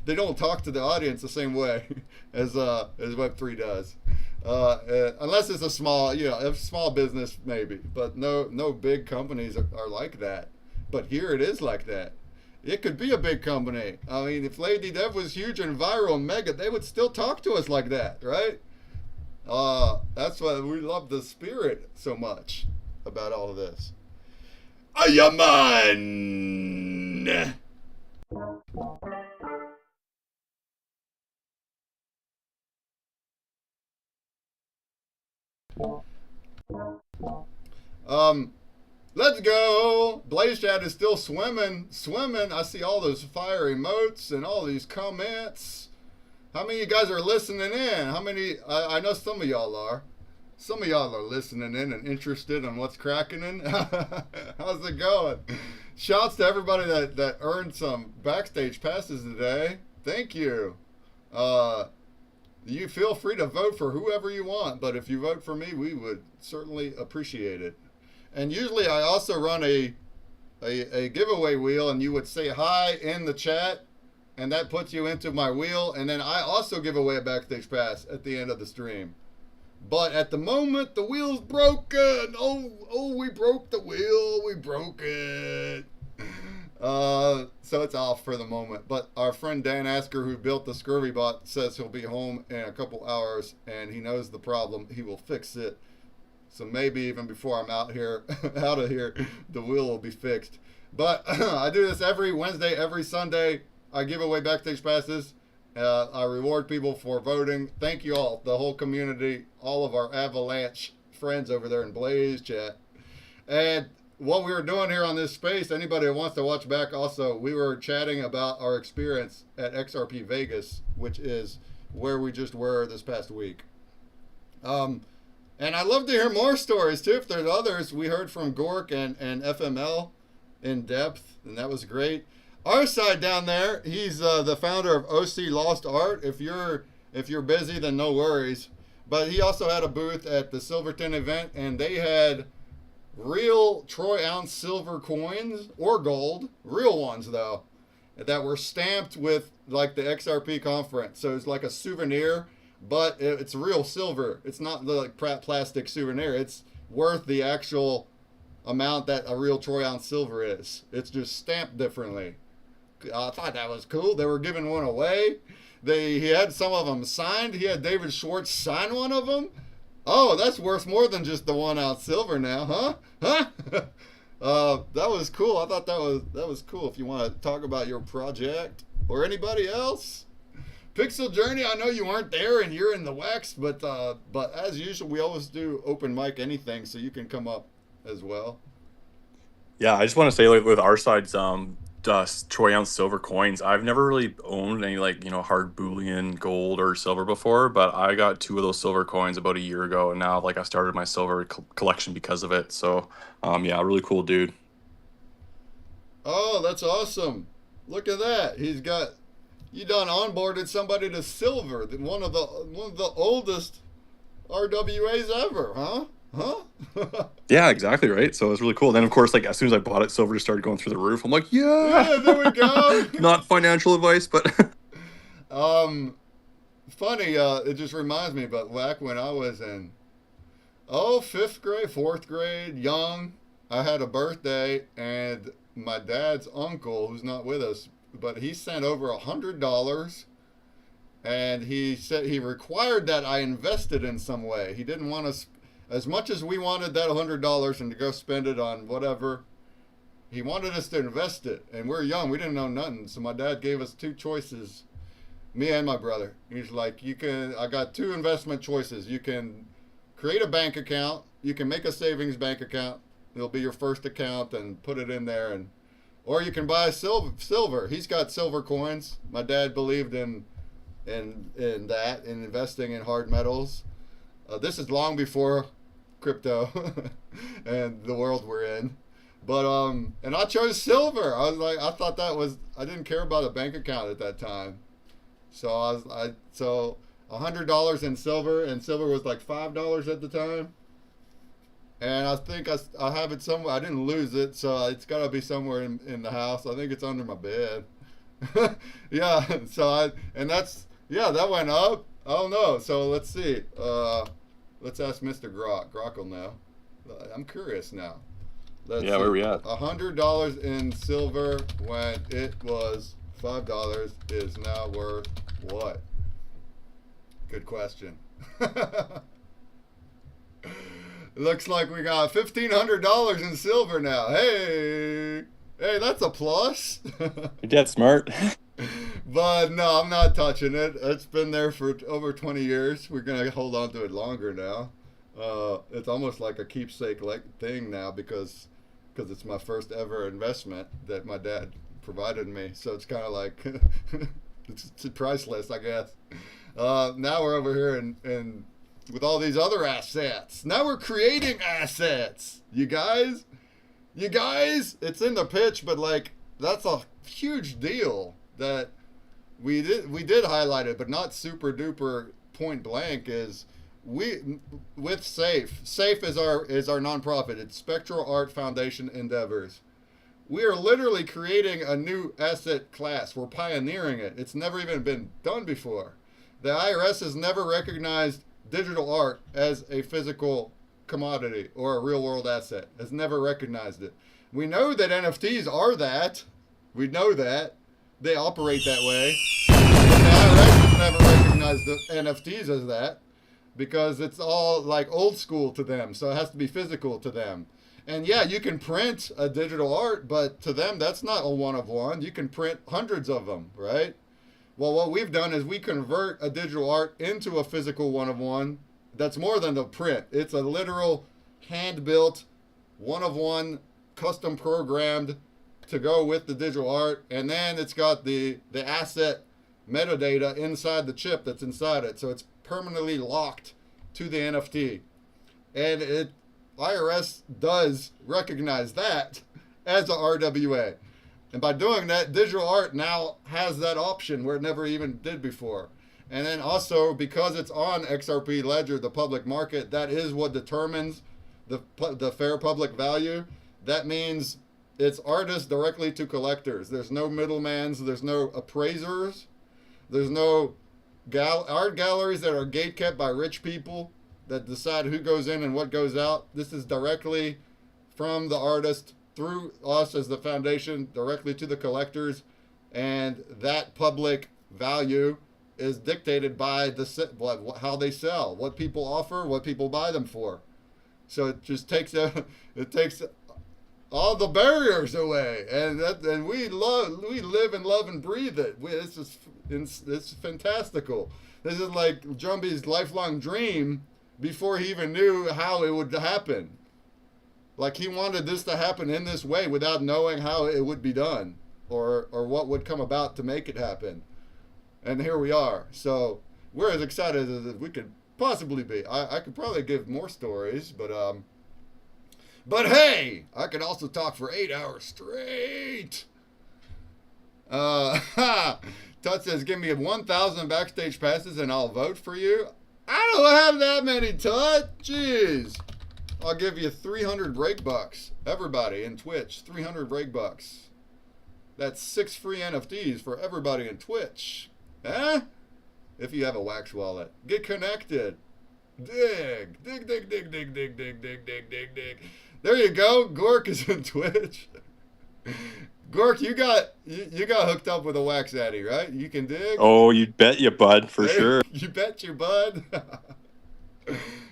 They don't talk to the audience the same way as Web3 does. Unless it's a small business maybe, but no big companies are like that. But here it is like that. It could be a big company. I mean, if Lady Dev was huge and viral and mega, they would still talk to us like that, right? That's why we love the spirit so much about all of this. Ayaman! Let's go. Blaze Chat is still swimming. I see all those fire emotes and all these comments. How many of you guys are listening in? How many? I know some of y'all are. Some of y'all are listening in and interested in what's cracking in. How's it going? Shouts to everybody that earned some backstage passes today. Thank you. You feel free to vote for whoever you want, but if you vote for me, we would certainly appreciate it. And usually I also run a giveaway wheel, and you would say hi in the chat, and that puts you into my wheel, and then I also give away a backstage pass at the end of the stream. But at the moment, the wheel's broken. Oh, we broke the wheel. We broke it. So it's off for the moment. But our friend Dan Asker, who built the Scurvy bot, says he'll be home in a couple hours, and he knows the problem. He will fix it. So maybe even before I'm out of here, the wheel will be fixed. But I do this every Wednesday, every Sunday. I give away backstage passes. I reward people for voting. Thank you all, the whole community, all of our Avalanche friends over there in Blaze Chat. And what we were doing here on this space, anybody who wants to watch back also, we were chatting about our experience at XRP Vegas, which is where we just were this past week. And I'd love to hear more stories too, if there's others. We heard from Gork and FML in depth, and that was great. Our side down there, he's the founder of OC Lost Art. If you're busy, then no worries. But he also had a booth at the Silverton event, and they had real troy ounce silver coins or gold, real ones though, that were stamped with like the XRP conference. So it's like a souvenir, but it's real silver. It's not like plastic souvenir. It's worth the actual amount that a real troy ounce silver is. It's just stamped differently. I thought that was cool. They were giving one away. he had some of them signed. He had David Schwartz sign one of them. Oh, that's worth more than just the 1 ounce silver now, huh? Huh? That was cool. I thought that was cool. If you want to talk about your project or anybody else, Pixel Journey. I know you weren't there and you're in the wax, but as usual, we always do open mic anything, so you can come up as well. Yeah, I just want to say, like, with our side's troy ounce silver coins, I've never really owned any, like, hard bullion gold or silver before, but I got 2 of those silver coins about a year ago, and now, like, I started my silver collection because of it. So yeah, really cool dude. Oh, that's awesome! Look at that. You done onboarded somebody to silver, one of the oldest RWAs ever, huh? Huh? Yeah, exactly, right? So it's really cool. Then, of course, like, as soon as I bought it, silver just started going through the roof. I'm like, yeah, Yeah, there we go. not financial advice, but Funny, it just reminds me about back when I was in, 5th grade, 4th grade, young. I had a birthday, and my dad's uncle, who's not with us, but he sent over $100, and he said he required that I invested in some way. He didn't want us, as much as we wanted that $100 and to go spend it on whatever, he wanted us to invest it. And we're young, we didn't know nothing. So my dad gave us 2 choices, me and my brother. He's like, I got 2 investment choices. You can create a bank account, you can make a savings bank account. It'll be your first account and put it in there, or you can buy silver. He's got silver coins. My dad believed in that, in investing in hard metals. This is long before crypto and the world we're in. But and I chose silver. I thought that was, I didn't care about a bank account at that time. So so $100 in silver, and silver was like $5 at the time. And I think I have it somewhere. I didn't lose it, so it's got to be somewhere in the house. I think it's under my bed. Yeah, so that went up. Oh no, so let's see. Let's ask Mr. Grok. Grok will know. I'm curious now. Let's see. Where we at? $100 in silver when it was $5 is now worth what? Good question. Looks like we got $1,500 in silver now. Hey, that's a plus. Your dad's smart. But no, I'm not touching it. It's been there for over 20 years. We're gonna hold on to it longer now. It's almost like a keepsake thing now because it's my first ever investment that my dad provided me. So it's kind of like it's priceless, I guess. Now we're over here and with all these other assets. Now we're creating assets. You guys, it's in the pitch, but like that's a huge deal that we did highlight it, but not super duper point blank. Is with SAFE is our nonprofit. It's Spectral Art Foundation Endeavors. We are literally creating a new asset class. We're pioneering it. It's never even been done before. The IRS has never recognized digital art as a physical commodity or a real world asset. Has never recognized it. We know that NFTs are that. We know that. They operate that way. But the IRS has never recognized the NFTs as that because it's all like old school to them. So it has to be physical to them. And yeah, you can print a digital art, but to them, that's not a one of one. You can print hundreds of them, right? Well, what we've done is we convert a digital art into a physical one of one. That's more than a print. It's a literal hand-built one of one, custom programmed to go with the digital art. And then it's got the asset metadata inside the chip that's inside it. So it's permanently locked to the NFT. And IRS does recognize that as a RWA. And by doing that, digital art now has that option where it never even did before. And then also, because it's on XRP Ledger, the public market, that is what determines the fair public value. That means it's artists directly to collectors. There's no middlemans. There's no appraisers. There's no art galleries that are gatekept by rich people that decide who goes in and what goes out. This is directly from the artist through us as the foundation directly to the collectors, and that public value is dictated by how they sell, what people offer, what people buy them for. So it just takes all the barriers away, and we live and love and breathe it. It's fantastical. This is like Jumbie's lifelong dream before he even knew how it would happen. Like he wanted this to happen in this way without knowing how it would be done or what would come about to make it happen. And here we are. So we're as excited as we could possibly be. I could probably give more stories, but hey, I could also talk for 8 hours straight. Tut says, give me 1,000 backstage passes and I'll vote for you. I don't have that many, Tut. Jeez. I'll give you 300 break bucks. Everybody in Twitch, 300 break bucks. That's 6 free NFTs for everybody in Twitch. Eh? If you have a Wax wallet. Get connected. Dig. Dig, dig, dig, dig, dig, dig, dig, dig, dig, dig. There you go. Gork is in Twitch. Gork, you got hooked up with a Wax Addy, right? You can dig? Oh, you bet you, bud, for sure. You bet you, bud.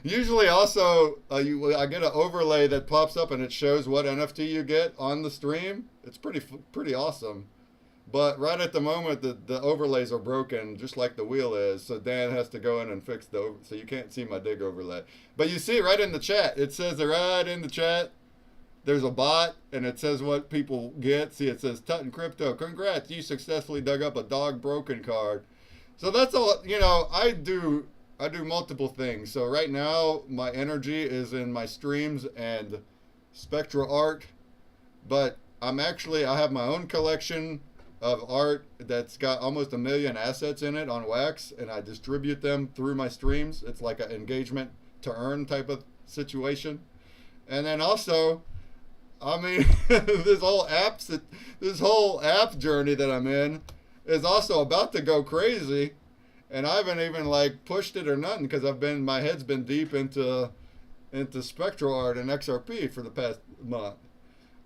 Usually also, I get an overlay that pops up and it shows what NFT you get on the stream. It's pretty awesome. But right at the moment, the overlays are broken, just like the wheel is. So Dan has to go in and fix so you can't see my dig overlay. But you see right in the chat, it says right in the chat, there's a bot, and it says what people get. See, it says Tutton Crypto, congrats, you successfully dug up a dog broken card. So that's all, I do multiple things. So right now, my energy is in my streams and spectral art. But I have my own collection of art that's got almost 1 million assets in it on Wax, and I distribute them through my streams. It's like an engagement to earn type of situation. And then also, this whole app journey that I'm in is also about to go crazy, and I haven't even pushed it or nothing because my head's been deep into spectral art and XRP for the past month.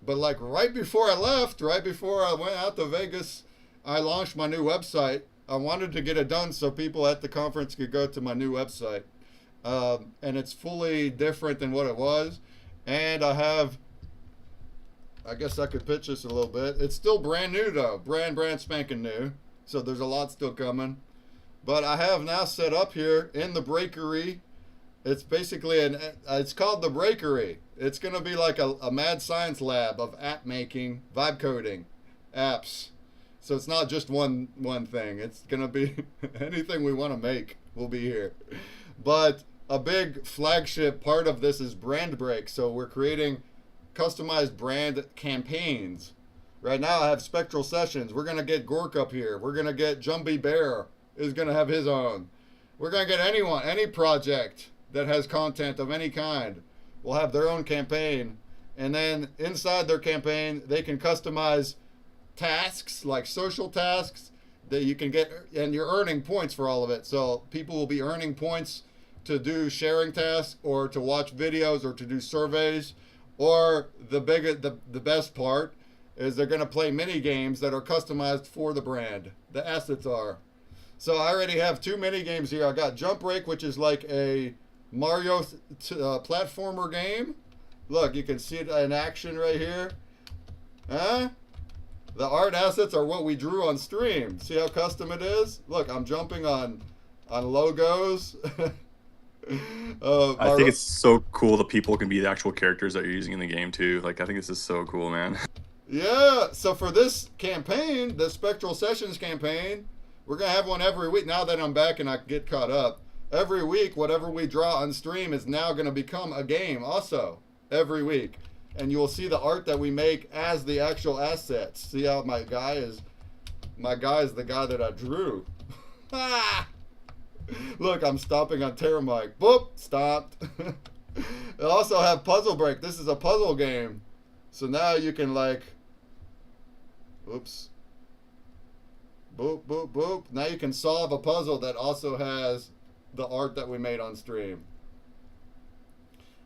But right before I went out to Vegas, I launched my new website. I wanted to get it done so people at the conference could go to my new website. And it's fully different than what it was. And I guess I could pitch this a little bit. It's still brand new though, brand spanking new. So there's a lot still coming. But I have now set up here in the Breakery. It's basically it's called the Breakery. It's going to be like a mad science lab of app making, vibe coding, apps. So it's not just one thing. It's going to be anything we want to make will be here. But a big flagship part of this is brand break. So we're creating customized brand campaigns. Right now I have spectral sessions. We're going to get Gork up here. We're going to get Jumbie Bear is going to have his own. We're going to get any project that has content of any kind will have their own campaign. And then inside their campaign, they can customize tasks, like social tasks, that you can get, and you're earning points for all of it. So people will be earning points to do sharing tasks or to watch videos or to do surveys. Or the best part is they're going to play mini games that are customized for the brand. The assets are. So I already have 2 mini games here. I got Jump Break, which is like a Mario platformer game. Look, you can see it in action right here. Huh? The art assets are what we drew on stream. See how custom it is? Look, I'm jumping on logos. I think it's so cool that people can be the actual characters that you're using in the game too. I think this is so cool, man. Yeah, so for this campaign, the Spectral Sessions campaign, we're going to have one every week. Now that I'm back and I get caught up, every week, whatever we draw on stream is now going to become a game also, every week. And you will see the art that we make as the actual assets. See how my guy is the guy that I drew. Look, I'm stopping on Terramike. Boop, stopped. I also have Puzzle Break. This is a puzzle game. So now you can oops. Boop, boop, boop. Now you can solve a puzzle that also has the art that we made on stream.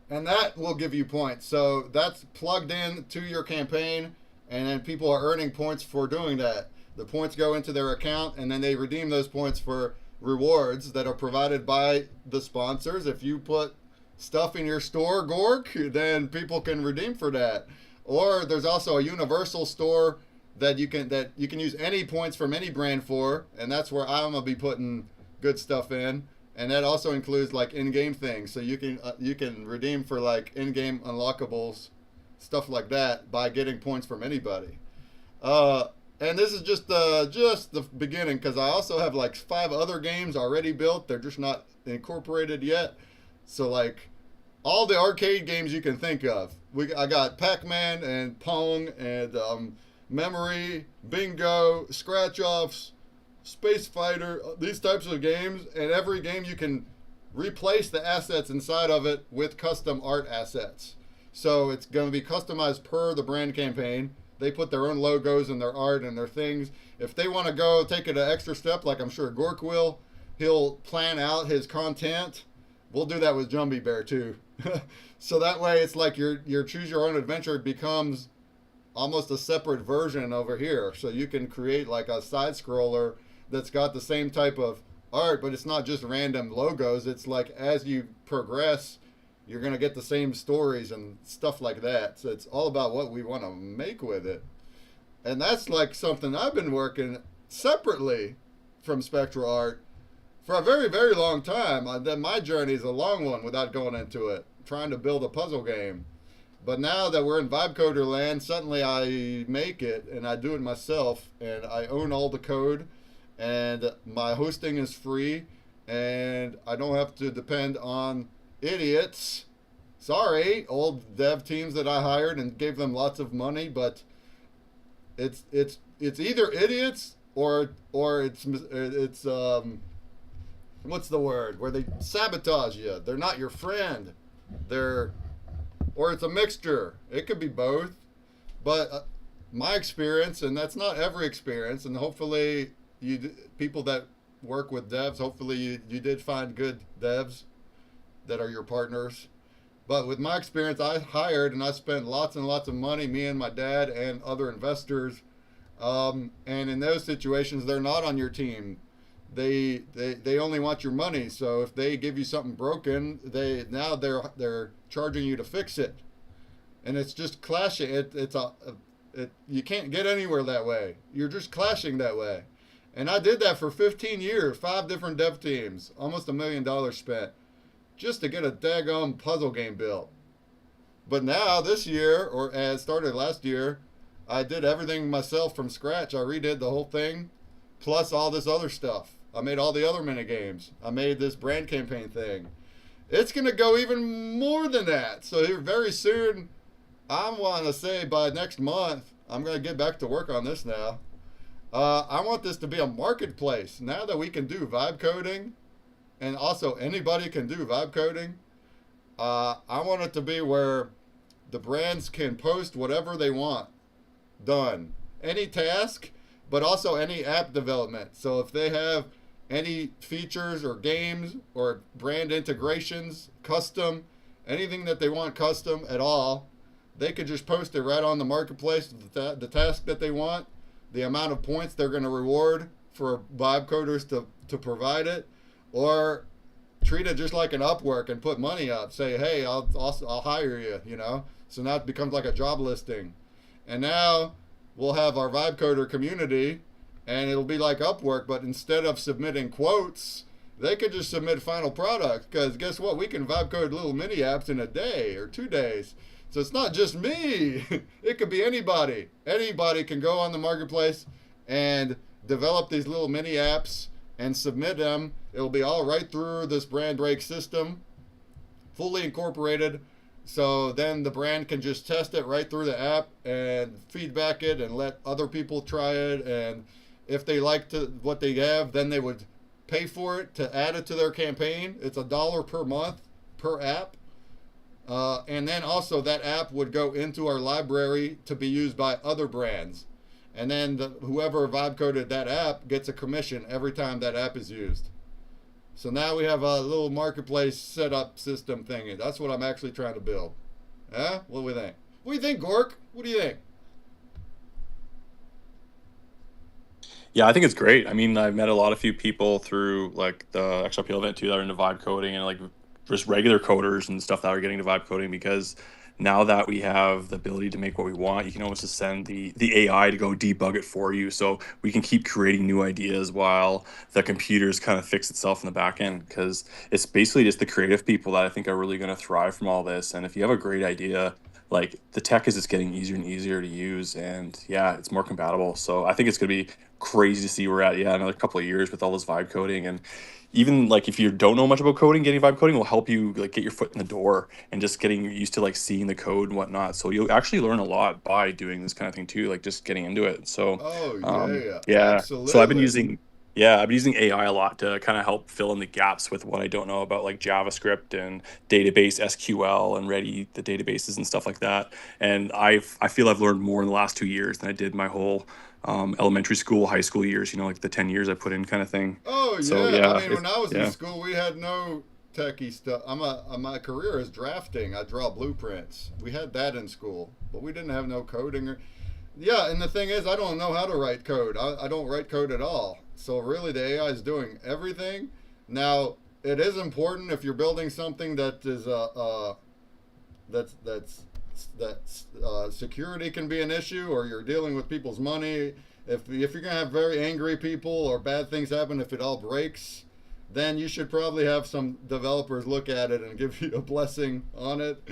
And that will give you points. So that's plugged in to your campaign, and then people are earning points for doing that. The points go into their account, and then they redeem those points for rewards that are provided by the sponsors. If you put stuff in your store, Gork, then people can redeem for that. Or there's also a universal store that you can use any points from any brand for, and that's where I'm gonna be putting good stuff in. And that also includes like in-game things, so you can redeem for like in-game unlockables, stuff like that, by getting points from anybody. And this is just the beginning, because I also have like 5 other games already built. They're just not incorporated yet. So like all the arcade games you can think of. I got Pac-Man and Pong and Memory, Bingo, Scratch-Offs, Space Fighter, these types of games. And every game you can replace the assets inside of it with custom art assets. So it's going to be customized per the brand campaign. They put their own logos and their art and their things. If they want to go take it an extra step, like I'm sure Gork will, he'll plan out his content. We'll do that with Jumbie Bear too. So that way it's like your choose your own adventure becomes almost a separate version over here. So you can create like a side scroller that's got the same type of art, but it's not just random logos. It's like as you progress, you're going to get the same stories and stuff like that. So it's all about what we want to make with it. And that's like something I've been working separately from Spectral Art for a very, very long time. Then my journey is a long one without going into it, trying to build a puzzle game. But now that we're in Vibecoder land, suddenly I make it and I do it myself, and I own all the code, and my hosting is free, and I don't have to depend on idiots. Sorry, old dev teams that I hired and gave them lots of money, but it's either idiots or it's what's the word, where they sabotage you. They're not your friend. Or it's a mixture. It could be both. But my experience, and that's not every experience, and hopefully people that work with devs, hopefully you did find good devs that are your partners. But with my experience, I hired and I spent lots and lots of money, me and my dad and other investors. And in those situations, they're not on your team. They only want your money. So if they give you something broken, they're charging you to fix it, and it's just clashing. You can't get anywhere that way. You're just clashing that way. And I did that for 15 years, 5 different dev teams, almost $1 million spent just to get a daggone puzzle game built. But now this year, or as started last year, I did everything myself from scratch. I redid the whole thing, plus all this other stuff. I made all the other mini games. I made this brand campaign thing. It's going to go even more than that. So here very soon, I want to say by next month, I'm going to get back to work on this now. I want this to be a marketplace. Now that we can do vibe coding, and also anybody can do vibe coding, I want it to be where the brands can post whatever they want done. Any task, but also any app development. So if they have any features or games or brand integrations, custom, anything that they want custom at all, they could just post it right on the marketplace, the task that they want, the amount of points they're going to reward for vibe coders to provide it, or treat it just like an Upwork and put money up. Say, hey, I'll hire you, you know. So now it becomes like a job listing. And now we'll have our vibe coder community, and it'll be like Upwork, but instead of submitting quotes, they could just submit final product, because guess what? We can vibe code little mini apps in a day or 2 days. So it's not just me. It could be anybody. Anybody can go on the marketplace and develop these little mini apps and submit them. It'll be all right through this brand break system, fully incorporated. So then the brand can just test it right through the app and feedback it and let other people try it. And if they like what they have, then they would pay for it to add it to their campaign. It's $1 per month per app. And then also that app would go into our library to be used by other brands. And then whoever vibe coded that app gets a commission every time that app is used. So now we have a little marketplace setup system thing. That's what I'm actually trying to build. Huh? What do we think? What do you think, Gork? What do you think? Yeah, I think it's great. I mean, I've met a lot of few people through like the XRP event too that are into vibe coding and like just regular coders and stuff that are getting to vibe coding because now that we have the ability to make what we want, you can almost just send the AI to go debug it for you. So we can keep creating new ideas while the computers kind of fix itself in the back end because it's basically just the creative people that I think are really going to thrive from all this. And if you have a great idea, like the tech is just getting easier and easier to use and yeah, it's more compatible. So I think it's going to be crazy to see where we're at. Yeah, another couple of years with all this vibe coding, and even like if you don't know much about coding, getting vibe coding will help you like get your foot in the door and just getting used to like seeing the code and whatnot. So you'll actually learn a lot by doing this kind of thing too, like just getting into it. So Oh yeah, yeah, so I've been absolutely. using AI a lot to kind of help fill in the gaps with what I don't know about like JavaScript and database SQL and ready the databases and stuff like that. And I feel I've learned more in the last 2 years than I did my whole elementary school, high school years. You know, like the 10 years I put in, kind of thing. Oh So yeah, I yeah, mean, when I was in yeah. school, we had no techie stuff. My career is drafting. I draw blueprints. We had that in school, but we didn't have no coding. Yeah, and the thing is, I don't know how to write code. I don't write code at all. So really, the AI is doing everything. Now, it is important if you're building something that is security can be an issue, or you're dealing with people's money. If you're gonna have very angry people or bad things happen, if it all breaks, then you should probably have some developers look at it and give you a blessing on it.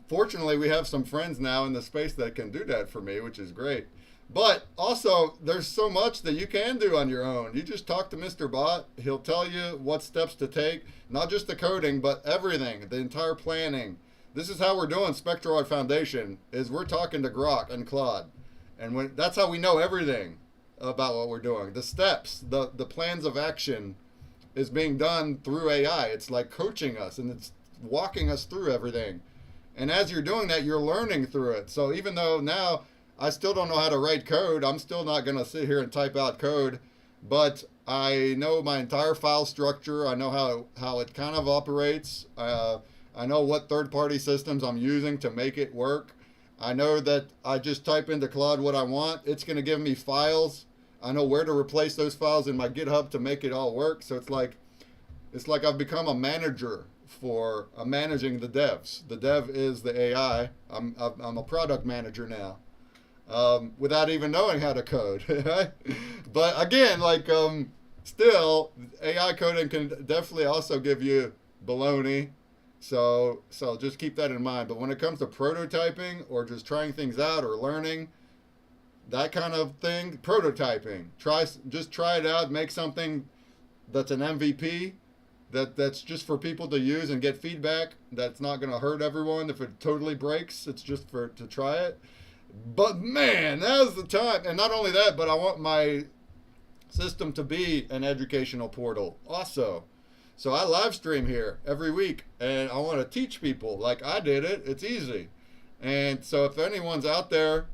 Fortunately, we have some friends now in the space that can do that for me, which is great. But also, there's so much that you can do on your own. You just talk to Mr. Bot. He'll tell you what steps to take, not just the coding, but everything, the entire planning. This is how we're doing Spectral Foundation, is we're talking to Grok and Claude. And that's how we know everything about what we're doing. The steps, the plans of action is being done through AI. It's like coaching us and it's walking us through everything. And as you're doing that, you're learning through it. So even though now I still don't know how to write code, I'm still not going to sit here and type out code, but I know my entire file structure. I know how it kind of operates. I know what third-party systems I'm using to make it work. I know that I just type into Claude what I want. It's going to give me files. I know where to replace those files in my GitHub to make it all work. So it's like I've become a manager for managing the devs. The dev is the AI. I'm a product manager now, without even knowing how to code. But again, still, AI coding can definitely also give you baloney. So just keep that in mind. But when it comes to prototyping or just trying things out or learning, that kind of thing, prototyping, just try it out, make something that's an MVP, that's just for people to use and get feedback. That's not going to hurt everyone if it totally breaks. It's just to try it. But man, now's the time. And not only that, but I want my system to be an educational portal also. So I live stream here every week, and I want to teach people like I did it. It's easy. And so if anyone's out there,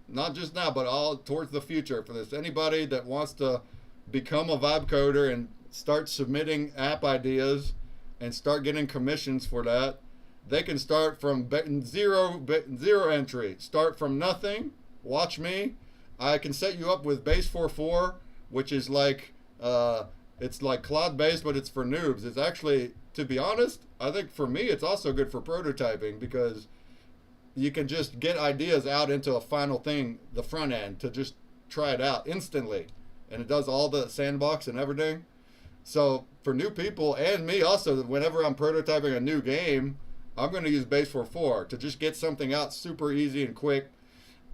not just now, but all towards the future, for this, anybody that wants to become a vibe coder and start submitting app ideas and start getting commissions for that, they can start from zero entry. Start from nothing. Watch me. I can set you up with Base 4.4, which is like it's like cloud based, but it's for noobs. It's actually, to be honest, I think for me it's also good for prototyping because you can just get ideas out into a final thing, the front end, to just try it out instantly, and it does all the sandbox and everything. So for new people and me also, whenever I'm prototyping a new game, I'm going to use Base 4.4 to just get something out super easy and quick.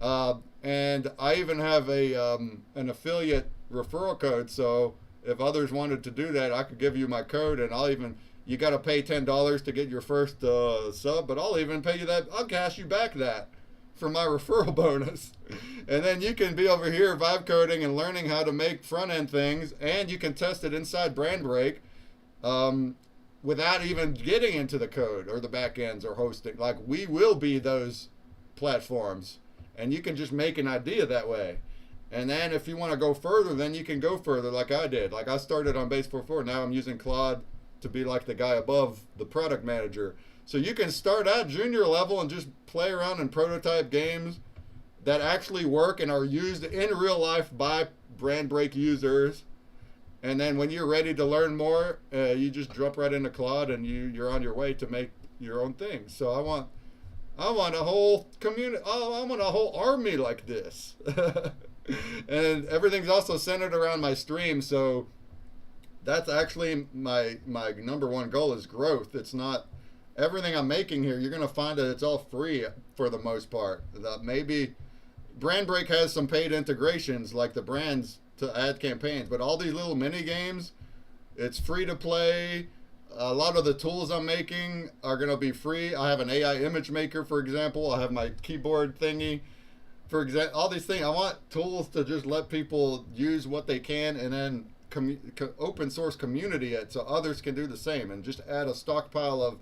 And I even have an affiliate referral code, so if others wanted to do that, I could give you my code, and you got to pay $10 to get your first sub, but I'll even pay you that. I'll cash you back that for my referral bonus. And then you can be over here vibe coding and learning how to make front end things, and you can test it inside PitchBreak without even getting into the code or the back ends or hosting. Like, we will be those platforms, and you can just make an idea that way. And then if you want to go further, then you can go further like I did. Like I started on Base 4.4. Now I'm using Claude to be like the guy above the product manager. So you can start out junior level and just play around and prototype games that actually work and are used in real life by PitchBreak users. And then when you're ready to learn more, you just jump right into Claude and you're on your way to make your own thing. So I want a whole community. Oh, I want a whole army like this. And everything's also centered around my stream. So that's actually my number one goal is growth. It's not everything I'm making here. You're going to find that it's all free for the most part. Maybe PitchBreak has some paid integrations like the brands to add campaigns, but all these little mini games, it's free to play. A lot of the tools I'm making are going to be free. I have an AI image maker, for example. I have my keyboard thingy. For example, all these things. I want tools to just let people use what they can and then open source community it so others can do the same and just add a stockpile of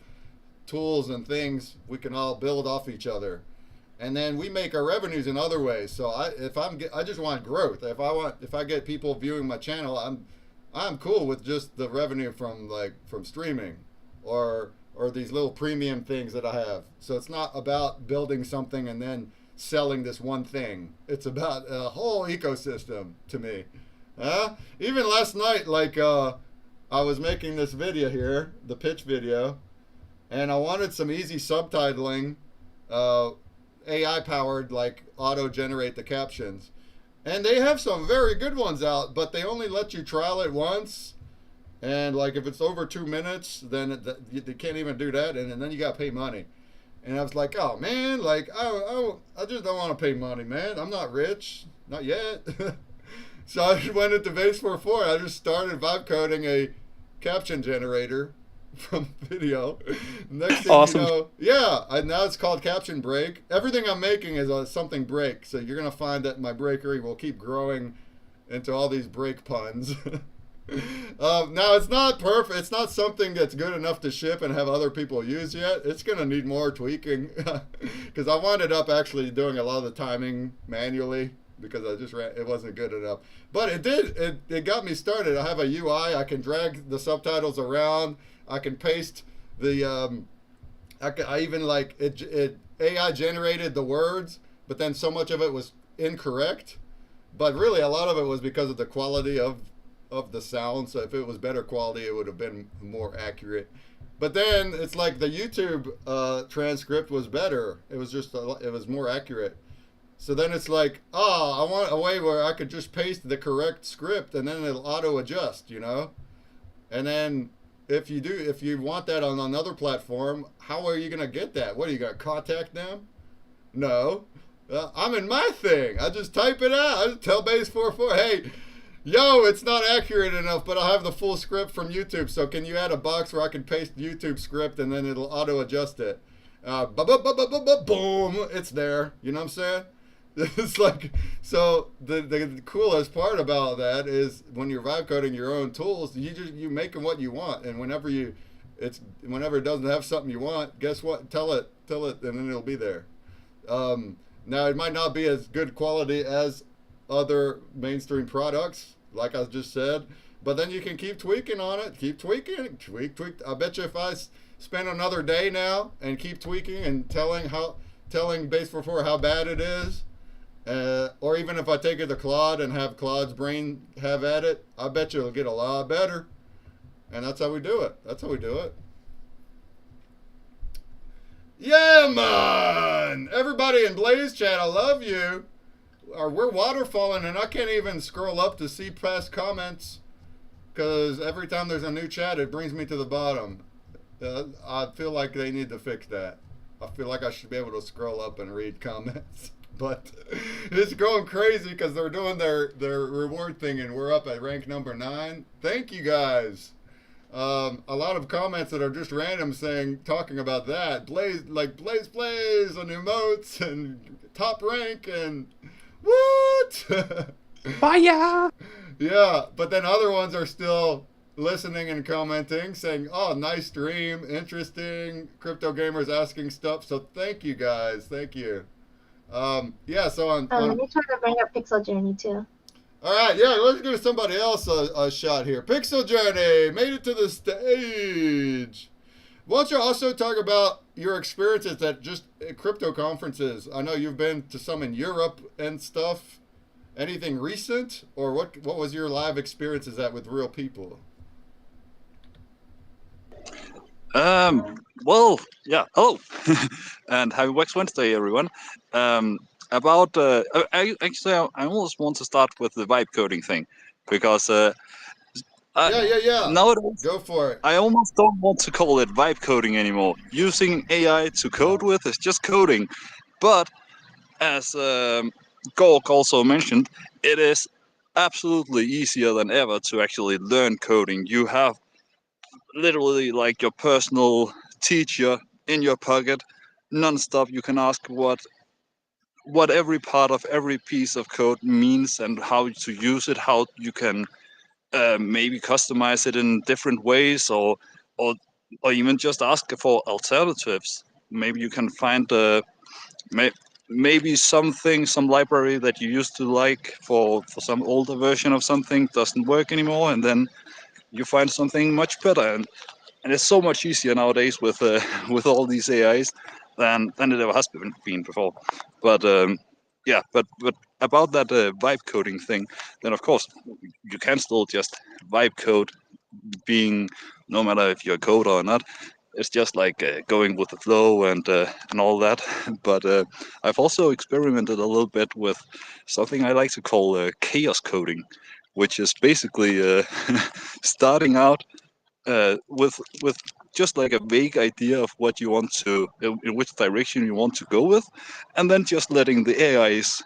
tools and things we can all build off each other. And then we make our revenues in other ways. So I just want growth. If I get people viewing my channel, I'm cool with just the revenue from streaming or these little premium things that I have. So it's not about building something and then selling this one thing. It's about a whole ecosystem to me. Even last night, I was making this video here, the pitch video, and I wanted some easy subtitling, AI powered, like auto generate the captions. And they have some very good ones out, but they only let you trial it once. And like if it's over 2 minutes, then they can't even do that. And then you got to pay money. And I was like, oh man, like I just don't want to pay money, man. I'm not rich, not yet. So I just went into Base44. I just started vibe coding a caption generator from video. Next thing Awesome. you know, yeah, now it's called PitchBreak. Everything I'm making is something break. So you're gonna find that my breakery will keep growing into all these break puns. Now it's not perfect. It's not something that's good enough to ship and have other people use yet. It's gonna need more tweaking because I wound up actually doing a lot of the timing manually because it wasn't good enough. But it got me started. I have a UI. I can drag the subtitles around. I can paste the I even like it AI generated the words, but then so much of it was incorrect. But really a lot of it was because of the quality of the sound. So if it was better quality, it would have been more accurate. But then it's like the YouTube transcript was better. It was it was more accurate. So then it's like, I want a way where I could just paste the correct script and then it'll auto adjust, you know? And then if you want that on another platform, how are you going to get that? What, are you going to contact them? No. I'm in my thing. I just type it out. I just tell Base44, hey, yo, it's not accurate enough, but I have the full script from YouTube. So can you add a box where I can paste the YouTube script and then it'll auto adjust it? Boom, it's there. You know what I'm saying? It's like, so the coolest part about that is when you're vibe coding your own tools, you make them what you want, and whenever it doesn't have something you want, guess what? Tell it, and then it'll be there. Now it might not be as good quality as other mainstream products, like I just said, but then you can keep tweaking on it, keep tweaking, tweak. I bet you if I spend another day now and keep tweaking and telling Base44 how bad it is. Or even if I take it to Claude and have Claude's brain have at it, I bet you it'll get a lot better. And that's how we do it. Yeah, man! Everybody in Blaze chat, I love you. We're waterfalling and I can't even scroll up to see past comments because every time there's a new chat, it brings me to the bottom. I feel like they need to fix that. I feel like I should be able to scroll up and read comments. But it's going crazy because they're doing their reward thing and we're up at rank number 9. Thank you guys. A lot of comments that are just random talking about that. Blaze, and emotes and top rank and what? Fire! Yeah, but then other ones are still listening and commenting saying, oh, nice stream, interesting, crypto gamers asking stuff. So thank you guys. Thank you. Yeah, so let me try to bring up Pixel Journey too. All right, yeah, let's give somebody else a shot here. Pixel Journey made it to the stage. Why don't you also talk about your experiences at just crypto conferences? I know you've been to some in Europe and stuff. Anything recent, or what was your live experiences at with real people? Well, yeah. Hello, and happy Wax Wednesday, everyone. About actually, I almost want to start with the vibe coding thing because I, Yeah. nowadays Go for it. I almost don't want to call it vibe coding anymore. Using AI to code with is just coding, but as Gork also mentioned, it is absolutely easier than ever to actually learn coding. You have literally like your personal teacher in your pocket, non-stop. You can ask what every part of every piece of code means and how to use it, how you can maybe customize it in different ways, or or even just ask for alternatives. Maybe you can find maybe something, some library that you used to like for some older version of something doesn't work anymore, and then you find something much better. And it's so much easier nowadays with with all these AIs than it ever has been before. But yeah, but about that vibe coding thing, then of course you can still just vibe code, being no matter if you're a coder or not. It's just like going with the flow and all that. But I've also experimented a little bit with something I like to call chaos coding, which is basically starting out with just like a vague idea of what you want to, in which direction you want to go with, and then just letting the AIs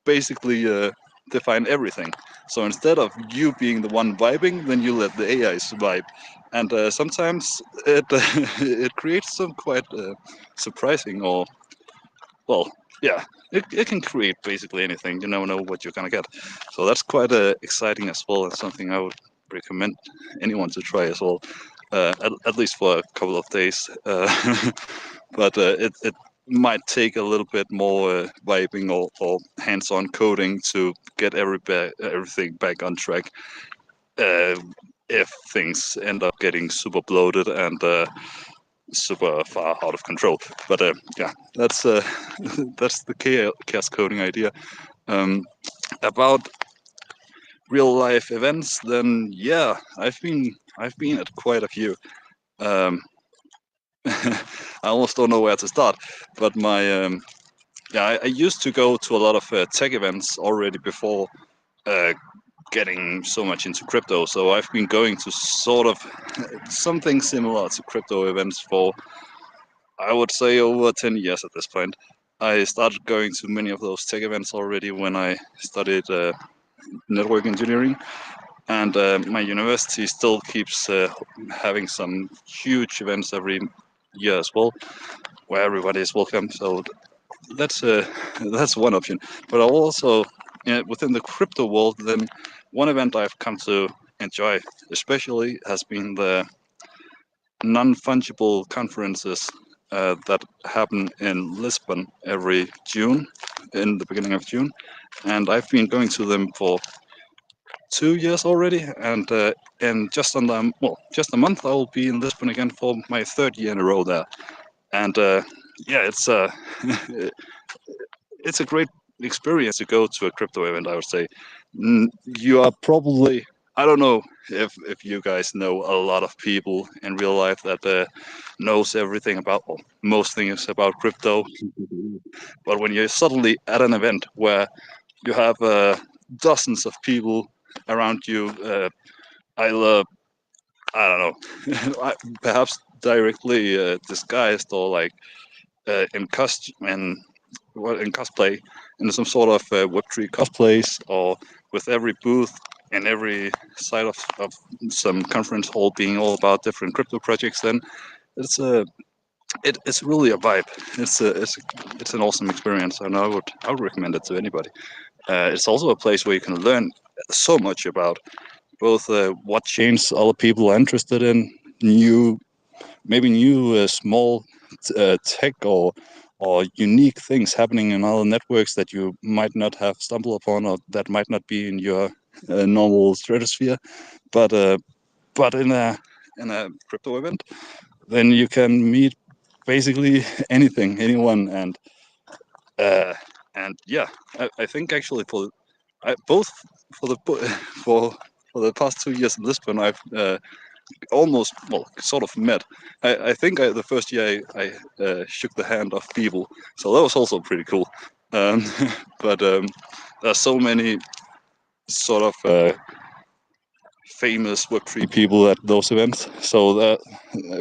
basically define everything. So instead of you being the one vibing, then you let the AIs vibe, and sometimes it it creates some quite surprising or well, yeah, it can create basically anything. You never know what you're gonna get. So that's quite exciting as well, and something I would recommend anyone to try as well, at least for a couple of days. But it might take a little bit more vibing or hands-on coding to get everything back on track. Uh, if things end up getting super bloated and super far out of control. But yeah, that's that's the chaos coding idea. Um, about real life events, then yeah, I've been at quite a few. Um, I almost don't know where to start, but my yeah, I used to go to a lot of tech events already before uh, getting so much into crypto. So I've been going to sort of something similar to crypto events for, I would say, over 10 years at this point. I started going to many of those tech events already when I studied network engineering, and my university still keeps having some huge events every year as well, where everybody is welcome. So that's that's one option. But also within the crypto world, then one event I've come to enjoy especially has been the non-fungible conferences that happen in Lisbon every June, in the beginning of June, and I've been going to them for 2 years already, and just on the just a month I will be in Lisbon again for my third year in a row there, and yeah, it's a great experience to go to a crypto event. I would say you are probably, I don't know if you guys know a lot of people in real life that knows everything about, well, most things about crypto, but when you're suddenly at an event where you have dozens of people around you, either, I don't know, perhaps directly disguised or like in in cosplay, in some sort of Web3 cosplays, or with every booth and every side of some conference hall being all about different crypto projects, then it's a it's really a vibe. It's an awesome experience, and I would recommend it to anybody. It's also a place where you can learn so much about both what chains other people are interested in, new maybe new small tech or unique things happening in other networks that you might not have stumbled upon, or that might not be in your normal stratosphere, but but in a crypto event, then you can meet basically anyone, and yeah, I think actually both for the for the past 2 years in Lisbon, I've almost, well, sort of met. I think the first year I shook the hand of people, so that was also pretty cool. Um, but there's so many sort of famous Web3 people at those events, so that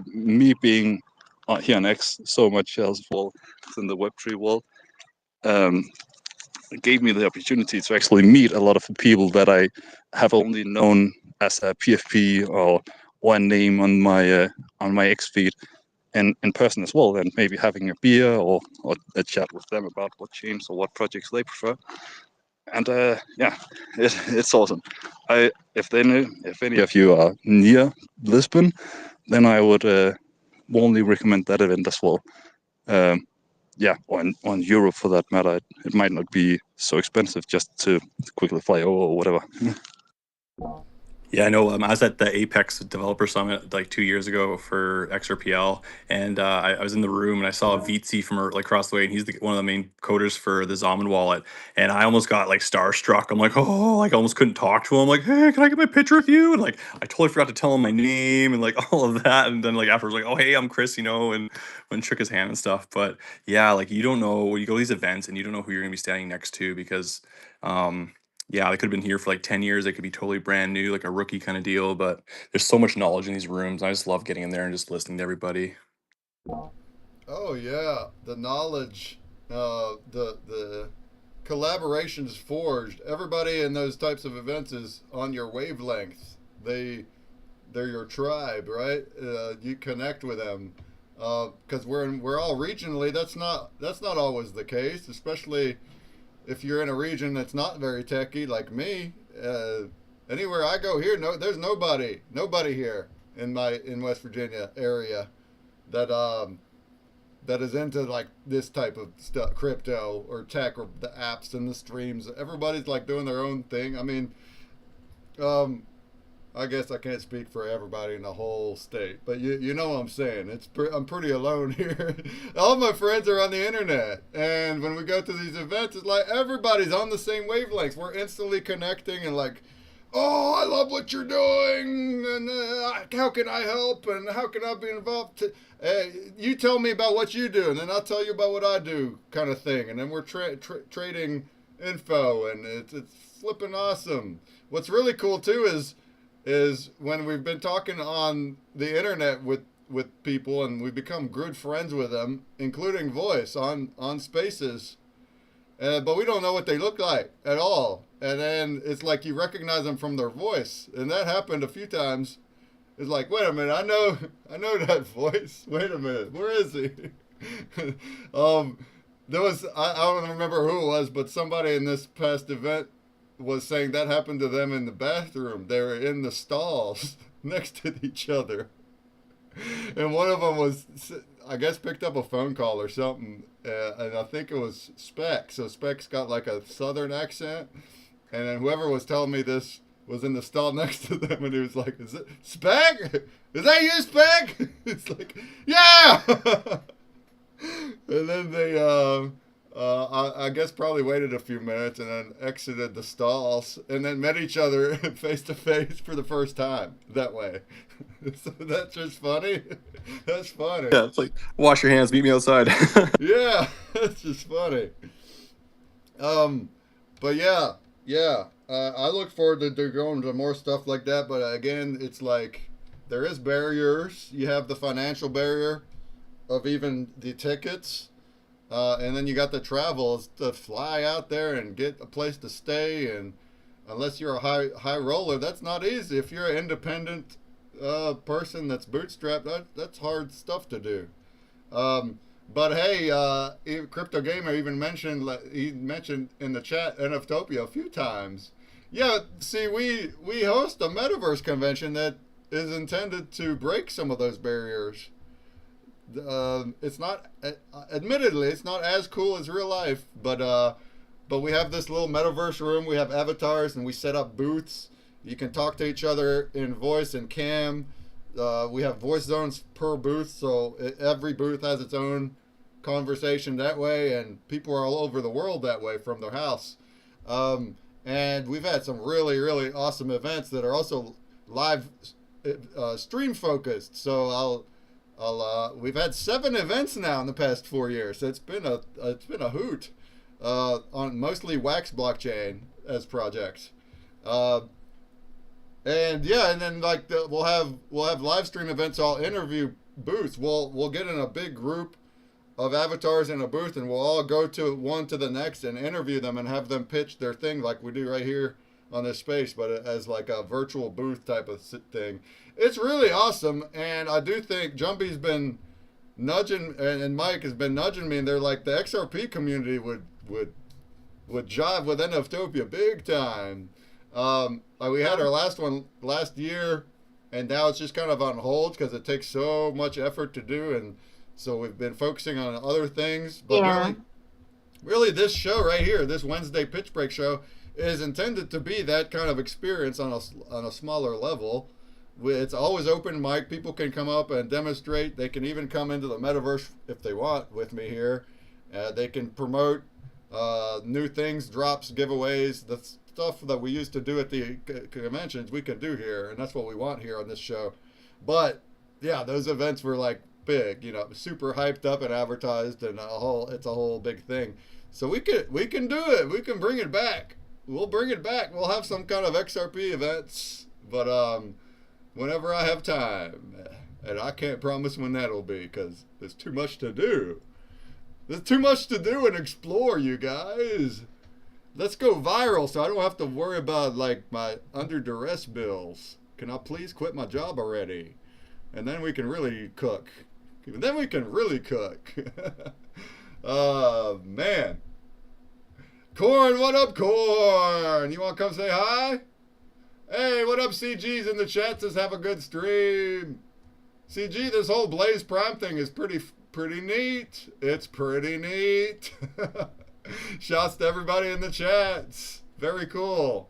me being here in X so much else well in the Web3 world, um, it gave me the opportunity to actually meet a lot of the people that I have only known as a PFP or one name on my X feed, in person as well, and maybe having a beer or a chat with them about what chains or what projects they prefer. And yeah, it's awesome. If any of you are near Lisbon, then I would warmly recommend that event as well. Yeah, on Europe for that matter, it might not be so expensive just to quickly fly over or whatever. Yeah, I know. I was at the Apex Developer Summit like 2 years ago for XRPL, and I was in the room and I saw Vitzi from like across the way, and he's one of the main coders for the Zaman wallet. And I almost got like starstruck. I'm like, oh, like I almost couldn't talk to him. Like, hey, can I get my picture with you? And like, I totally forgot to tell him my name and like all of that. And then like afterwards, like, oh, hey, I'm Chris, and shook his hand and stuff. But yeah, like you don't know when you go to these events and you don't know who you're gonna be standing next to because. Yeah, they could have been here for like 10 years. They could be totally brand new, like a rookie kind of deal. But there's so much knowledge in these rooms. I just love getting in there and just listening to everybody. Oh yeah, the knowledge, the collaborations forged. Everybody in those types of events is on your wavelength. They're your tribe, right? You connect with them because we're all regionally. That's not always the case, especially if you're in a region that's not very techy like me. Anywhere I go here, there's nobody here in West Virginia area that that is into like this type of stuff, crypto or tech or the apps and the streams. Everybody's like doing their own thing. I mean, I guess I can't speak for everybody in the whole state, but you know what I'm saying. I'm pretty alone here. All my friends are on the internet, and when we go to these events, it's like everybody's on the same wavelengths. We're instantly connecting and like, oh, I love what you're doing, and how can I help, and how can I be involved? You tell me about what you do, and then I'll tell you about what I do, kind of thing. And then we're trading info, and it's flipping awesome. What's really cool too is when we've been talking on the internet with people and we become good friends with them, including voice on spaces, but we don't know what they look like at all. And then it's like you recognize them from their voice, and that happened a few times. It's like, wait a minute, I know that voice. Wait a minute, where is he? There was I don't remember who it was, but somebody in this past event was saying that happened to them in the bathroom. They were in the stalls next to each other. And one of them was, I guess, picked up a phone call or something. And I think it was Spec. So Spec's got like a southern accent. And then whoever was telling me this was in the stall next to them. And he was like, is it Spec? Is that you, Spec? It's like, yeah! And then they, I guess probably waited a few minutes and then exited the stalls and then met each other face to face for the first time that way. So that's just funny. That's funny. Yeah, it's like, wash your hands, meet me outside. Yeah, that's just funny. But yeah. I look forward to going to more stuff like that. But again, it's like there is barriers. You have the financial barrier of even the tickets. And then you got the travels to fly out there and get a place to stay. And unless you're a high roller, that's not easy. If you're an independent person that's bootstrapped, that's hard stuff to do. But hey, Crypto Gamer even mentioned in the chat NFTopia a few times. Yeah, see, we host a metaverse convention that is intended to break some of those barriers. It's not, admittedly, it's not as cool as real life, but we have this little metaverse room. We have avatars and we set up booths. You can talk to each other in voice and cam. We have voice zones per booth, so every booth has its own conversation that way, and people are all over the world that way from their house. And we've had some really, really awesome events that are also live stream focused. So we've had 7 events now in the past 4 years. So it's been a hoot on mostly Wax blockchain as projects. And yeah, and then like we'll have live stream events. I'll interview booths. We'll get in a big group of avatars in a booth, and we'll all go to one to the next and interview them and have them pitch their thing like we do right here on this space, but as like a virtual booth type of thing. It's really awesome, and I do think Jumpy's been nudging, and Mike has been nudging me, and they're like, the XRP community would jive with NFTopia big time. We had our last one last year, and now it's just kind of on hold because it takes so much effort to do, and so we've been focusing on other things. But really this show right here, this Wednesday PitchBreak show, is intended to be that kind of experience on a smaller level. It's always open mic. People can come up and demonstrate. They can even come into the metaverse if they want with me here. They can promote new things, drops, giveaways, the stuff that we used to do at the conventions we can do here, and that's what we want here on this show. But yeah, those events were like big, super hyped up and advertised, and it's a whole big thing. So we can do it. We can bring it back. We'll bring it back. We'll have some kind of XRP events, but whenever I have time, and I can't promise when that'll be because there's too much to do. There's too much to do and explore, you guys. Let's go viral so I don't have to worry about like my under duress bills. Can I please quit my job already? And then we can really cook. Oh, man. Corn, what up, Corn? You want to come say hi? Hey, what up, CG's in the chat? Says have a good stream. CG, this whole Blaze Prime thing is pretty neat. It's pretty neat. Shouts to everybody in the chats. Very cool.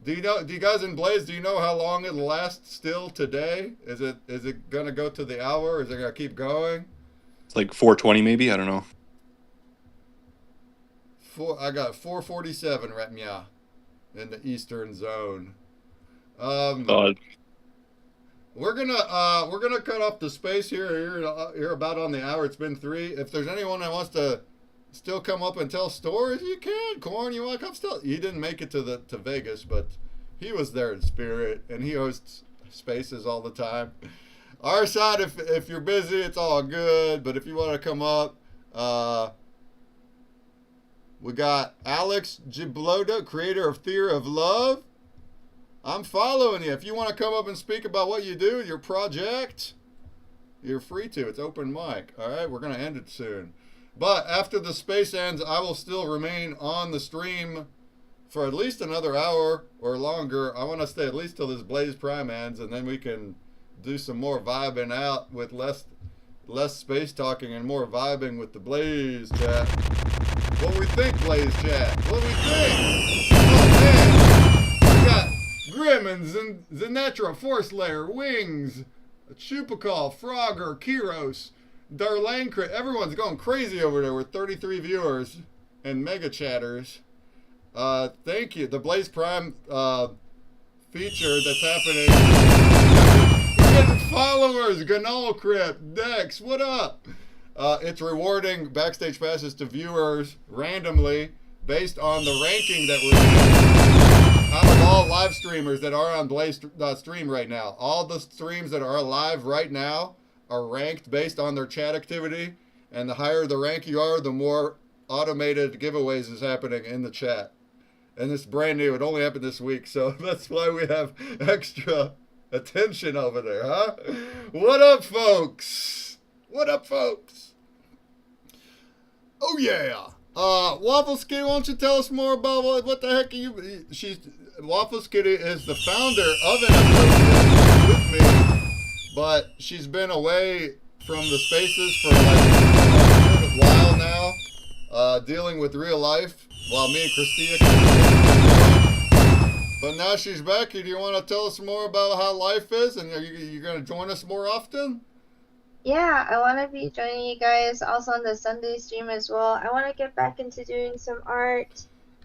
Do you guys in Blaze, do you know how long it'll last still today? Is it gonna go to the hour, or is it gonna keep going? It's like 4:20 maybe, I don't know. I got 4:47 right now in the Eastern Zone. God. We're gonna cut off the space here about on the hour. It's been 3. If there's anyone that wants to still come up and tell stories, you can. Corn, you want to come still? He didn't make it to Vegas, but he was there in spirit, and he hosts spaces all the time. Our side, if you're busy, it's all good, but if you want to come up, we got Alex Gibloda, creator of Theory of Love. I'm following you. If you want to come up and speak about what you do, your project, you're free to. It's open mic. All right, we're going to end it soon. But after the space ends, I will still remain on the stream for at least another hour or longer. I want to stay at least till this Blaze Prime ends, and then we can do some more vibing out with less space talking and more vibing with the Blaze chat. What we think, Blaze chat? What we think? Oh man, we got Grim and Zenetra, Force Layer, Wings, Chupacall, Frogger, Kiros, Darlane Crit. Everyone's going crazy over there with 33 viewers and mega chatters. Thank you. The Blaze Prime feature that's happening. We're getting followers. Ganol Crypt, Dex, what up? It's rewarding backstage passes to viewers randomly based on the ranking that we're in. Out of all live streamers that are on Blaze stream right now, all the streams that are live right now are ranked based on their chat activity, and the higher the rank you are, the more automated giveaways is happening in the chat. And it's brand new. It only happened this week, so that's why we have extra attention over there, huh? What up, folks? What up, folks? Oh, yeah. Waffle Skitty, why don't you tell us more about what the heck are you... Waffle Skitty is the founder of NFTopia with me. But she's been away from the spaces for like a while now, dealing with real life, while me and Christina. But now she's back. Do you want to tell us more about how life is, and are you going to join us more often? Yeah, I want to be joining you guys also on the Sunday stream as well. I want to get back into doing some art,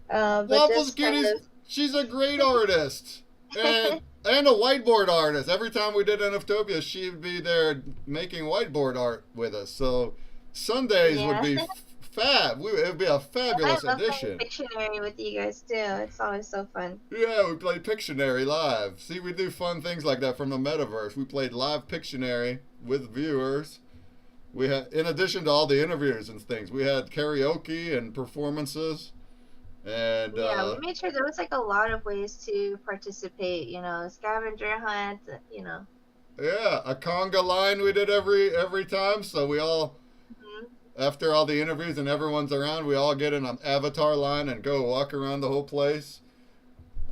but Waffles just kind Kitty's, she's a great artist. And a whiteboard artist. Every time we did NFTopia, she'd be there making whiteboard art with us. So Sundays would be fab. It would be a fabulous I love addition. playing Pictionary with you guys too. It's always so fun. Yeah, we play Pictionary live. See, we do fun things like that from the metaverse. We played live Pictionary with viewers. We had, in addition to all the interviews and things, we had karaoke and performances. And yeah, we made sure there was like a lot of ways to participate. You know, scavenger hunt. You know. Yeah, a conga line we did every time. So we all, after all the interviews and everyone's around, we all get in an avatar line and go walk around the whole place.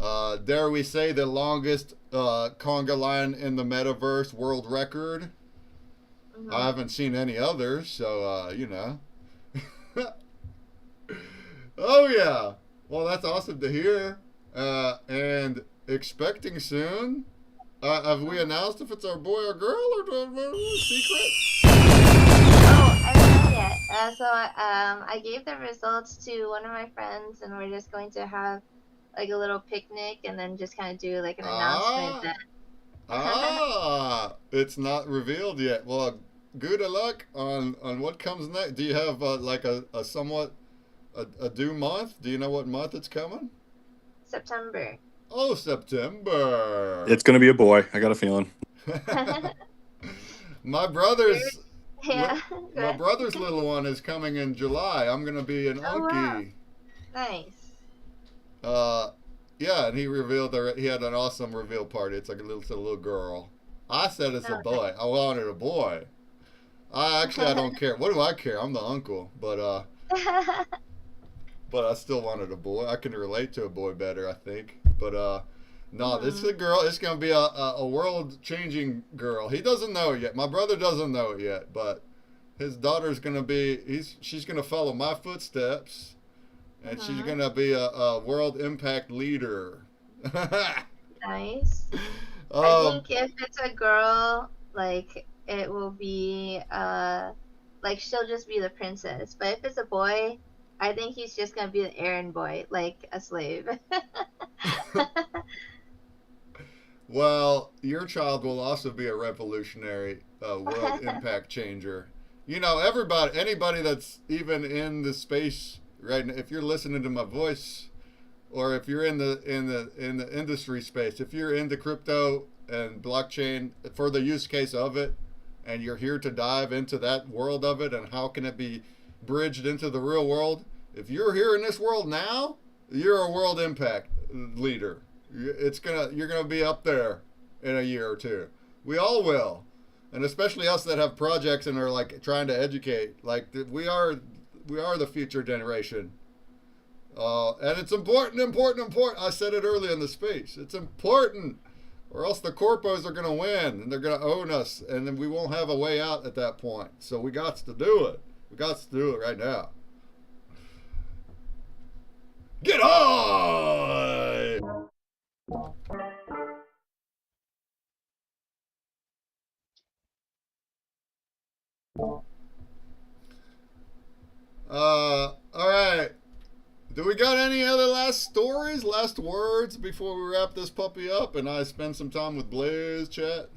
Dare we say the longest conga line in the metaverse world record? I haven't seen any others, so you know. Oh yeah. Well, that's awesome to hear. And expecting soon. Have we announced if it's our boy or girl, or secret? Oh, I don't know yet. So I gave the results to one of my friends, and we're just going to have like a little picnic, and then just kind of do like an announcement. It's not revealed yet. Well, good luck on what comes next. Do you have like a somewhat a due month? Do you know what month it's coming? September. Oh, September. It's gonna be a boy. I got a feeling. My brother's Yeah. my brother's little one is coming in July. I'm gonna be an unkie. Wow. Nice. Yeah, and he revealed he had an awesome reveal party. It's like a little girl. I said it's a boy. I wanted a boy. I don't care. What do I care? I'm the uncle, but I still wanted a boy. I can relate to a boy better, I think. But no, this is a girl. It's gonna be a world-changing girl. He doesn't know it yet. My brother doesn't know it yet, but his daughter's gonna be. She's gonna follow my footsteps, and she's gonna be a world impact leader. Nice. I think if it's a girl, like it will be like she'll just be the princess. But if it's a boy, I think he's just gonna be the errand boy, like a slave. Well, your child will also be a revolutionary world impact changer. You know, anybody that's even in the space right now, if you're listening to my voice, or if you're in the industry space, if you're into crypto and blockchain for the use case of it, and you're here to dive into that world of it and how can it be bridged into the real world, if you're here in this world now, you're a world impact leader. You're gonna be up there in a year or two. We all will, and especially us that have projects and are like trying to educate. Like we are the future generation, and it's important. I said it earlier in the speech. It's important, or else the corpos are gonna win and they're gonna own us, and then we won't have a way out at that point. So we got to do it. We got to do it right now. Get high! All right. Do we got any other last stories, last words before we wrap this puppy up and I spend some time with Blaze chat?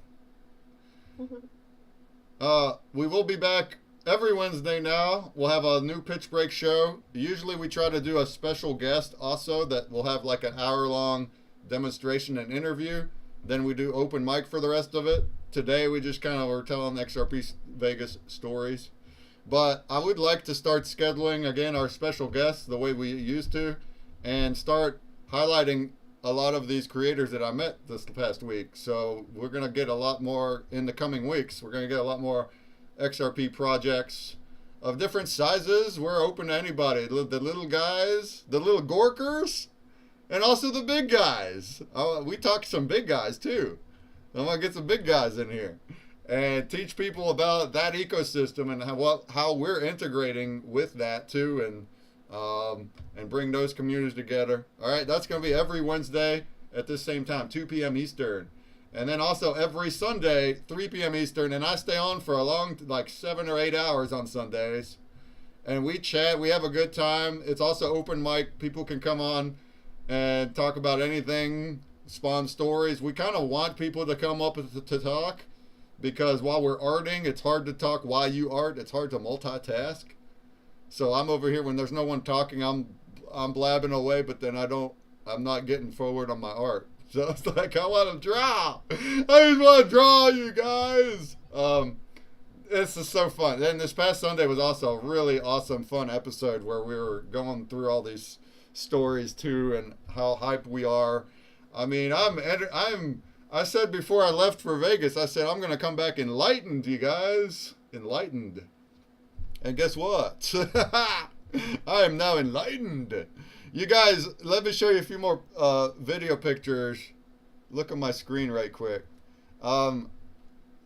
We will be back every Wednesday now. We'll have a new PitchBreak show. Usually we try to do a special guest also that will have like an hour-long demonstration and interview. Then we do open mic for the rest of it. Today we just kind of were telling XRP Vegas stories. But I would like to start scheduling again our special guests the way we used to, and start highlighting a lot of these creators that I met this past week. So we're going to get a lot more in the coming weeks. We're going to get a lot more XRP projects of different sizes. We're open to anybody. The little guys, the little gorkers, and also the big guys. We talk to some big guys too. I'm going to get some big guys in here and teach people about that ecosystem and how we're integrating with that too, and bring those communities together. All right, that's going to be every Wednesday at this same time, 2 p.m. Eastern. And then also every Sunday, 3 p.m. Eastern. And I stay on for a long, like 7 or 8 hours on Sundays. And we chat. We have a good time. It's also open mic. People can come on and talk about anything, spawn stories. We kind of want people to come up to talk, because while we're arting, it's hard to talk while you art. It's hard to multitask. So I'm over here when there's no one talking. I'm blabbing away, but then I'm not getting forward on my art. So it's like, I want to draw. I just want to draw, you guys. This is so fun. And this past Sunday was also a really awesome, fun episode where we were going through all these stories too, and how hyped we are. I mean, I said before I left for Vegas, I said, I'm going to come back enlightened, you guys. Enlightened. And guess what? I am now enlightened. You guys, let me show you a few more video pictures. Look at my screen right quick.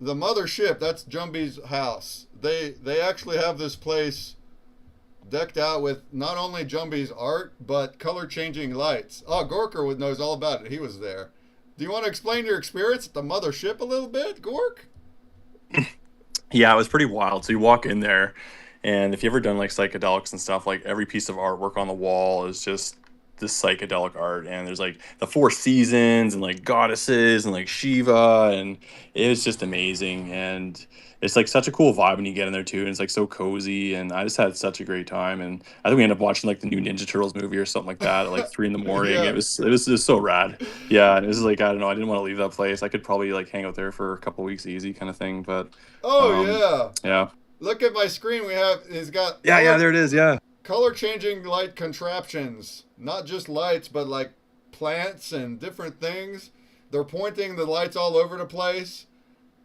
The mothership, that's Jumbie's house. They actually have this place decked out with not only Jumbie's art, but color-changing lights. Oh, Gorker knows all about it. He was there. Do you want to explain your experience at the mothership a little bit, Gork? Yeah, it was pretty wild. So you walk in there, and if you ever done like psychedelics and stuff, like every piece of artwork on the wall is just this psychedelic art, and there's like the 4 seasons and like goddesses and like Shiva, and it was just amazing. And it's like such a cool vibe when you get in there too, and it's like so cozy, and I just had such a great time. And I think we ended up watching like the new Ninja Turtles movie or something like that at like 3 in the morning. Yeah. It was just so rad. Yeah, and it was like, I don't know, I didn't want to leave that place. I could probably like hang out there for a couple weeks easy kind of thing, but yeah. Look at my screen. He's got Yeah, there it is. Yeah. color changing light contraptions, not just lights, but like plants and different things. They're pointing the lights all over the place,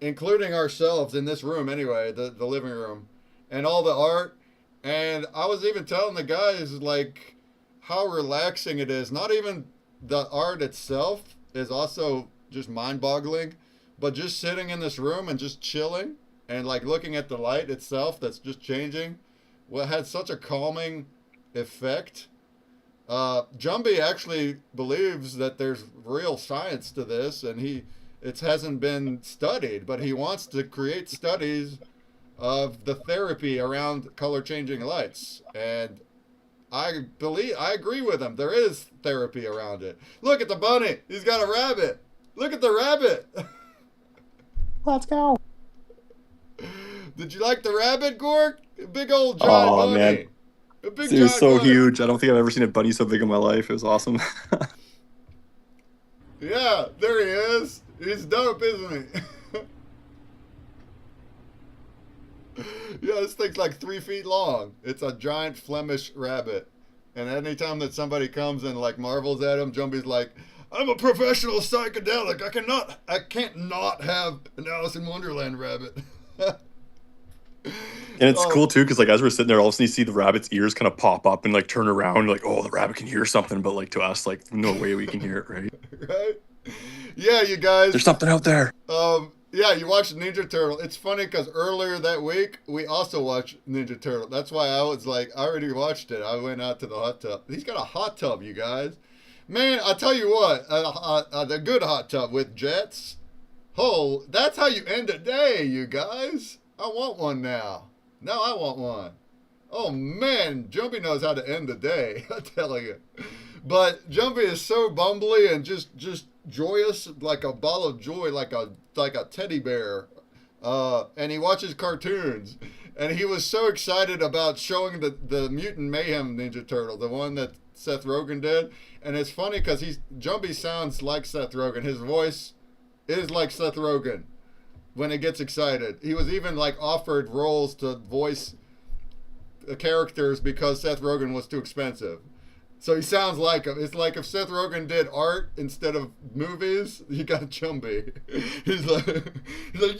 including ourselves in this room anyway, the living room, and all the art. And I was even telling the guys like how relaxing it is. Not even the art itself is also just mind-boggling, but just sitting in this room and just chilling and like looking at the light itself that's just changing, well, had such a calming effect. Jumbie actually believes that there's real science to this, and it hasn't been studied, but he wants to create studies of the therapy around color changing lights. And I agree with him. There is therapy around it. Look at the bunny. He's got a rabbit. Look at the rabbit. Let's go. Did you like the rabbit, Gork? A big old giant bunny. Man. A big It was giant so bunny. huge. I don't think I've ever seen a bunny so big in my life. It was awesome. Yeah, there he is. He's dope, isn't he? Yeah, this thing's like 3 feet long. It's a giant Flemish rabbit. And anytime that somebody comes and like marvels at him, Jumbie's like, I'm a professional psychedelic. I can't not have an Alice in Wonderland rabbit. And it's cool too, because like as we're sitting there, all of a sudden you see the rabbit's ears kind of pop up and like turn around, like, oh, the rabbit can hear something, but like to us, like no way we can hear it, right? Right? Yeah, you guys. There's something out there. Yeah, you watched Ninja Turtle. It's funny because earlier that week we also watched Ninja Turtle. That's why I was like, I already watched it. I went out to the hot tub. He's got a hot tub, you guys. Man, I tell you what, a good hot tub with jets. Oh, that's how you end a day, you guys. I want one now. Now I want one. Oh man, Jumbie knows how to end the day. I tell you. But Jumbie is so bumbly and just joyous, like a ball of joy, like a teddy bear. And he watches cartoons. And he was so excited about showing the Mutant Mayhem Ninja Turtle, the one that Seth Rogen did. And it's funny because Jumbie sounds like Seth Rogen. His voice is like Seth Rogen when he gets excited. He was even like offered roles to voice characters because Seth Rogen was too expensive. So he sounds like him. It's like if Seth Rogen did art instead of movies, you got Jumbie. He's like,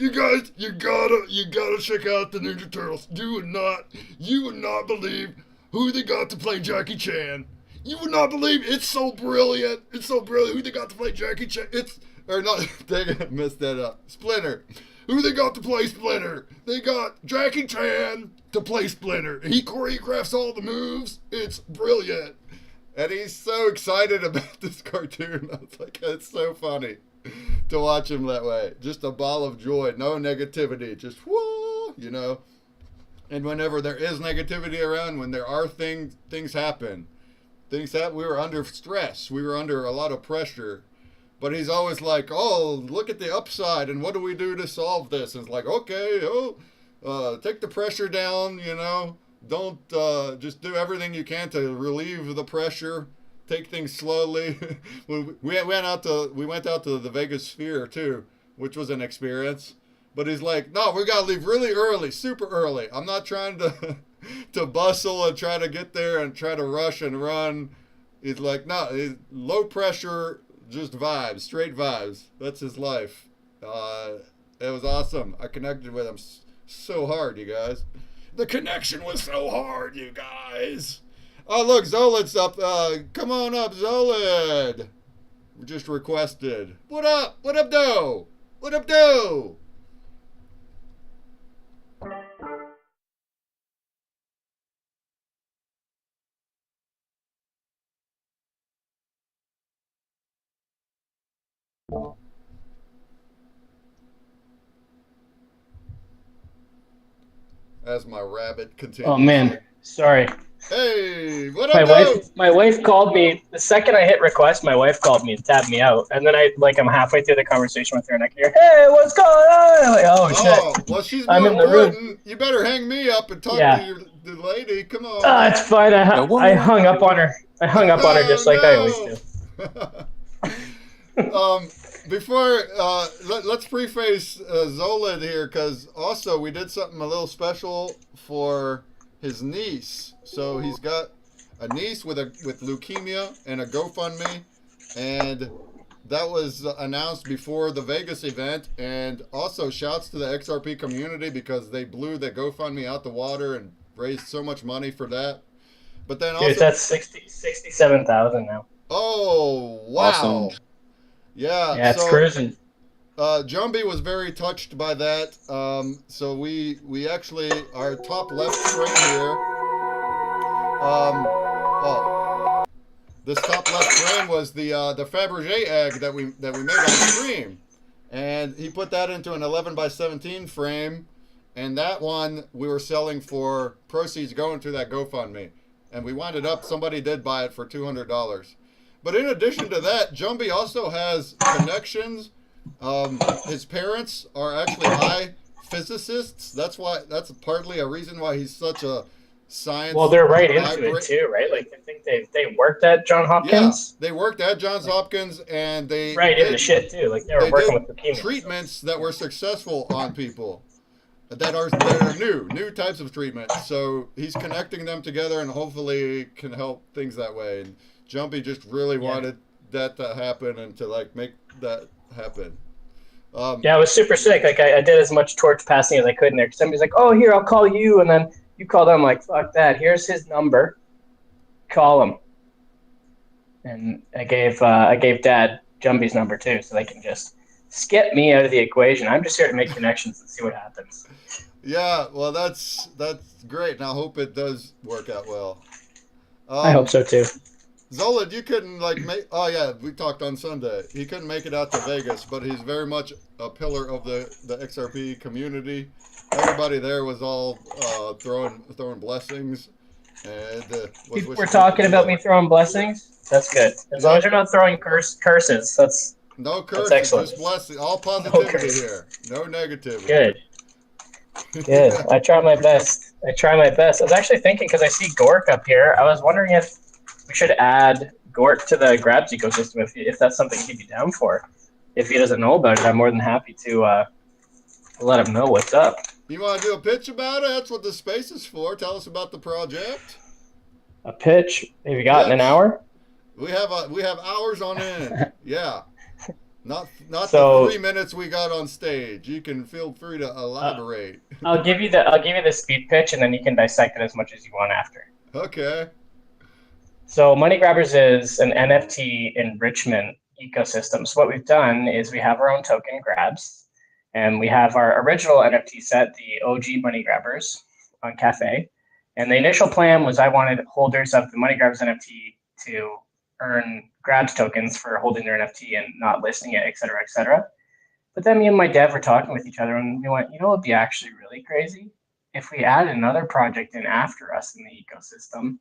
you guys, you gotta check out the Ninja Turtles. You would not believe who they got to play Jackie Chan. You would not believe it's so brilliant. It's so brilliant who they got to play Jackie Chan. Dang it, messed that up. Splinter. Who they got to play Splinter? They got Jackie Chan to play Splinter. He choreographs all the moves. It's brilliant. And he's so excited about this cartoon. I was like, it's so funny to watch him that way. Just a ball of joy, no negativity, just whoa, you know. And whenever there is negativity around, when there are things happen. We were under stress. We were under a lot of pressure. But he's always like, oh, look at the upside, and what do we do to solve this? And it's like, okay, take the pressure down, you know. Don't just do everything you can to relieve the pressure. Take things slowly. we went out to the Vegas Sphere too, which was an experience. But he's like, no, we gotta leave really early, super early. I'm not trying to to bustle and try to get there and try to rush and run. He's like, no, low pressure, just vibes, straight vibes. That's his life. It was awesome. I connected with him so hard, you guys. The connection was so hard, you guys. Oh, look, Zolad's up. Come on up, Zolad. Just requested. What up? What up, doe? What up, doe? As my rabbit continues. Oh man, sorry. Hey, what up, My wife called me the second I hit request. My wife called me and tapped me out, and then I'm halfway through the conversation with her, and I can hear, "Hey, what's going on?" I'm like, "Oh shit!" Well, she's I'm more in the important. room. You better hang me up and talk to the lady. Come on. It's fine. I hung up on her. I hung up on her just like I always do. Before let's preface Zolid here, because also we did something a little special for his niece. So he's got a niece with leukemia and a GoFundMe, and that was announced before the Vegas event. And also shouts to the XRP community because they blew the GoFundMe out the water and raised so much money for that. But then also, that's 67,000 now. Oh wow! Awesome. Yeah, it's cruising. Jumby was very touched by that. So we actually, our top left frame here. This top left frame was the Fabergé egg that we made on stream, and he put that into an 11x17 frame, and that one we were selling for proceeds going to that GoFundMe, and we wound it up. Somebody did buy it for $200. But in addition to that, Jumby also has connections. His parents are actually high physicists. That's partly a reason why he's such a science. Well, they're right into it too, right? Like I think they worked at Johns Hopkins. Yeah, they worked at Johns Hopkins, and they into shit too. Like they were working with leukemia. Treatments that were successful on people that are new types of treatments. So he's connecting them together, and hopefully can help things that way. And Jumpy just really wanted that to happen and to like make that happen. It was super sick. Like I did as much torch passing as I could in there. Somebody's like, "Oh, here, I'll call you," and then you call them. I'm like, "Fuck that! Here's his number. Call him." And I gave Dad Jumpy's number too, so they can just skip me out of the equation. I'm just here to make connections and see what happens. Yeah, well, that's great, and I hope it does work out well. I hope so too. Zolid, you couldn't make. Oh yeah, we talked on Sunday. He couldn't make it out to Vegas, but he's very much a pillar of the XRP community. Everybody there was all throwing blessings, and we're talking about me throwing blessings. That's good. As long as you're not throwing curses, that's no curses. That's excellent. Just blessing. All positivity here. No negativity. Good. Good. I try my best. I was actually thinking because I see Gork up here. I was wondering if we should add Gork to the Grabs ecosystem if that's something he'd be down for. If he doesn't know about it, I'm more than happy to let him know what's up. You want to do a pitch about it? That's what the space is for. Tell us about the project. A pitch? Have you got in an hour? We have hours on end. Yeah. Not the 3 minutes we got on stage. You can feel free to elaborate. I'll give you the speed pitch, and then you can dissect it as much as you want after. Okay. So Money Grabbers is an NFT enrichment ecosystem. So what we've done is we have our own token Grabs, and we have our original NFT set, the OG Money Grabbers on Cafe. And the initial plan was I wanted holders of the Money Grabbers NFT to earn grabs tokens for holding their NFT and not listing it, et cetera, et cetera. But then me and my dev were talking with each other, and we went, you know what would be actually really crazy? If we add another project in after us in the ecosystem,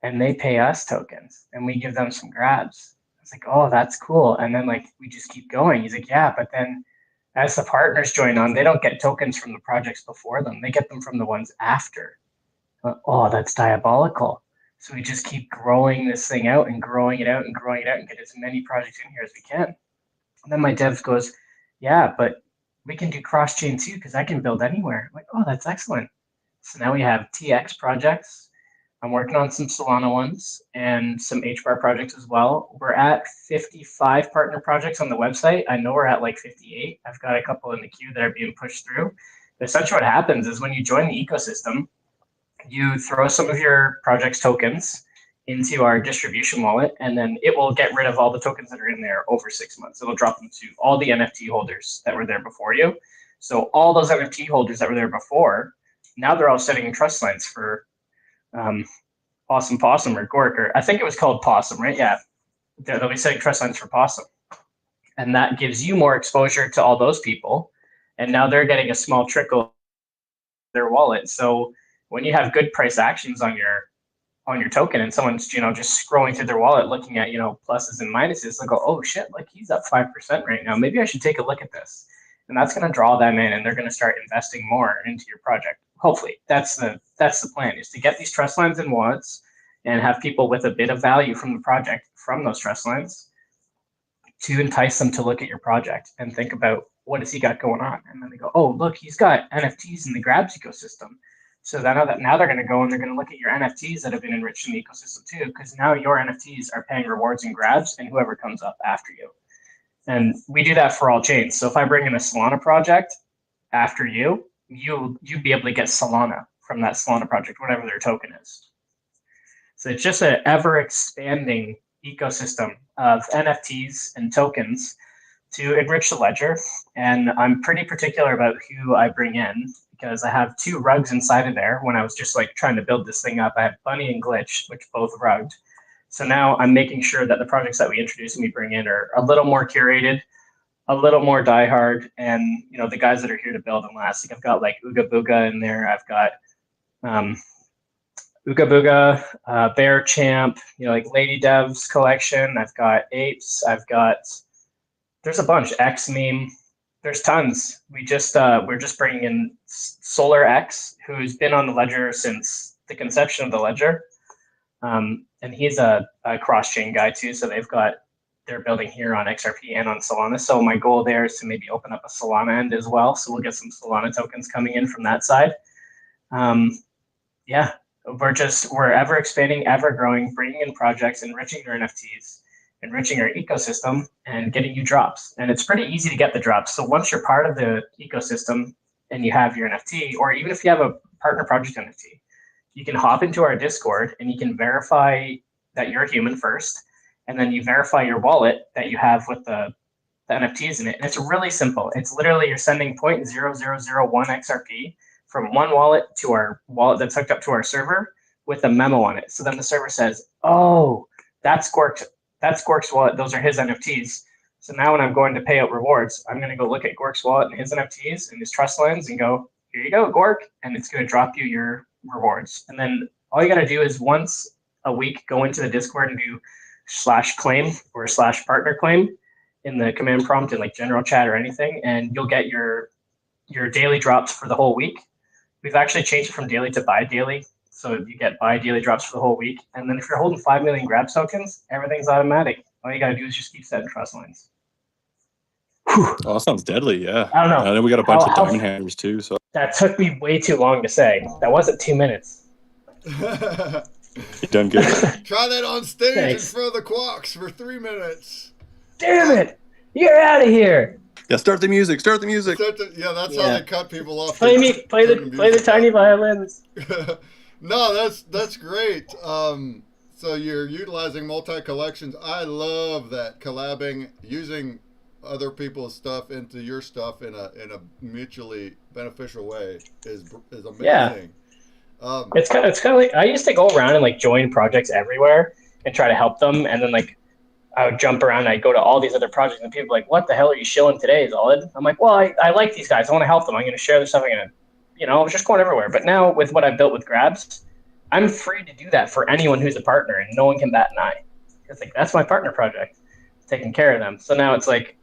and they pay us tokens, and we give them some grabs. I was like, oh, that's cool. And then like we just keep going. He's like, yeah, but then as the partners join on, they don't get tokens from the projects before them. They get them from the ones after. Oh, that's diabolical. So we just keep growing this thing out and growing it out and growing it out and get as many projects in here as we can. And then my dev goes, yeah, but we can do cross-chain too because I can build anywhere. I'm like, oh, that's excellent. So now we have TX projects. I'm working on some Solana ones and some HBAR projects as well. We're at 55 partner projects on the website. I know we're at like 58. I've got a couple in the queue that are being pushed through. But essentially what happens is when you join the ecosystem, you throw some of your project's tokens into our distribution wallet, and then it will get rid of all the tokens that are in there over 6 months. It'll drop them to all the NFT holders that were there before you. So all those NFT holders that were there before, now they're all setting trust lines for Awesome Possum or Gork, or I think it was called Possum, right? Yeah, they'll be setting trust lines for Possum. And that gives you more exposure to all those people. And now they're getting a small trickle of their wallet. So when you have good price actions on your token and someone's, just scrolling through their wallet, looking at, pluses and minuses, they'll go, oh shit, like he's up 5% right now. Maybe I should take a look at this. And that's going to draw them in, and they're going to start investing more into your project. Hopefully that's the plan, is to get these trust lines in wallets and have people with a bit of value from the project from those trust lines to entice them to look at your project and think about what has he got going on. And then they go, oh, look, he's got NFTs in the grabs ecosystem. So now they're going to go and they're going to look at your NFTs that have been enriched in the ecosystem too, because now your NFTs are paying rewards and grabs and whoever comes up after you. And we do that for all chains. So if I bring in a Solana project after you'd be able to get Solana from that Solana project, whatever their token is. So it's just an ever expanding ecosystem of NFTs and tokens to enrich the ledger. And I'm pretty particular about who I bring in because I have 2 rugs inside of there. When I was just like trying to build this thing up, I had Bunny and Glitch, which both rugged. So now I'm making sure that the projects that we introduce and we bring in are a little more curated, a little more diehard, and the guys that are here to build and last. Like I've got like Ooga Booga in there. I've got Ooga Booga, Bear Champ, like Lady Dev's collection. I've got Apes. There's a bunch. X Meme. There's tons. We're just bringing in Solar X, who's been on the ledger since the conception of the ledger. And he's a cross-chain guy too. So they're building here on XRP and on Solana. So my goal there is to maybe open up a Solana end as well. So we'll get some Solana tokens coming in from that side. Yeah, we're ever expanding, ever growing, bringing in projects, enriching your NFTs, enriching our ecosystem, and getting you drops. And it's pretty easy to get the drops. So once you're part of the ecosystem and you have your NFT, or even if you have a partner project NFT, you can hop into our Discord and you can verify that you're a human first, and then you verify your wallet that you have with the NFTs in it. And it's really simple. It's literally you're sending 0.0001 XRP from one wallet to our wallet that's hooked up to our server with a memo on it. So then the server says, oh, that's Gork's wallet. Those are his NFTs. So now when I'm going to pay out rewards, I'm going to go look at Gork's wallet and his NFTs and his trust lines and go, here you go, Gork. And it's going to drop you your rewards. And then all you got to do is once a week, go into the Discord and do /claim or /partner claim in the command prompt in like general chat or anything. And you'll get your daily drops for the whole week. We've actually changed it from daily to bi-daily. So you get bi-daily drops for the whole week. And then if you're holding 5 million grab tokens, everything's automatic. All you got to do is just keep setting trust lines. Oh, that sounds deadly, yeah. I don't know. And then we got a bunch of diamond handlers too. So that took me way too long to say. That wasn't 2 minutes. you've done good. Try that on stage Thanks. in front of the Quacks for 3 minutes. Damn it! You're out of here. Yeah, start the music. Start the music. Yeah, that's how they cut people off. Play the tiny violins. No, that's great. So you're utilizing multi-collections. I love that, collabing, using other people's stuff into your stuff in a mutually beneficial way is amazing. Yeah. It's kind of like I used to go around and like join projects everywhere and try to help them. And then like I would jump around and I'd go to all these other projects and people were like, what the hell are you shilling today, Zolid? I'm like, well, I like these guys. I want to help them. I'm going to share their stuff. I'm going to, I was just going everywhere. But now with what I've built with Grabs, I'm free to do that for anyone who's a partner, and no one can bat an eye. It's like, that's my partner project, taking care of them. So now it's like,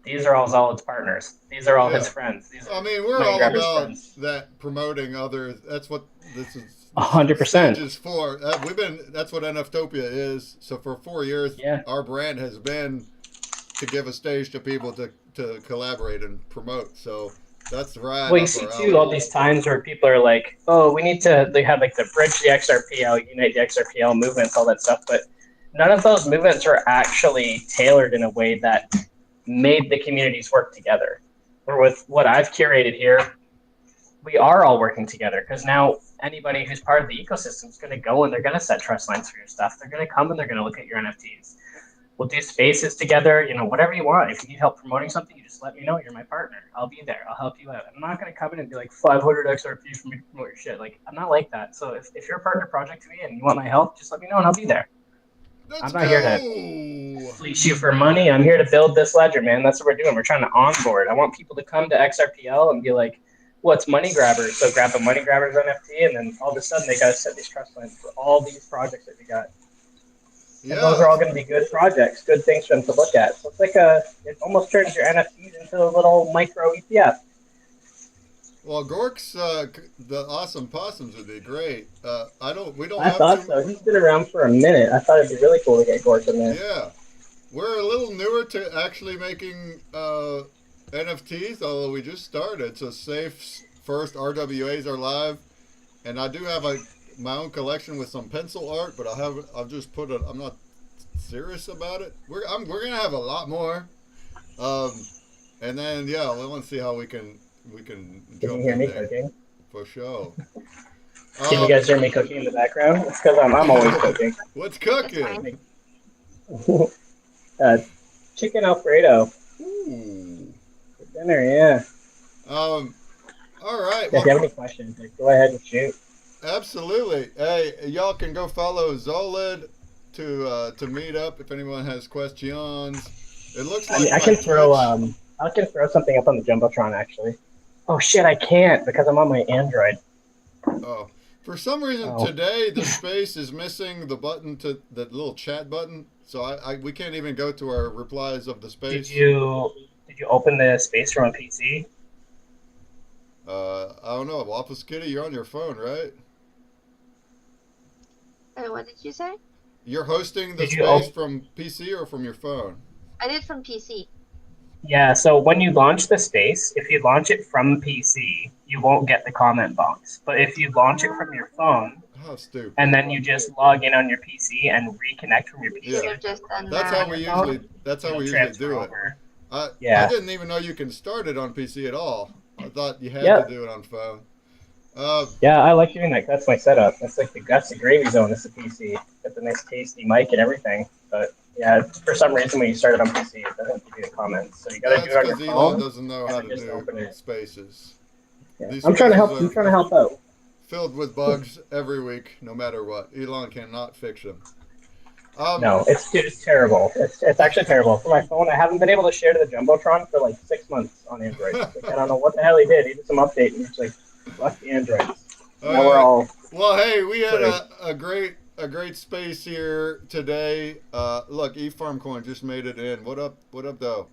these are all Zolid's partners. These are all his friends. We're all about friends. That promoting others. That's what this is. 100%. Is for. That's what NFtopia is. So for 4 years, our brand has been to give a stage to people to collaborate and promote. So that's right. Well, you see too all these times where people are like, oh, they have like the bridge the XRPL, unite the XRPL movements, all that stuff, but none of those movements are actually tailored in a way that made the communities work together. Or with what I've curated here, we are all working together, because now anybody who's part of the ecosystem is going to go and they're going to set trust lines for your stuff. They're going to come and they're going to look at your NFTs. We'll do spaces together, whatever you want. If you need help promoting something, you just let me know. You're my partner. I'll be there. I'll help you out. I'm not going to come in and be like 500 XRP for me to promote your shit. Like, I'm not like that. So if you're a partner project to me and you want my help, just let me know and I'll be there. I'm not here to fleece you for money. I'm here to build this ledger, man. That's what we're doing. We're trying to onboard. I want people to come to XRPL and be like, what's money grabbers? So grab a money grabbers NFT, and then all of a sudden they got to set these trust lines for all these projects that we got. Yeah. And those are all going to be good projects, good things for them to look at. So it's like it almost turns your NFTs into a little micro ETF. Well, Gork's the awesome possums would be great. I thought so. He's been around for a minute. I thought it'd be really cool to get Gork in there. Yeah, we're a little newer to actually making NFTs, although we just started. So Safe's first RWAs are live, and I do have my own collection with some pencil art, but I've just put it. I'm not serious about it. We're gonna have a lot more, and then I want to see how we can jump hear in me there. Cooking? For sure. Can you guys hear me cooking in the background? It's because I'm always cooking. What's cooking? Chicken Alfredo. Ooh. For dinner, yeah. All right. If you have any questions, go ahead and shoot. Absolutely. Hey, y'all can go follow Zolid to meet up if anyone has questions. It looks like I can throw something up on the Jumbotron actually. Oh shit, I can't because I'm on my Android. Oh. For some reason today the space is missing the button to the little chat button, so we can't even go to our replies of the space. Did you open the space from a PC? I don't know. Waffles Kitty, you're on your phone, right? What did you say? You're hosting the space from PC or from your phone? I did from PC. Yeah, so when you launch the space, if you launch it from PC, you won't get the comment box. But if you launch it from your phone, how stupid. And then you just log in on your PC and reconnect from your PC. Yeah. That's how we usually do it. I didn't even know you can start it on PC at all. I thought you had to do it on phone. I like doing that. That's my setup. That's the gravy zone. It's a PC. Got the nice tasty mic and everything. But yeah, for some reason when you start it on PC, it doesn't give you the comments. So you got to do it on your phone. Elon doesn't know how to do spaces. Yeah. I'm trying to help. I'm trying to help out. Filled with bugs every week, no matter what. Elon cannot fix them. No, it's terrible. It's actually terrible. For my phone, I haven't been able to share to the Jumbotron for like 6 months on Android. I don't know what the hell he did. He did some update and he's like, fuck the Androids. Now we're all. Well, hey, we had a great space here today. Look, eFarmCoin just made it in. What up though?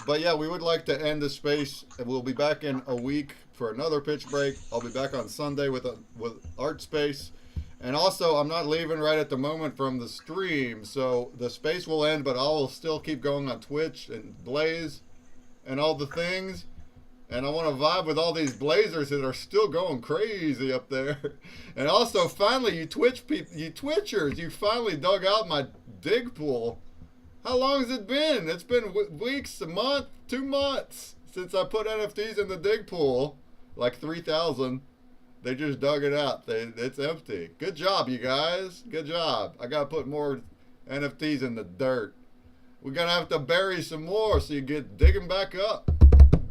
But yeah, we would like to end the space, and we'll be back in a week for another pitch break. I'll be back on Sunday with Art Space. And also, I'm not leaving right at the moment from the stream, so the space will end, but I will still keep going on Twitch and Blaze and all the things. And I want to vibe with all these Blazers that are still going crazy up there. And also, finally, you Twitchers, you finally dug out my dig pool. How long has it been? It's been weeks, a month, 2 months since I put NFTs in the dig pool, like 3,000. They just dug it out. It's empty. Good job, you guys. Good job. I got to put more NFTs in the dirt. We're going to have to bury some more so you dig them back up.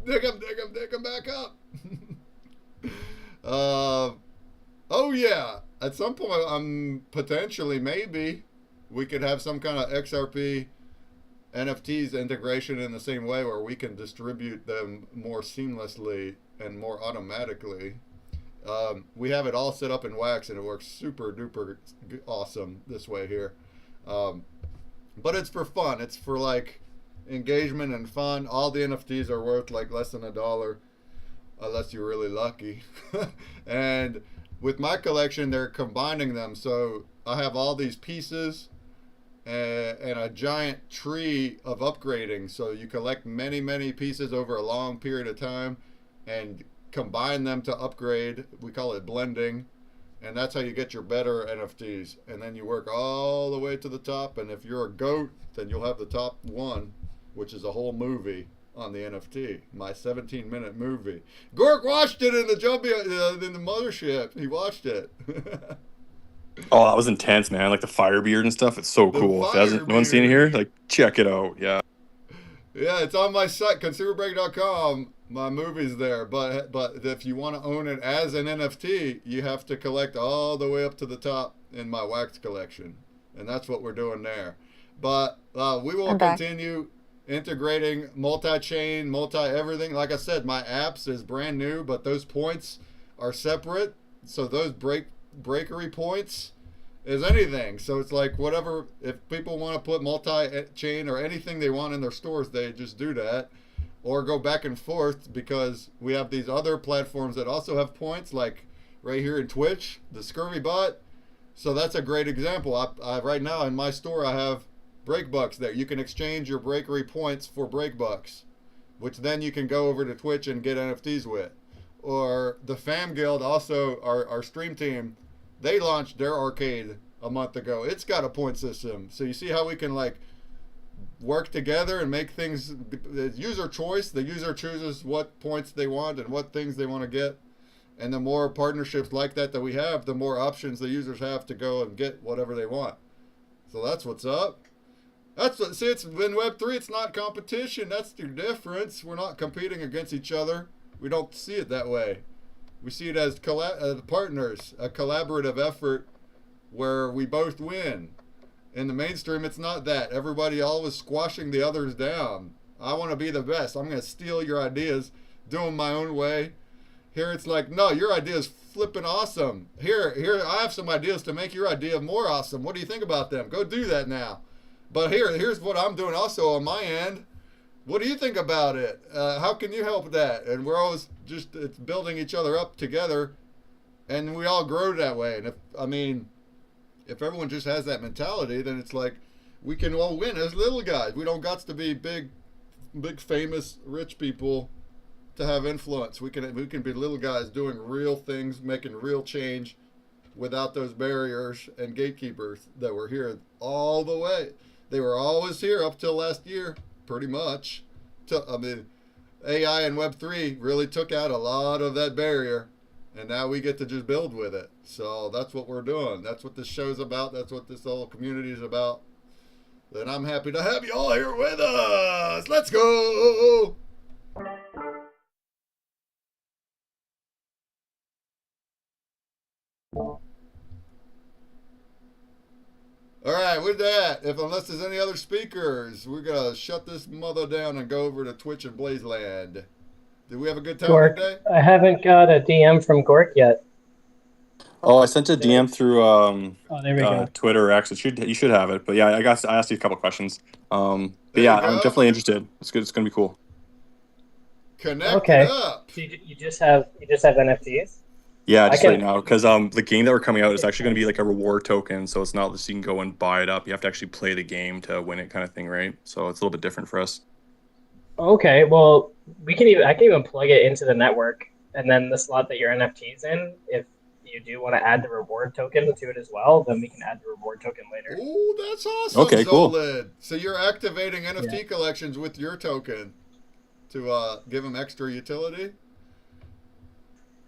Dig them back up. Oh, yeah. at some point, potentially, maybe we could have some kind of XRP NFTs integration in the same way where we can distribute them more seamlessly and more automatically. We have it all set up in Wax, and it works super duper awesome this way here. But it's for fun. It's for like engagement and fun. All the NFTs are worth like less than $1, unless you're really lucky. And with my collection, they're combining them. So I have all these pieces and a giant tree of upgrading. So you collect many, many pieces over a long period of time and combine them to upgrade. We call it blending. And that's how you get your better NFTs. And then you work all the way to the top. And if you're a GOAT, then you'll have the top one, which is a whole movie on the NFT. My 17-minute movie. Gork watched it in the mothership. He watched it. Oh, that was intense, man. Like the fire beard and stuff. It's so cool. If no one's seen it here, like check it out. Yeah. Yeah, it's on my site, consumerbreak.com. My movie's there. But if you want to own it as an NFT, you have to collect all the way up to the top in my Wax collection. And that's what we're doing there. But we will continue integrating multi-chain, multi-everything. Like I said, my apps is brand new, but those points are separate. So those breakery points is anything. So it's like whatever, if people want to put multi-chain or anything they want in their stores, they just do that. Or go back and forth, because we have these other platforms that also have points, like right here in Twitch, the Scurvy Bot. So that's a great example. I right now in my store, I have break bucks there. You can exchange your breakery points for break bucks, which then you can go over to Twitch and get NFTs with. Or the Fam Guild, also our stream team, they launched their arcade a month ago. It's got a point system. So you see how we can like work together and make things user choice. The user chooses what points they want and what things they want to get. And the more partnerships like that we have, the more options the users have to go and get whatever they want. So that's what's up. See, it's in Web3, it's not competition. That's the difference. We're not competing against each other. We don't see it that way. We see it as partners, a collaborative effort where we both win. In the mainstream, it's not that. Everybody always squashing the others down. I want to be the best. I'm going to steal your ideas, do them my own way. Here it's like, no, your idea is flipping awesome. Here, I have some ideas to make your idea more awesome. What do you think about them? Go do that now. But here's what I'm doing also on my end. What do you think about it? How can you help that? And we're always just it's building each other up together, and we all grow that way. And if everyone just has that mentality, then it's like we can all win as little guys. We don't got to be big, famous, rich people to have influence. We can be little guys doing real things, making real change, without those barriers and gatekeepers that were here all the way. They were always here up till last year, pretty much. AI and Web3 really took out a lot of that barrier, and now we get to just build with it. So that's what we're doing. That's what this show's about. That's what this whole community is about. And I'm happy to have you all here with us. Let's go. All right, with that, unless there's any other speakers, we're going to shut this mother down and go over to Twitch and Blazeland. Did we have a good time today? I haven't got a DM from Gork yet. Oh, I sent a DM through there we go. Twitter or X. You should have it. But yeah, I asked you a couple questions. But yeah, I'm definitely interested. It's good. It's going to be cool. Connect up. So you just have NFTs? Yeah, just right now, because the game that we're coming out is actually going to be like a reward token, so it's not just you can go and buy it up. You have to actually play the game to win it, kind of thing, right? So it's a little bit different for us. Okay, well, I can even plug it into the network, and then the slot that your NFT's in, if you do want to add the reward token to it as well, then we can add the reward token later. Oh, that's awesome. Okay, cool. So you're activating NFT collections with your token to give them extra utility?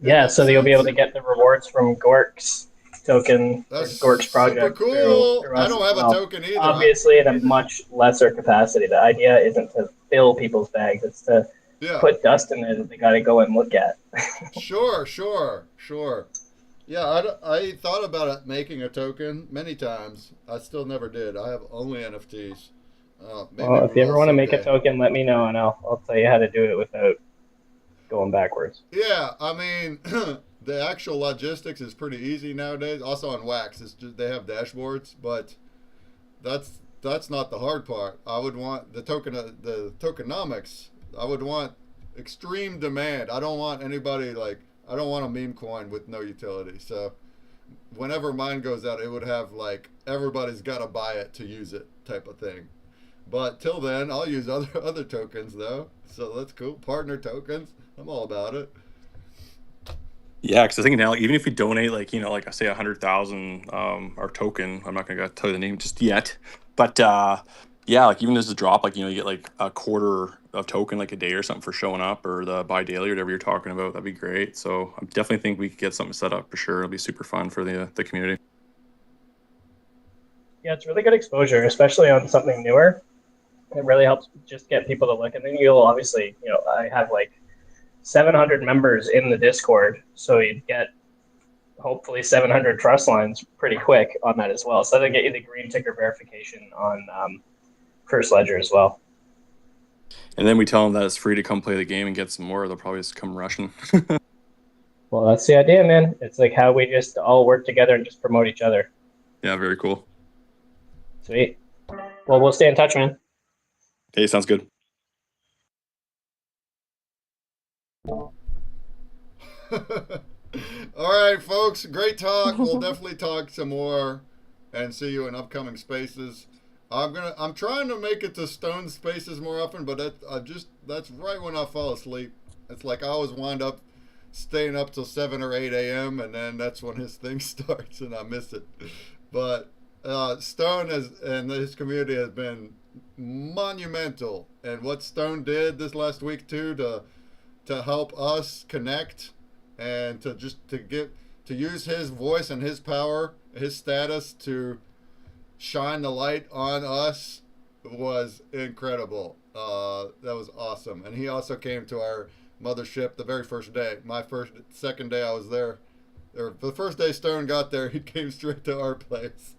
Yeah, so you'll be able to get the rewards from Gork's token, Gork's project. Super cool. I don't have a token either. Obviously, in a much lesser capacity. The idea isn't to fill people's bags; it's to put dust in there that they got to go and look at. Sure. Yeah, I thought about it, making a token many times. I still never did. I have only NFTs. Maybe Well, we if you ever will want to make a someday. token, let me know, and I'll tell you how to do it without going backwards. Yeah, I mean, the actual logistics is pretty easy nowadays. Also on Wax, it's just they have dashboards, but that's not the hard part. I would want the tokenomics. I would want extreme demand. I don't want anybody like I don't want a meme coin with no utility. So whenever mine goes out, it would have like everybody's got to buy it to use it type of thing. But till then, I'll use other tokens though. So that's cool. Partner tokens. I'm all about it. Yeah, because I think now, like, even if we donate, like, like I say 100,000, our token, I'm not gonna tell you the name just yet, but yeah, like even as a drop, like you get like a quarter of token like a day or something for showing up, or the buy daily or whatever you're talking about. That'd be great. So I definitely think we could get something set up for sure. It'll be super fun for the community. Yeah, it's really good exposure, especially on something newer. It really helps just get people to look, and then you'll obviously, I have like 700 members in the Discord, so you'd get hopefully 700 trust lines pretty quick on that as well. So that'll get you the green ticker verification on First Ledger as well. And then we tell them that it's free to come play the game and get some more. They'll probably just come rushing. Well, that's the idea, man. It's like how we just all work together and just promote each other. Yeah, very cool. Sweet. Well, we'll stay in touch, man. Hey, sounds good. All right, folks. Great talk. We'll definitely talk some more and see you in upcoming spaces. I'm trying to make it to Stone Spaces more often, but that's right when I fall asleep. It's like I always wind up staying up till 7 or 8 a.m. and then that's when his thing starts and I miss it. But Stone and his community has been monumental, and what Stone did this last week too to help us connect and to use his voice and his power, his status to shine the light on us was incredible. That was awesome. And he also came to our mothership the very first day. Second day I was there, or the first day Stone got there, he came straight to our place.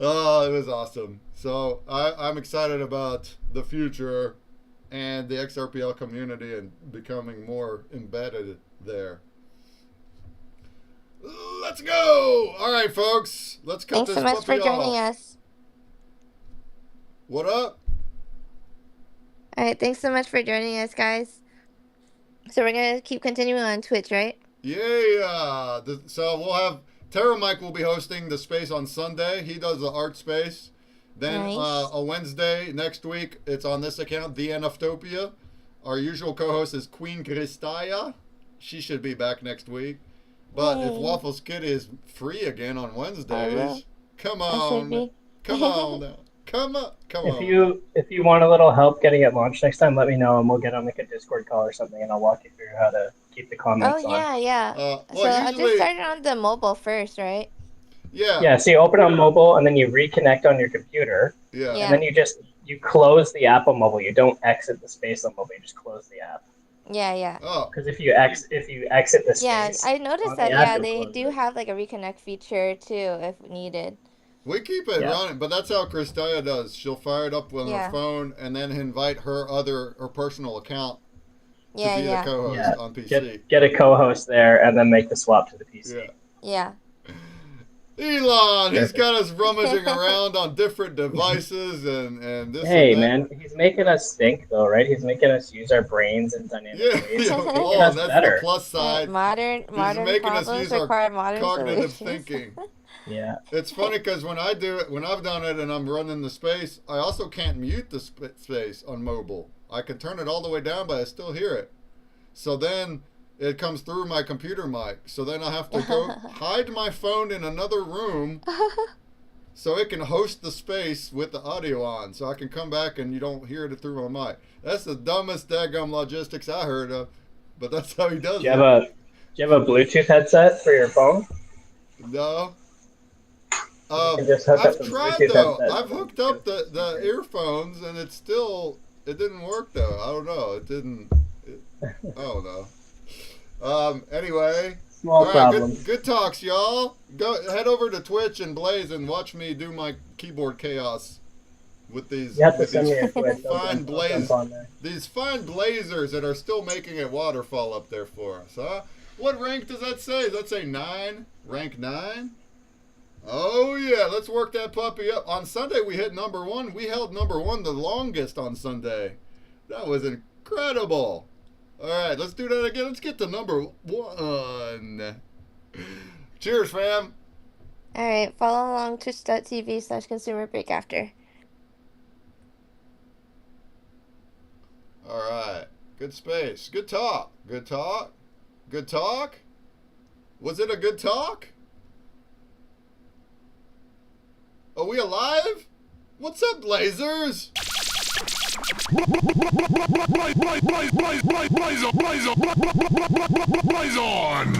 Oh, it was awesome. So I'm excited about the future and the XRPL community and becoming more embedded there. Let's go! All right, folks. Let's cut Thanks this so much for puppy joining off. us. What up? All right, thanks so much for joining us, guys. So we're gonna keep continuing on Twitch, right? Yeah. So we'll have Terra Mike will be hosting the space on Sunday. He does the art space. Then Nice. on Wednesday next week, it's on this account, The Enoftopia. Our usual co-host is Queen Kristaya. She should be back next week. But if Yay. Waffles Kitty is free again on I will. Wednesdays, come I should on, be. come on now, come on. If you want a little help getting it launched next time, let me know and we'll get on like a Discord call or something, and I'll walk you through how to keep the Oh comments on. yeah. Well, So I'll just usually, start it on the mobile first, right? Yeah, so you open on mobile and then you reconnect on your computer, yeah. Yeah. and then you close the app on mobile. You don't exit the space on mobile. You just close the app. Yeah. Oh, Because if you exit the Yeah, space, I noticed on that. the app, Yeah, you'll they close do it. have like a reconnect feature too, if needed. we keep it Yeah. running, but that's how Kristaya does. She'll fire it up on Yeah. her phone and then invite her personal account to be the Yeah. co-host Yeah. on PC. Get a co-host there and then make the swap to the PC. Yeah. Yeah. Elon, he's Perfect. got us rummaging around on different devices and this Hey and that. man, he's making us think though, right? He's making us use our brains in dynamic Yeah, ways. He's making oh, us that's better. the plus side. Modern He's making us problems use our require modern cognitive solutions. thinking. Yeah. It's funny because when I do it, when I've done it and I'm running the space, I also can't mute the space on mobile. I can turn it all the way down, but I still hear it. So then it comes through my computer mic. So then I have to go hide my phone in another room so it can host the space with the audio on. So I can come back and you don't hear it through my mic. That's the dumbest daggum logistics I heard of, but that's how he does Do you it. have a Bluetooth headset for your phone? No. You can just hook up I've the tried Bluetooth though. headset. I've hooked up the earphones and it didn't work though. I don't know. I don't know. Anyway, Small All right, problems. good talks, y'all. Go head over to Twitch and Blaze and watch me do my keyboard chaos with these. You have to with send these me a Twitch. fine I'll jump on there. These fine blazers that are still making it waterfall up there for us, huh? What rank does that say? Does that say 9? Rank 9? Oh yeah, let's work that puppy up. On Sunday we hit number 1. We held number 1 the longest on Sunday. That was incredible. All right, let's do that again. Let's get to number 1. Cheers, fam. All right, follow along twitch.tv/consumer break after. All right, good space. Good talk. Good talk. Good talk. Was it a good talk? Are we alive? What's up, Blazers? Blaze on!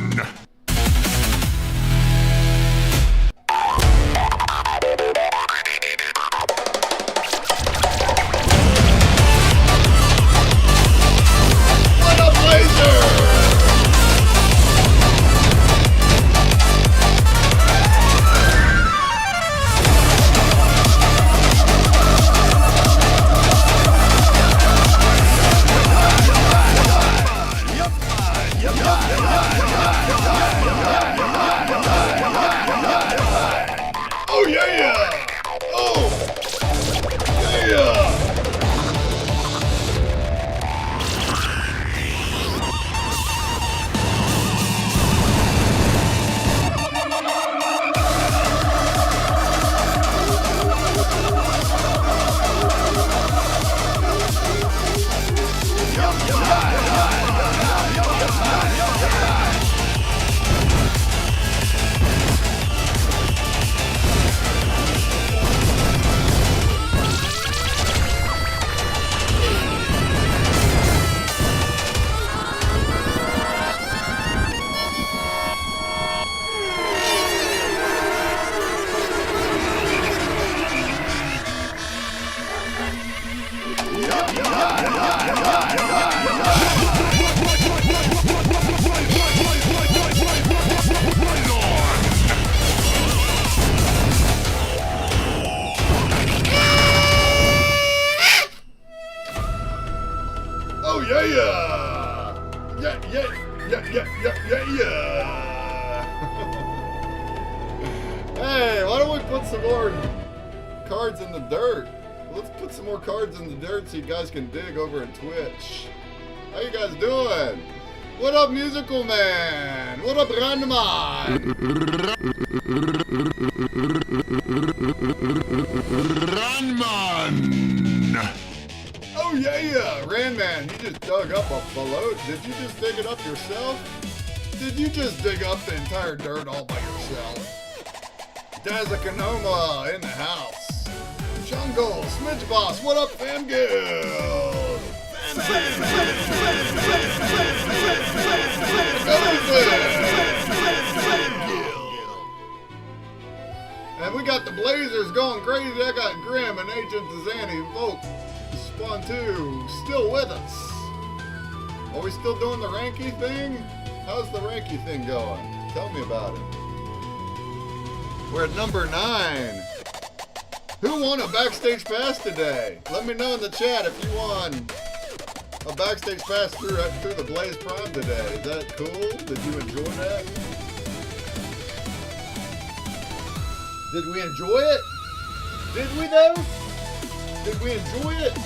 What up, Blazers? Oh yeah! Oh yeah! Oh yeah, yeah, yeah. Hey, why don't we put some more cards in the dirt? Let's put some more cards in the dirt so you guys can dig over at Twitch. How you guys doing? What up, Musical Man? What up, Ranman? Ranman! Oh yeah, Ranman, you just dug up a float. Did you just dig it up yourself? Did you just dig up the entire dirt all by yourself? Dazakanoma in the house. Jungle, Smidge Boss, what up, Fam Guild? And we got the Blazers going crazy. I got Grim and Agent Zani, Vote, Spawn 2, still with us. Are we still doing the Ranky thing? How's the Ranky thing going? Tell me about it. We're at number 9. Who won a backstage pass today? Let me know in the chat if you won a backstage pass through the Blaze Prime today. Is that cool? Did you enjoy that? Did we enjoy it? Did we though? Did we enjoy it?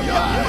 Yeah!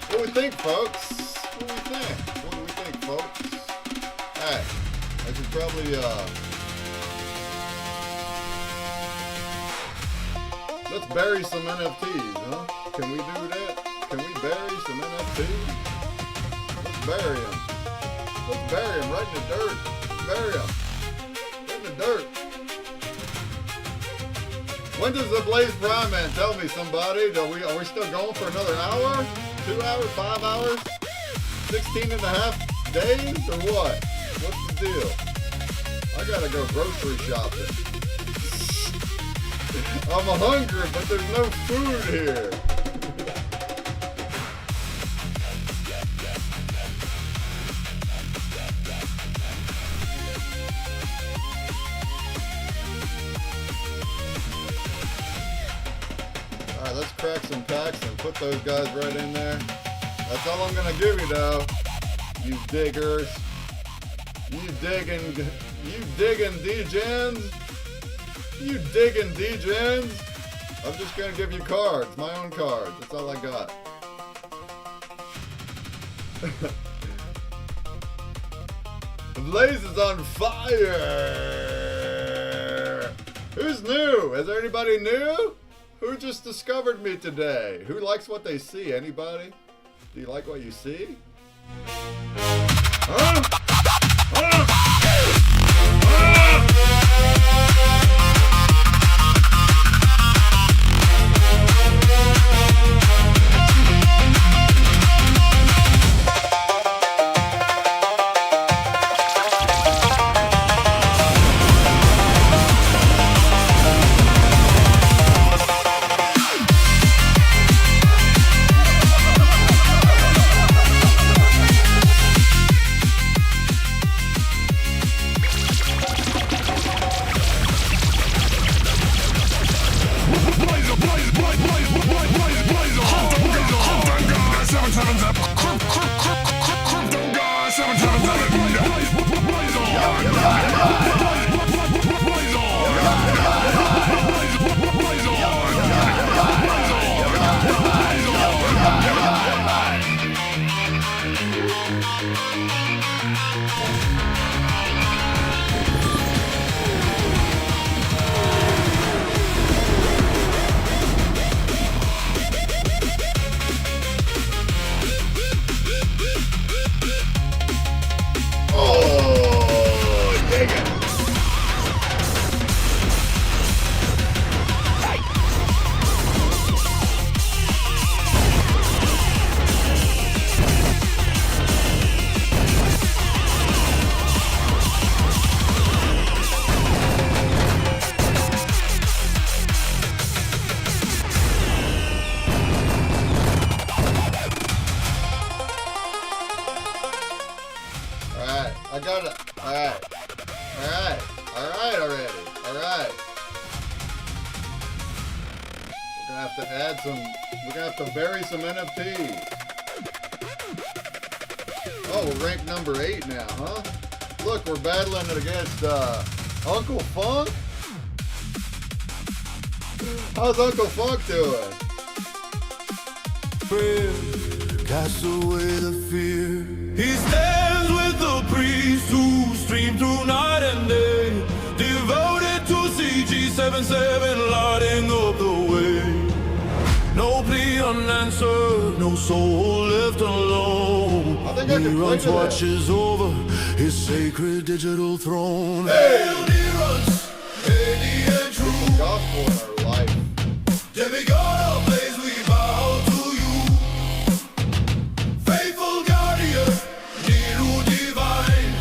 What do we think, folks? What do we think? What do we think, folks? Hey, I should probably, let's bury some NFTs, huh? Can we do that? Can we bury some NFTs? Let's bury them. Let's bury them right in the dirt. Bury them. Right in the dirt. When does the Blaze Prime Man tell me, somebody? Are we still going for another hour? 2 hours? 5 hours? 16 and a half days? Or what? What's the deal? I gotta go grocery shopping. I'm hungry, but there's no food here. Alright, let's crack some packs and put those guys right in there. That's all I'm gonna give you though, you diggers. You digging degens? You digging degens? I'm just gonna give you cards, my own cards. That's all I got. The Blaze is on fire! Who's new? Is there anybody new? Who just discovered me today? Who likes what they see? Anybody? Do you like what you see? Huh? Huh? have to add some. We're gonna have to bury some NFTs. Oh, we're ranked number 8 now, huh? Look, we're battling it against Uncle Funk. How's Uncle Funk doing? Cast away the fear. He stands with the priests who stream through night and day, devoted to CG77, lighting up the way. No plea unanswered, no soul left alone. Neron's watches over his sacred digital throne. Hail Neron's, Haiti and true. Gospel in our life. Demigod of blaze, we bow to you. Faithful guardian, Niru divine.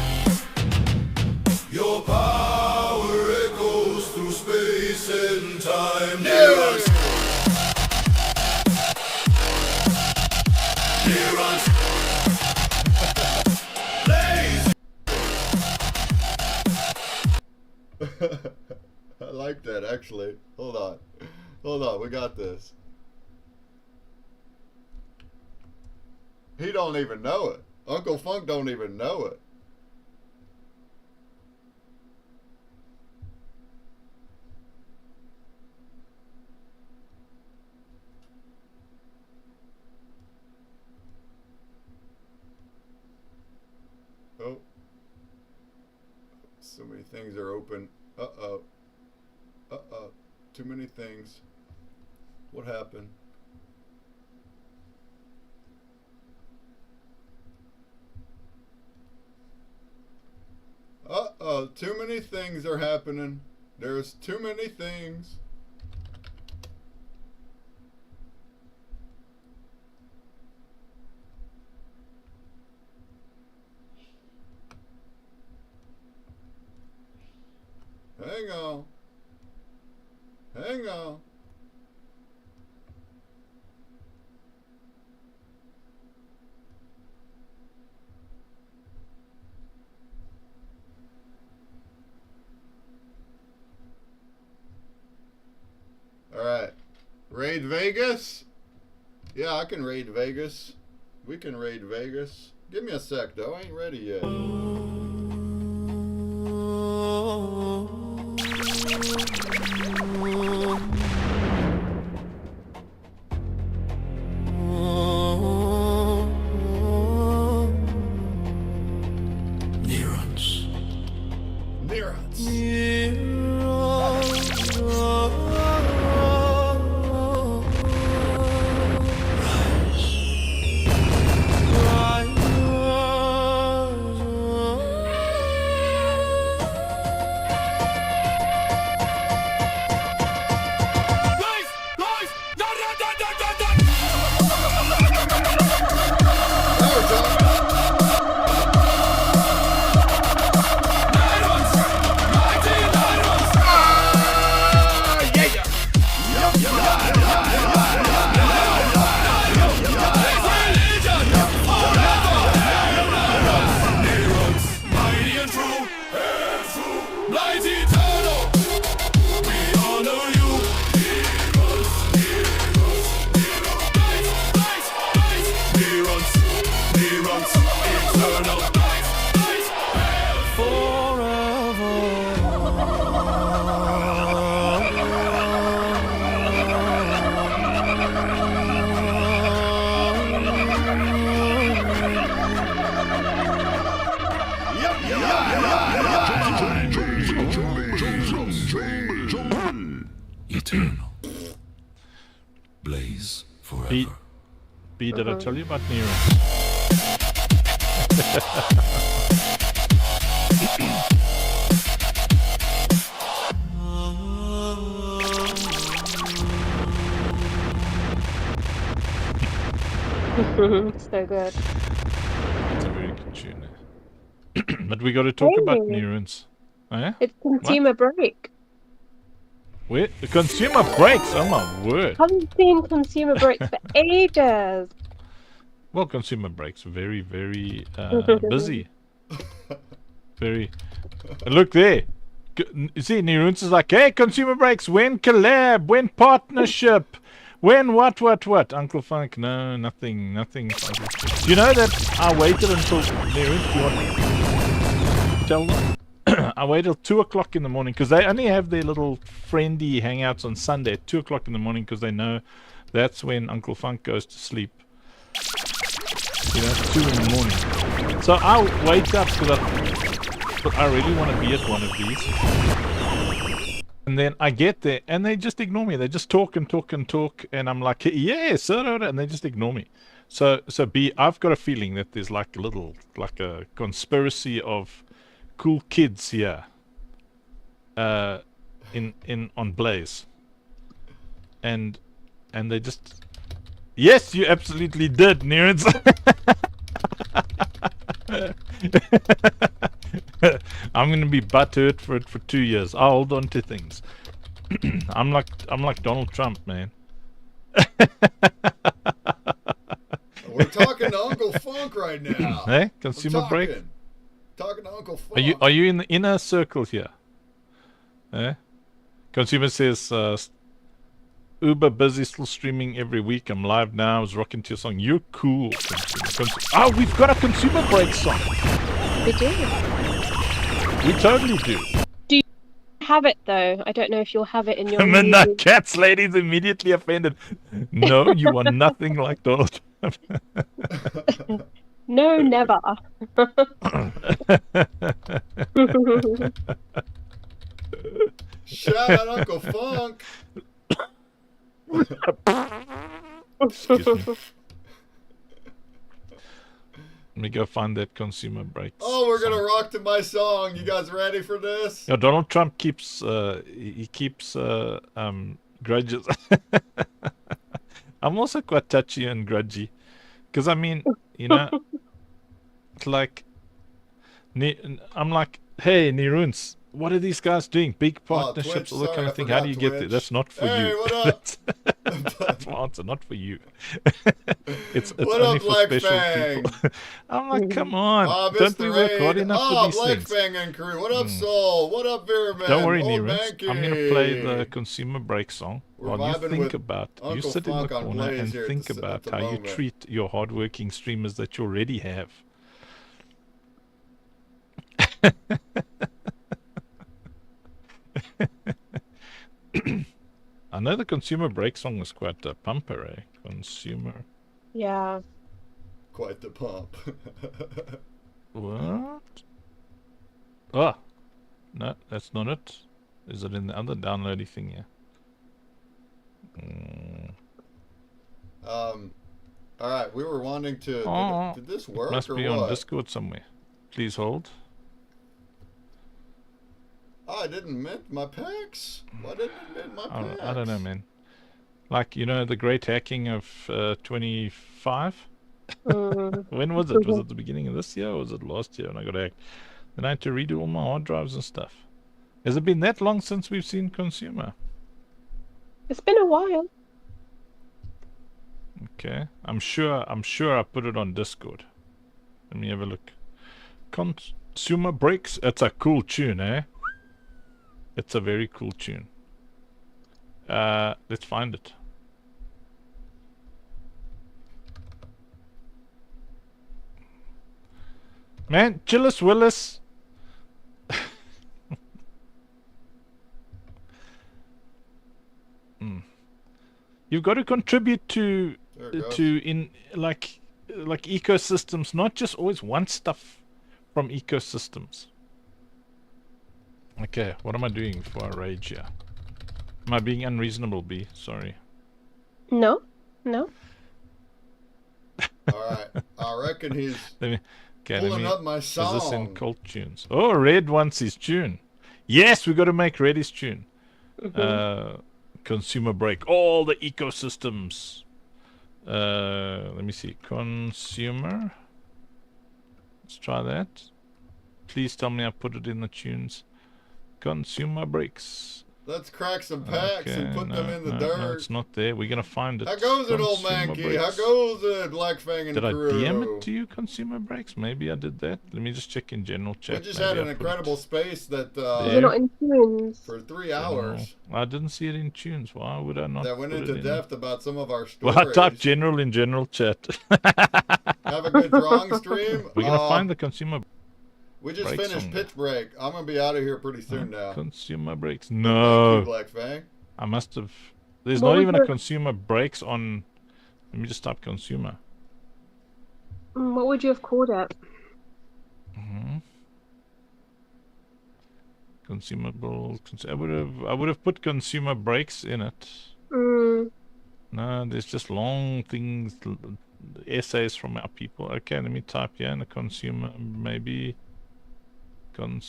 Your power echoes through space and time. Neron's. Neron's. I like that, actually. Hold on. Hold on, we got this. He don't even know it. Uncle Funk don't even know it. Oh. So many things are open. Uh-oh. Uh-oh. Too many things. What happened? Uh-oh. Too many things are happening. There's too many things. Hang on. Hang on. All right. Raid Vegas? Yeah, I can raid Vegas. We can raid Vegas. Give me a sec, though. I ain't ready yet. Neurons. Neurons. Eternal. Blaze forever. B, did I tell you about Nero? So good. It's a very good tune. But we got to talk about neurons. Oh, yeah? It's consumer break. Wait, the consumer breaks. Oh my word! Haven't seen consumer breaks for ages. Well, consumer breaks very, very busy. Very. Look there. You see, Neurons is like, hey, consumer breaks. When collab? When partnership? When? What? Uncle Funk? No, nothing. Do you know that I waited until... Mary, do you want to tell them? I waited till 2 o'clock in the morning because they only have their little friendly hangouts on Sunday at 2 o'clock in the morning because they know that's when Uncle Funk goes to sleep. You know, 2 in the morning. So I'll wake up because I really want to be at one of these. And then I get there and they just ignore me. They just talk. And I'm like, yeah, sir. And they just ignore me. So B, I've got a feeling that there's like a conspiracy of cool kids here on Blaze. And they just... Yes, you absolutely did, Nerds. I'm gonna be butthurt for it for 2 years. I'll hold on to things. I'm like Donald Trump, man. We're talking to Uncle Funk right now. Hey, consumer break. Talking to Uncle Funk. Are you in the inner circle here? Eh? Consumer says Uber busy, still streaming every week. I'm live now. I was rocking to your song. You're cool. Oh, we've got a consumer break song. We do. We totally do. Do you have it though? I don't know if you'll have it in your. The Cats lady's immediately offended. No, you are nothing like Donald Trump. No, never. Shout out Uncle Funk. Excuse me. Let me go find that consumer break. Oh, we're gonna rock to my song. You guys ready for this? Yeah, Donald Trump keeps grudges. I'm also quite touchy and grudgy, because I mean, you know, it's like, I'm like, hey, Niruns, what are these guys doing? Big partnerships, all that kind of thing. How do you get there? That's not for you. What up? That's my answer, not for you. it's what only up, for Black special Fang? people. I'm like, come on, don't we work hard enough for these Black things? Fang and crew. What up, Soul? What up, Veerman? Don't worry, Old Niruns. I'm going to play the consumer break song while you think about, you sit in the corner and think about how you treat your hardworking streamers that you already have. I know the consumer break song was quite a pumper, eh? Consumer. Yeah. Quite the pump. What? Oh, no, that's not it. Is it in the other downloady thing here? All right, we were wanting to. Did this work? Must or be what? on Discord somewhere. Please hold. Oh, I didn't mint my packs. Why didn't I mint my packs? I don't know, man. Like, you know, the great hacking of 25? When was it? Was it the beginning of this year or was it last year when I got hacked? Then I had to redo all my hard drives and stuff. Has it been that long since we've seen consumer? It's been a while. Okay. I'm sure I put it on Discord. Let me have a look. Consumer breaks. It's a cool tune, eh? It's a very cool tune. Let's find it. Man, Chillis Willis. You've got to contribute to like ecosystems, not just always want stuff from ecosystems. Okay, what am I doing before I rage here? Am I being unreasonable, B? Sorry. No. All right, I reckon he's pulling up my song. Is this in cult tunes? Oh, Red wants his tune. Yes, we got to make Red his tune. Consumer break. All the ecosystems. Let me see. Consumer. Let's try that. Please tell me I put it in the tunes. Consumer breaks. Let's crack some packs and put them in the no, dirt. No, it's not there. We're gonna find it. How goes it, old Consumer Mankey? How breaks. goes it, Black Fang and Did crew? I DM it to you, Consumer Breaks? Maybe I did that. Let me just check in general chat. We just Maybe had an I put incredible space that You're not in tunes. for 3 hours I didn't see it in tunes. Why would I not? that went put into it in? depth about some of our stories. Well, I typed general in general chat. Have a good drawing stream. We're gonna find the consumer. We just breaks finished on PitchBreak. I'm gonna be out of here pretty soon now. Consumer breaks. Thank No. you, Black Fang. I must have. There's What not was even a the- consumer breaks on. Let me just type consumer. What would you have called it? Consumable. I would have put consumer breaks in it. Mm, No, there's just long things, essays from our people. Okay, let me type here in the consumer, maybe. No,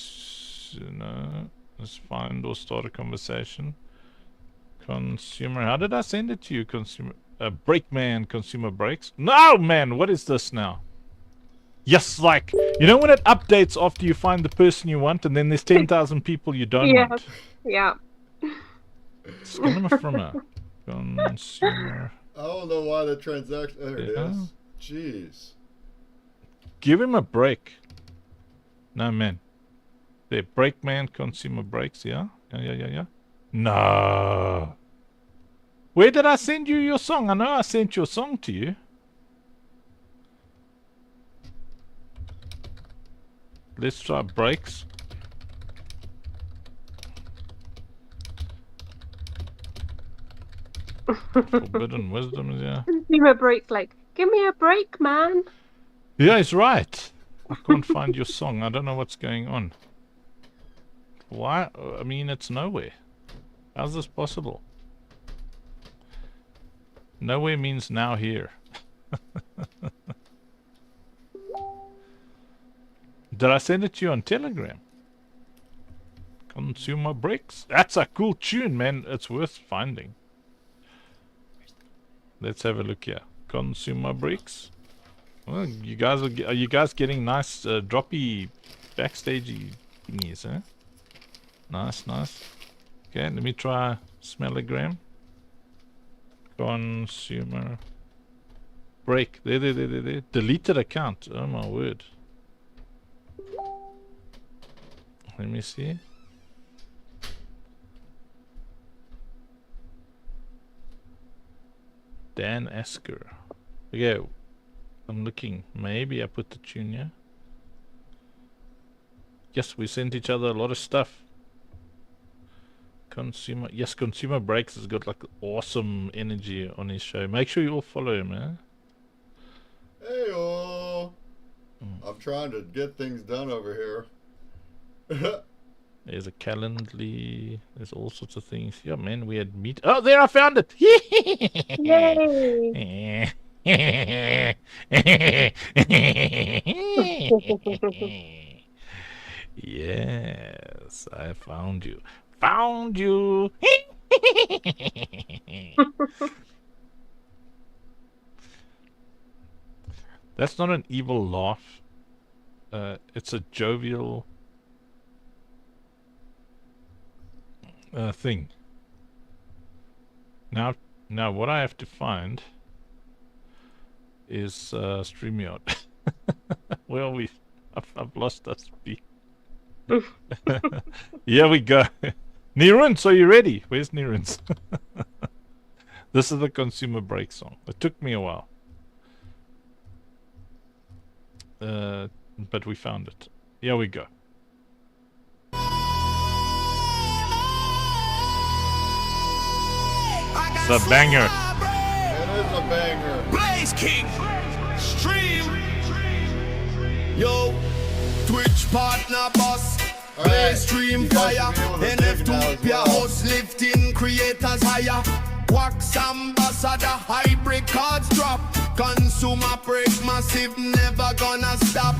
let's find or start a conversation. Consumer, how did I send it to you? Consumer, Breakman, consumer breaks. No, man, what is this now? Yes, like, you know when it updates after you find the person you want and then there's 10,000 people you don't yeah. want? Yeah. Cinema from a consumer. I don't know why the transaction. There it Yeah. is. Jeez. Give him a break. No, man. There, Breakman, consumer breaks, yeah? Yeah. No. Where did I send you your song? I know I sent your song to you. Let's try breaks. Forbidden wisdom, yeah. Consumer break, like, give me a break, man. Yeah, he's right. I can't find your song. I don't know what's going on. Why? I mean, it's nowhere. How's this possible? Nowhere means now here. Did I send it to you on Telegram? Consumer breaks. That's a cool tune, man. It's worth finding. Let's have a look here. Consumer breaks. Well, you guys are you guys getting nice droppy backstagey thingies, huh? Nice. Okay, let me try Smellogram. Consumer break. There. Deleted account. Oh my word. Let me see. Dan Asker. Okay, I'm looking. Maybe I put the tune here. Yes, we sent each other a lot of stuff. Consumer. Yes, Consumer Breaks has got like awesome energy on his show. Make sure you all follow him, man. Hey-oh. I'm trying to get things done over here. There's a Calendly. There's all sorts of things. Yeah, man, we had meet. Oh, there, I found it. Yes, I found you. Found you. That's not an evil laugh. It's a jovial thing. Now what I have to find is StreamYard. Well, I've lost that speed. Here we go. Nirunz, are you ready? Where's Nirunz? This is the Consumer Break song. It took me a while. But we found it. Here we go. It's a banger. It is a banger. Blaze King. Stream. Yo. Twitch partner boss. Blaze stream fire. NF2 your host lifting creators higher. Wax ambassador hybrid cards drop. Consumer break massive never gonna stop.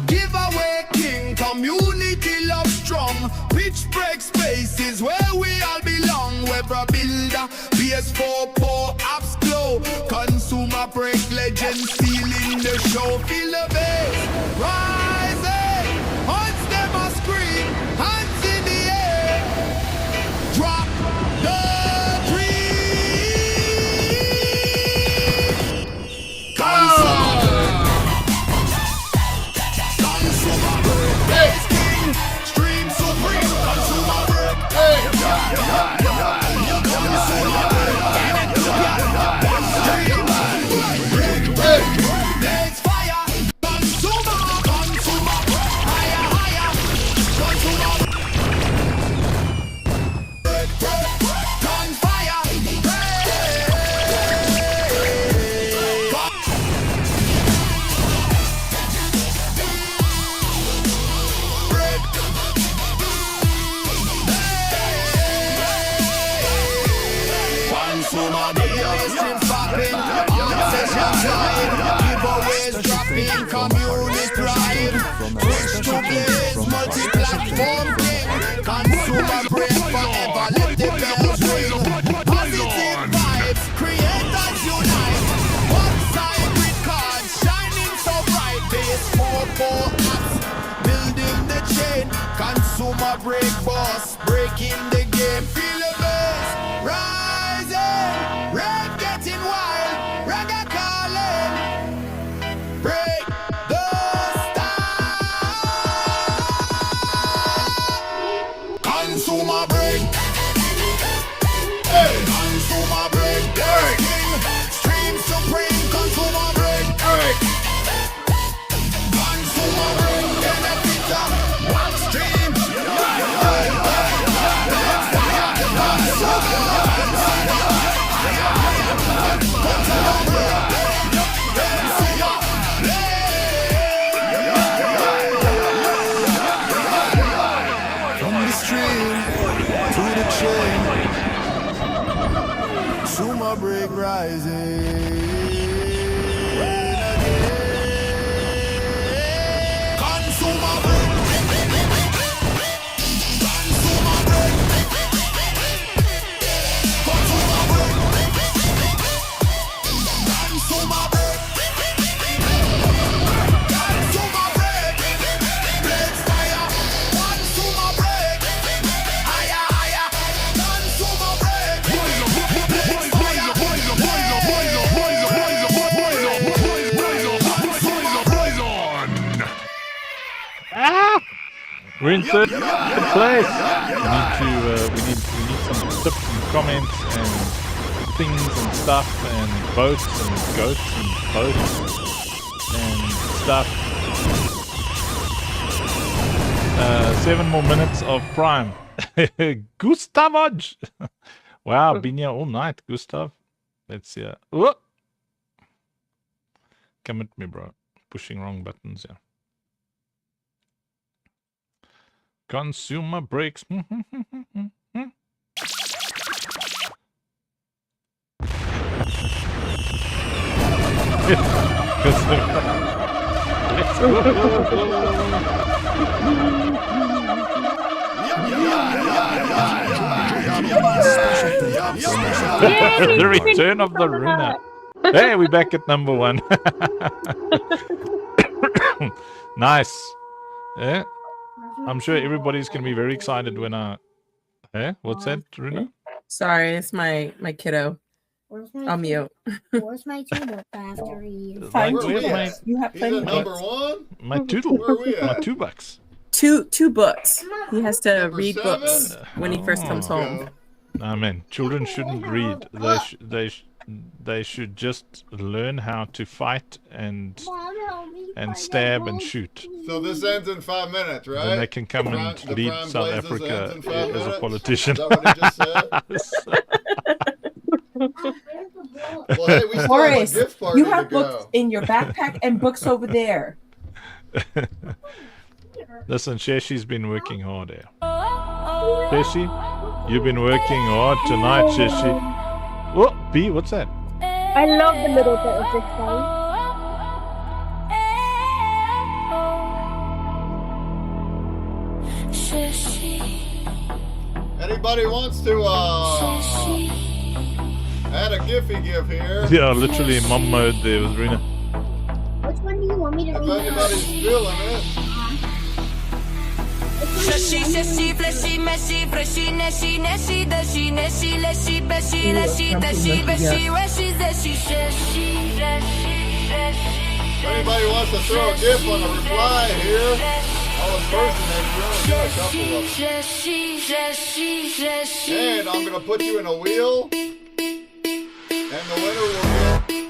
Giveaway king community love strong. PitchBreak spaces where we all belong. Weber builder PS4 poor apps glow. Consumer break legends stealing the show. Feel the bass rising. Hearts them a scream. Hands in the air. Drop side. Giveaways dropping, communist pride. Twitch to blaze, multi-platform king. Consumer break forever, let the bells ring. Positive vibes, creators unite. One side with cards, shining so bright. Base 4 apps, building the chain. Consumer break boss, breaking the game. Feel the bass, rising. Rap getting wild, reggae calling. Break the style. Consumer break. Hey. Consumer break. Breaking. Stream supreme. Consumer break. Break. Consumer break. Benefita. One stream. From the stream to the chain, Sumo break rising. Consumer break. Consumer break. Consumer break. Consumer break. Consumer break. Blaze fire. Consumer break. Higher, higher. Consumer break. Blaze fire. Ah! We're in third place. We need some tips and comments and things and stuff and boats and goats and boats and stuff. 7 more minutes of prime. Gustavoj! Wow, been here all night, Gustav. Let's see. Oh! Come at me, bro. Pushing wrong buttons here. Consumer breaks. Let's go. The return of the Runa. Hey, we're back at number 1. Nice. Yeah. I'm sure everybody's going to be very excited when Eh? What's that, Runa? Sorry, it's my kiddo. I'm mute. Where's my two-book I have to read? You have plenty of number books. 1? My Toodle. Where are we at? My $2. Two books. He has to Number read 7? books when he first comes home. Nah, man. Children shouldn't read. They should just learn how to fight and stab and shoot. So this ends in 5 minutes, right? Then they can come The and Prime lead Blazes South ends Africa in 5 as a minutes? politician. Is that what he just said? Well, hey, we still have a Horace, gift party you to have go. books in your backpack and books over there. Listen, Sheshi's been working hard here. Sheshi, you've been working hard tonight, Sheshi. Oh, B, what's that? I love the middle bit of this song. Anybody wants to add a Giphy give here? Yeah, literally mom mode there with Rena. Which one do you want me to If read? anybody's feeling it. Shashi, shashi, flashy, meshy, freshy, neshy, neshy, dashy, neshy, leshy, beshy, leshy, dashy, beshy, reshy, zeshy, shashi, shashi, shashi. Anybody wants to throw a gift on a reply here? I'll impersonate you. Only got a couple of them. And I'm going to put you in a wheel. And the winner will get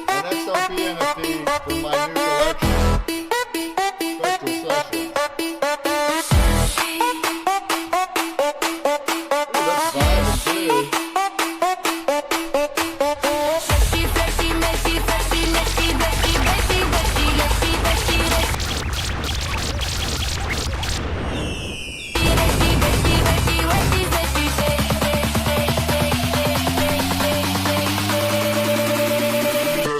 an XRP NFT from my new collection. Special session. Ooh, that's 5 and 2.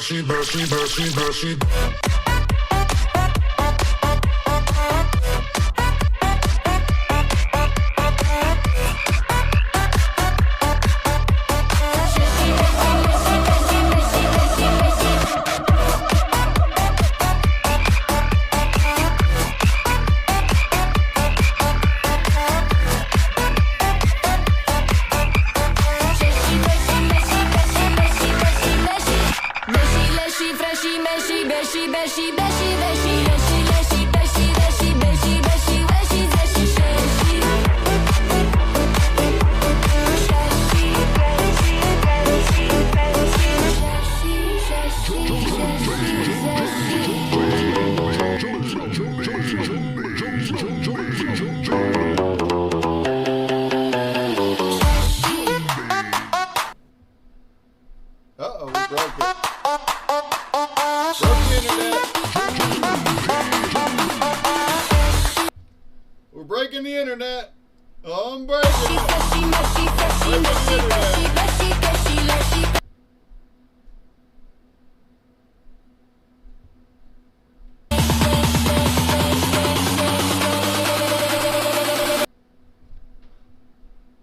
Beshi, Beshi, Beshi, Beshi. Uh-oh, we broke it. Broke the internet. We're breaking the internet. I'm breaking it.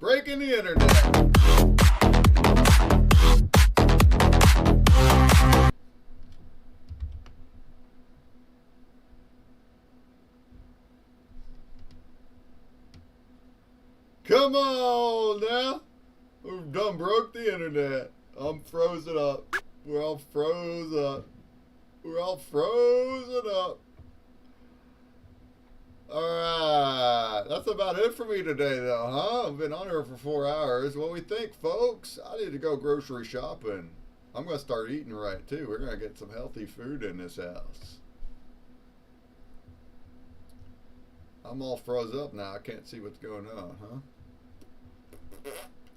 Breaking the internet. Breaking the internet. Come on now. We've done broke the internet. I'm frozen up. We're all froze up. We're all frozen up. Alright. That's about it for me today though, huh? I've been on here for 4 hours. What do we think, folks? I need to go grocery shopping. I'm going to start eating right too. We're going to get some healthy food in this house. I'm all froze up now. I can't see what's going on, huh?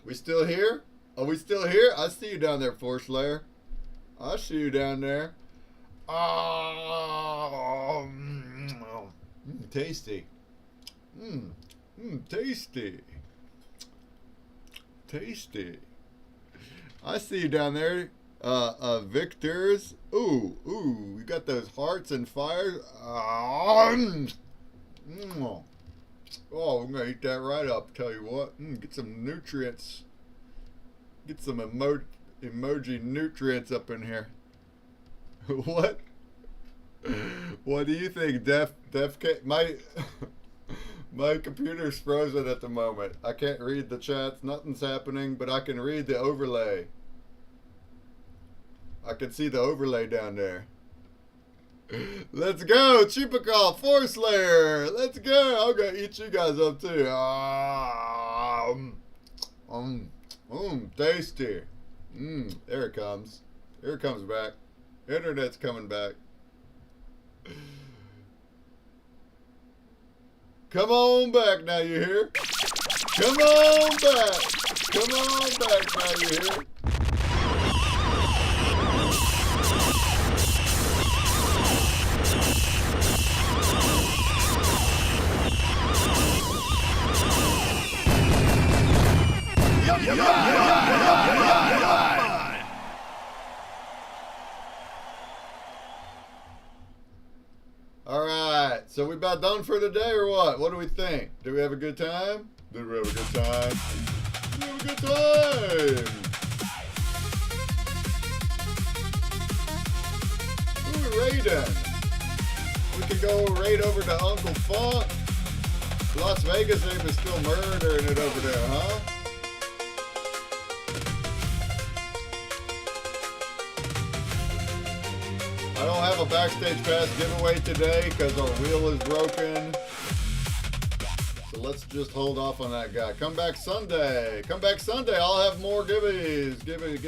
We still here? Are we still here? I see you down there, Force Lair. I see you down there. Tasty. Tasty. Tasty. I see you down there. Victors. Ooh, you got those hearts and fires. Oh, I'm going to eat that right up, tell you what. Get some nutrients. Get some emoji nutrients up in here. What? What do you think, Def my computer's frozen at the moment. I can't read the chats. Nothing's happening, but I can read the overlay. I can see the overlay down there. Let's go, Chupacol, Force Layer. Let's go. I'm gonna eat you guys up too. Tasty. There it comes. Here it comes back. Internet's coming back. Come on back now, you hear? Come on back. Come on back now, you hear? All right, so we about done for the day or what? What do we think? Did we have a good time? Did we have a good time? Did we have a good time? Who are we raiding? We can go raid over to Uncle Funk. Las Vegas name is still murdering it over there, huh? I don't have a backstage pass giveaway today because our wheel is broken. So let's just hold off on that guy. Come back Sunday. Come back Sunday. I'll have more gibbies. Gibbies.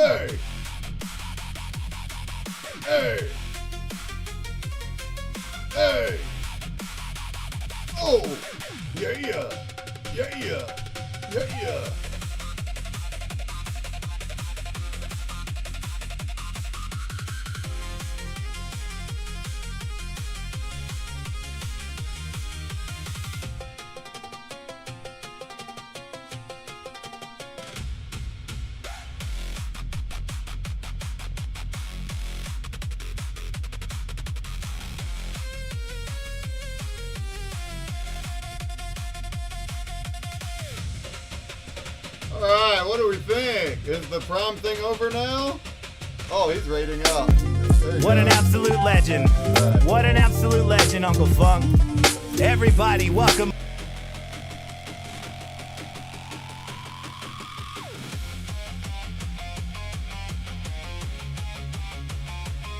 Hey! Hey! Hey! Oh! Yeah, yeah! Yeah, yeah! Yeah, yeah! All right, what do we think? Is the prom thing over now? Oh, he's rating up. What an absolute legend. What an absolute legend, Uncle Funk. Everybody, welcome.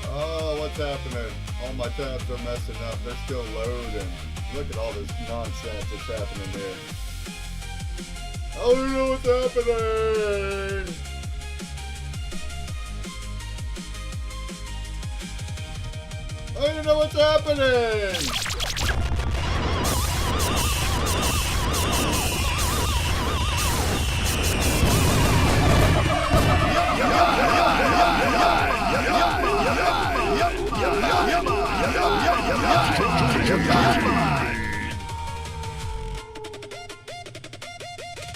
Oh, what's happening? All my tabs are messing up. They're still loading. Look at all this nonsense that's happening here. I don't know what's happening. I don't know what's happening.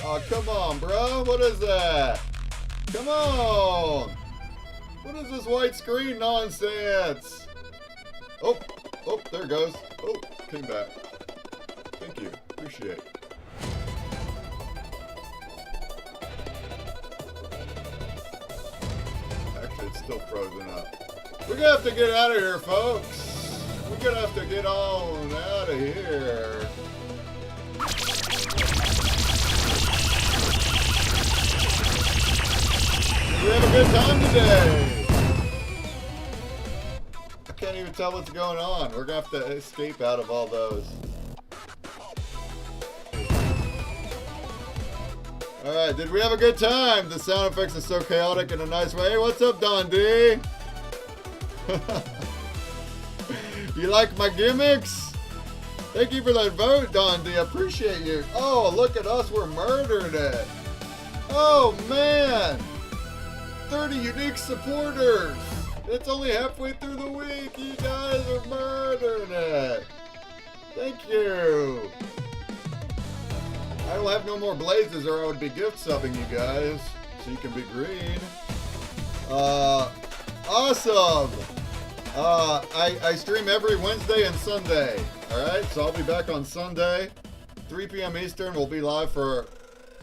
Oh, come on, bro. What is that? Come on. What is this white screen nonsense? Oh, oh, there it goes. Oh, came back. Thank you. Appreciate it. Actually, it's still frozen up. We're gonna have to get out of here, folks. We're gonna have to get on out of here. We have a good time today. I can't even tell what's going on. We're gonna have to escape out of all those. Alright, did we have a good time? The sound effects are so chaotic in a nice way. Hey, what's up, Don D? You like my gimmicks? Thank you for that vote, Don D. I appreciate you. Oh, look at us. We're murdering it. Oh, man. 30 unique supporters. It's only halfway through the week. You guys are murdering it. Thank you. I don't have no more blazes or I would be gift subbing you guys so you can be green. Awesome. I stream every Wednesday and Sunday. Alright, so I'll be back on Sunday. 3 p.m. Eastern. We'll be live for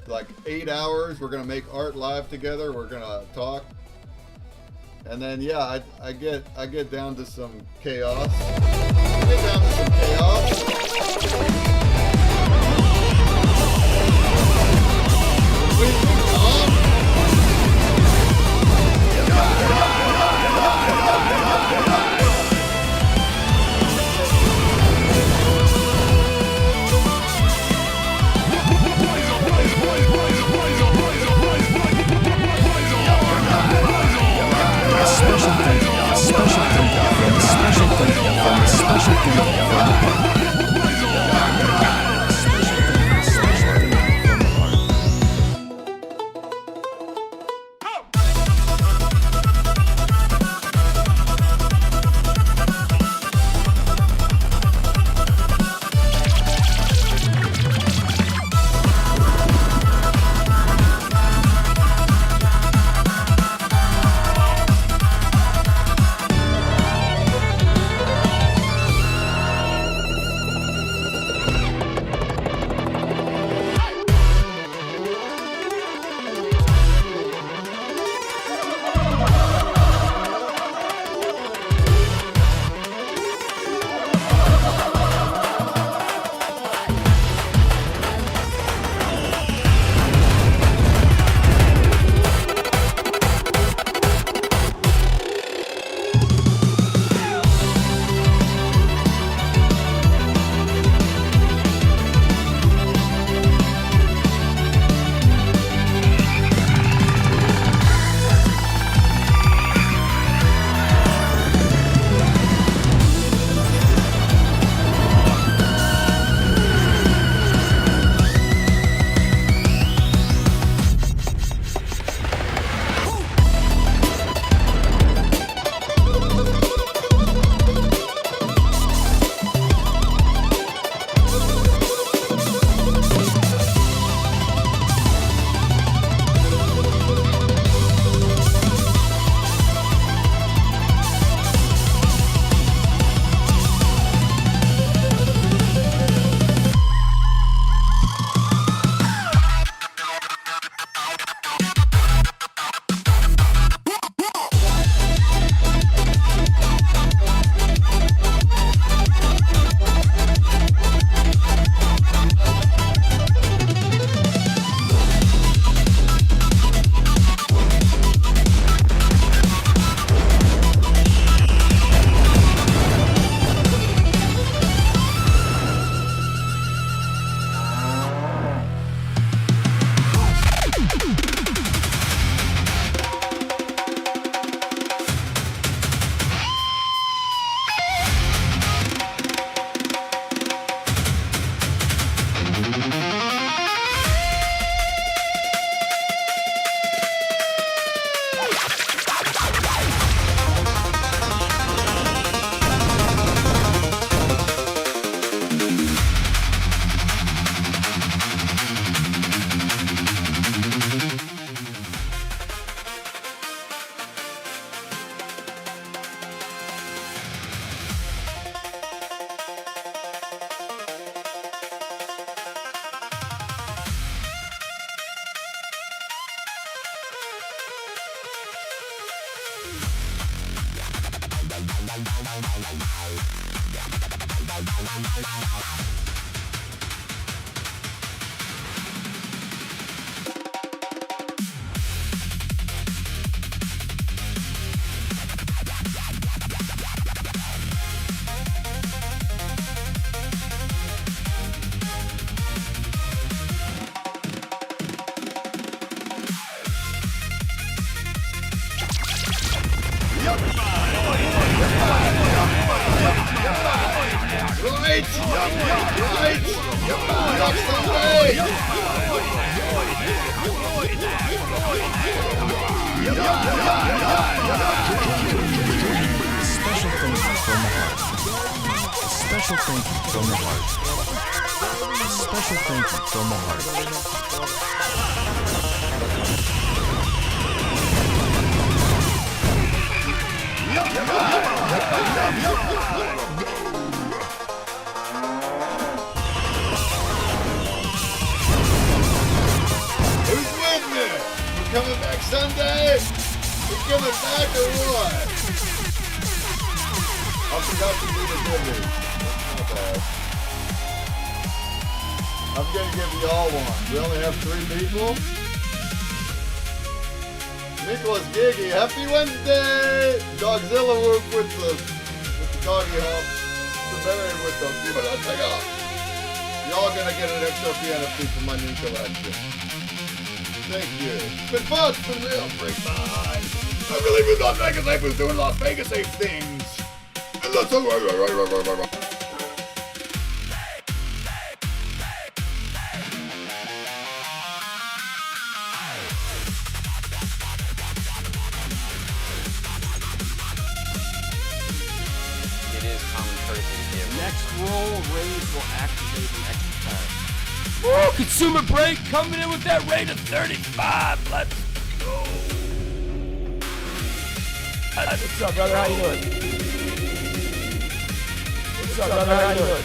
like 8 hours. We're gonna make art live together. We're gonna talk, and then yeah, I get down to some chaos. I get down to some chaos. What do you think, Tom? Right! Right! Knock somebody! Special thank you from the heart. Special thank you from the heart. Special thank you from the Who's with me? We're coming back Sunday? We're coming back or what? I forgot to do the goodies. That's not bad. I'm gonna give you all one. We only have 3 people. Nicholas Giggy, happy Wednesday! Dogzilla Whoop with the doggy hump. Bavarian with the Y'all gonna get an XRP NFT for my new collection. Thank you. It's been fun. It's been real. Break mine. I really was Las Vegas. I was doing Las Vegas safe things. And that's It is common courtesy to give. Next roll, raise will activate an extra time. Woo! Consumer break coming in with that rate of 35. Let's go. What's up, brother? How you doing? What's up, brother? How you doing?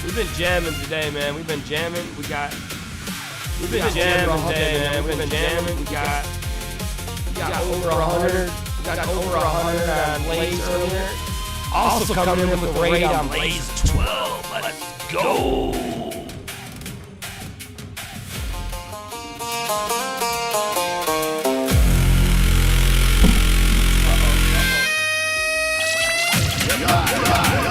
We've been jamming today, man. We've been jamming. We've been jamming today, man. We've been jamming. We got over 100. We got over 100 on Blaze earlier. Also coming in with the rate on Blaze 12. Let's go. heart.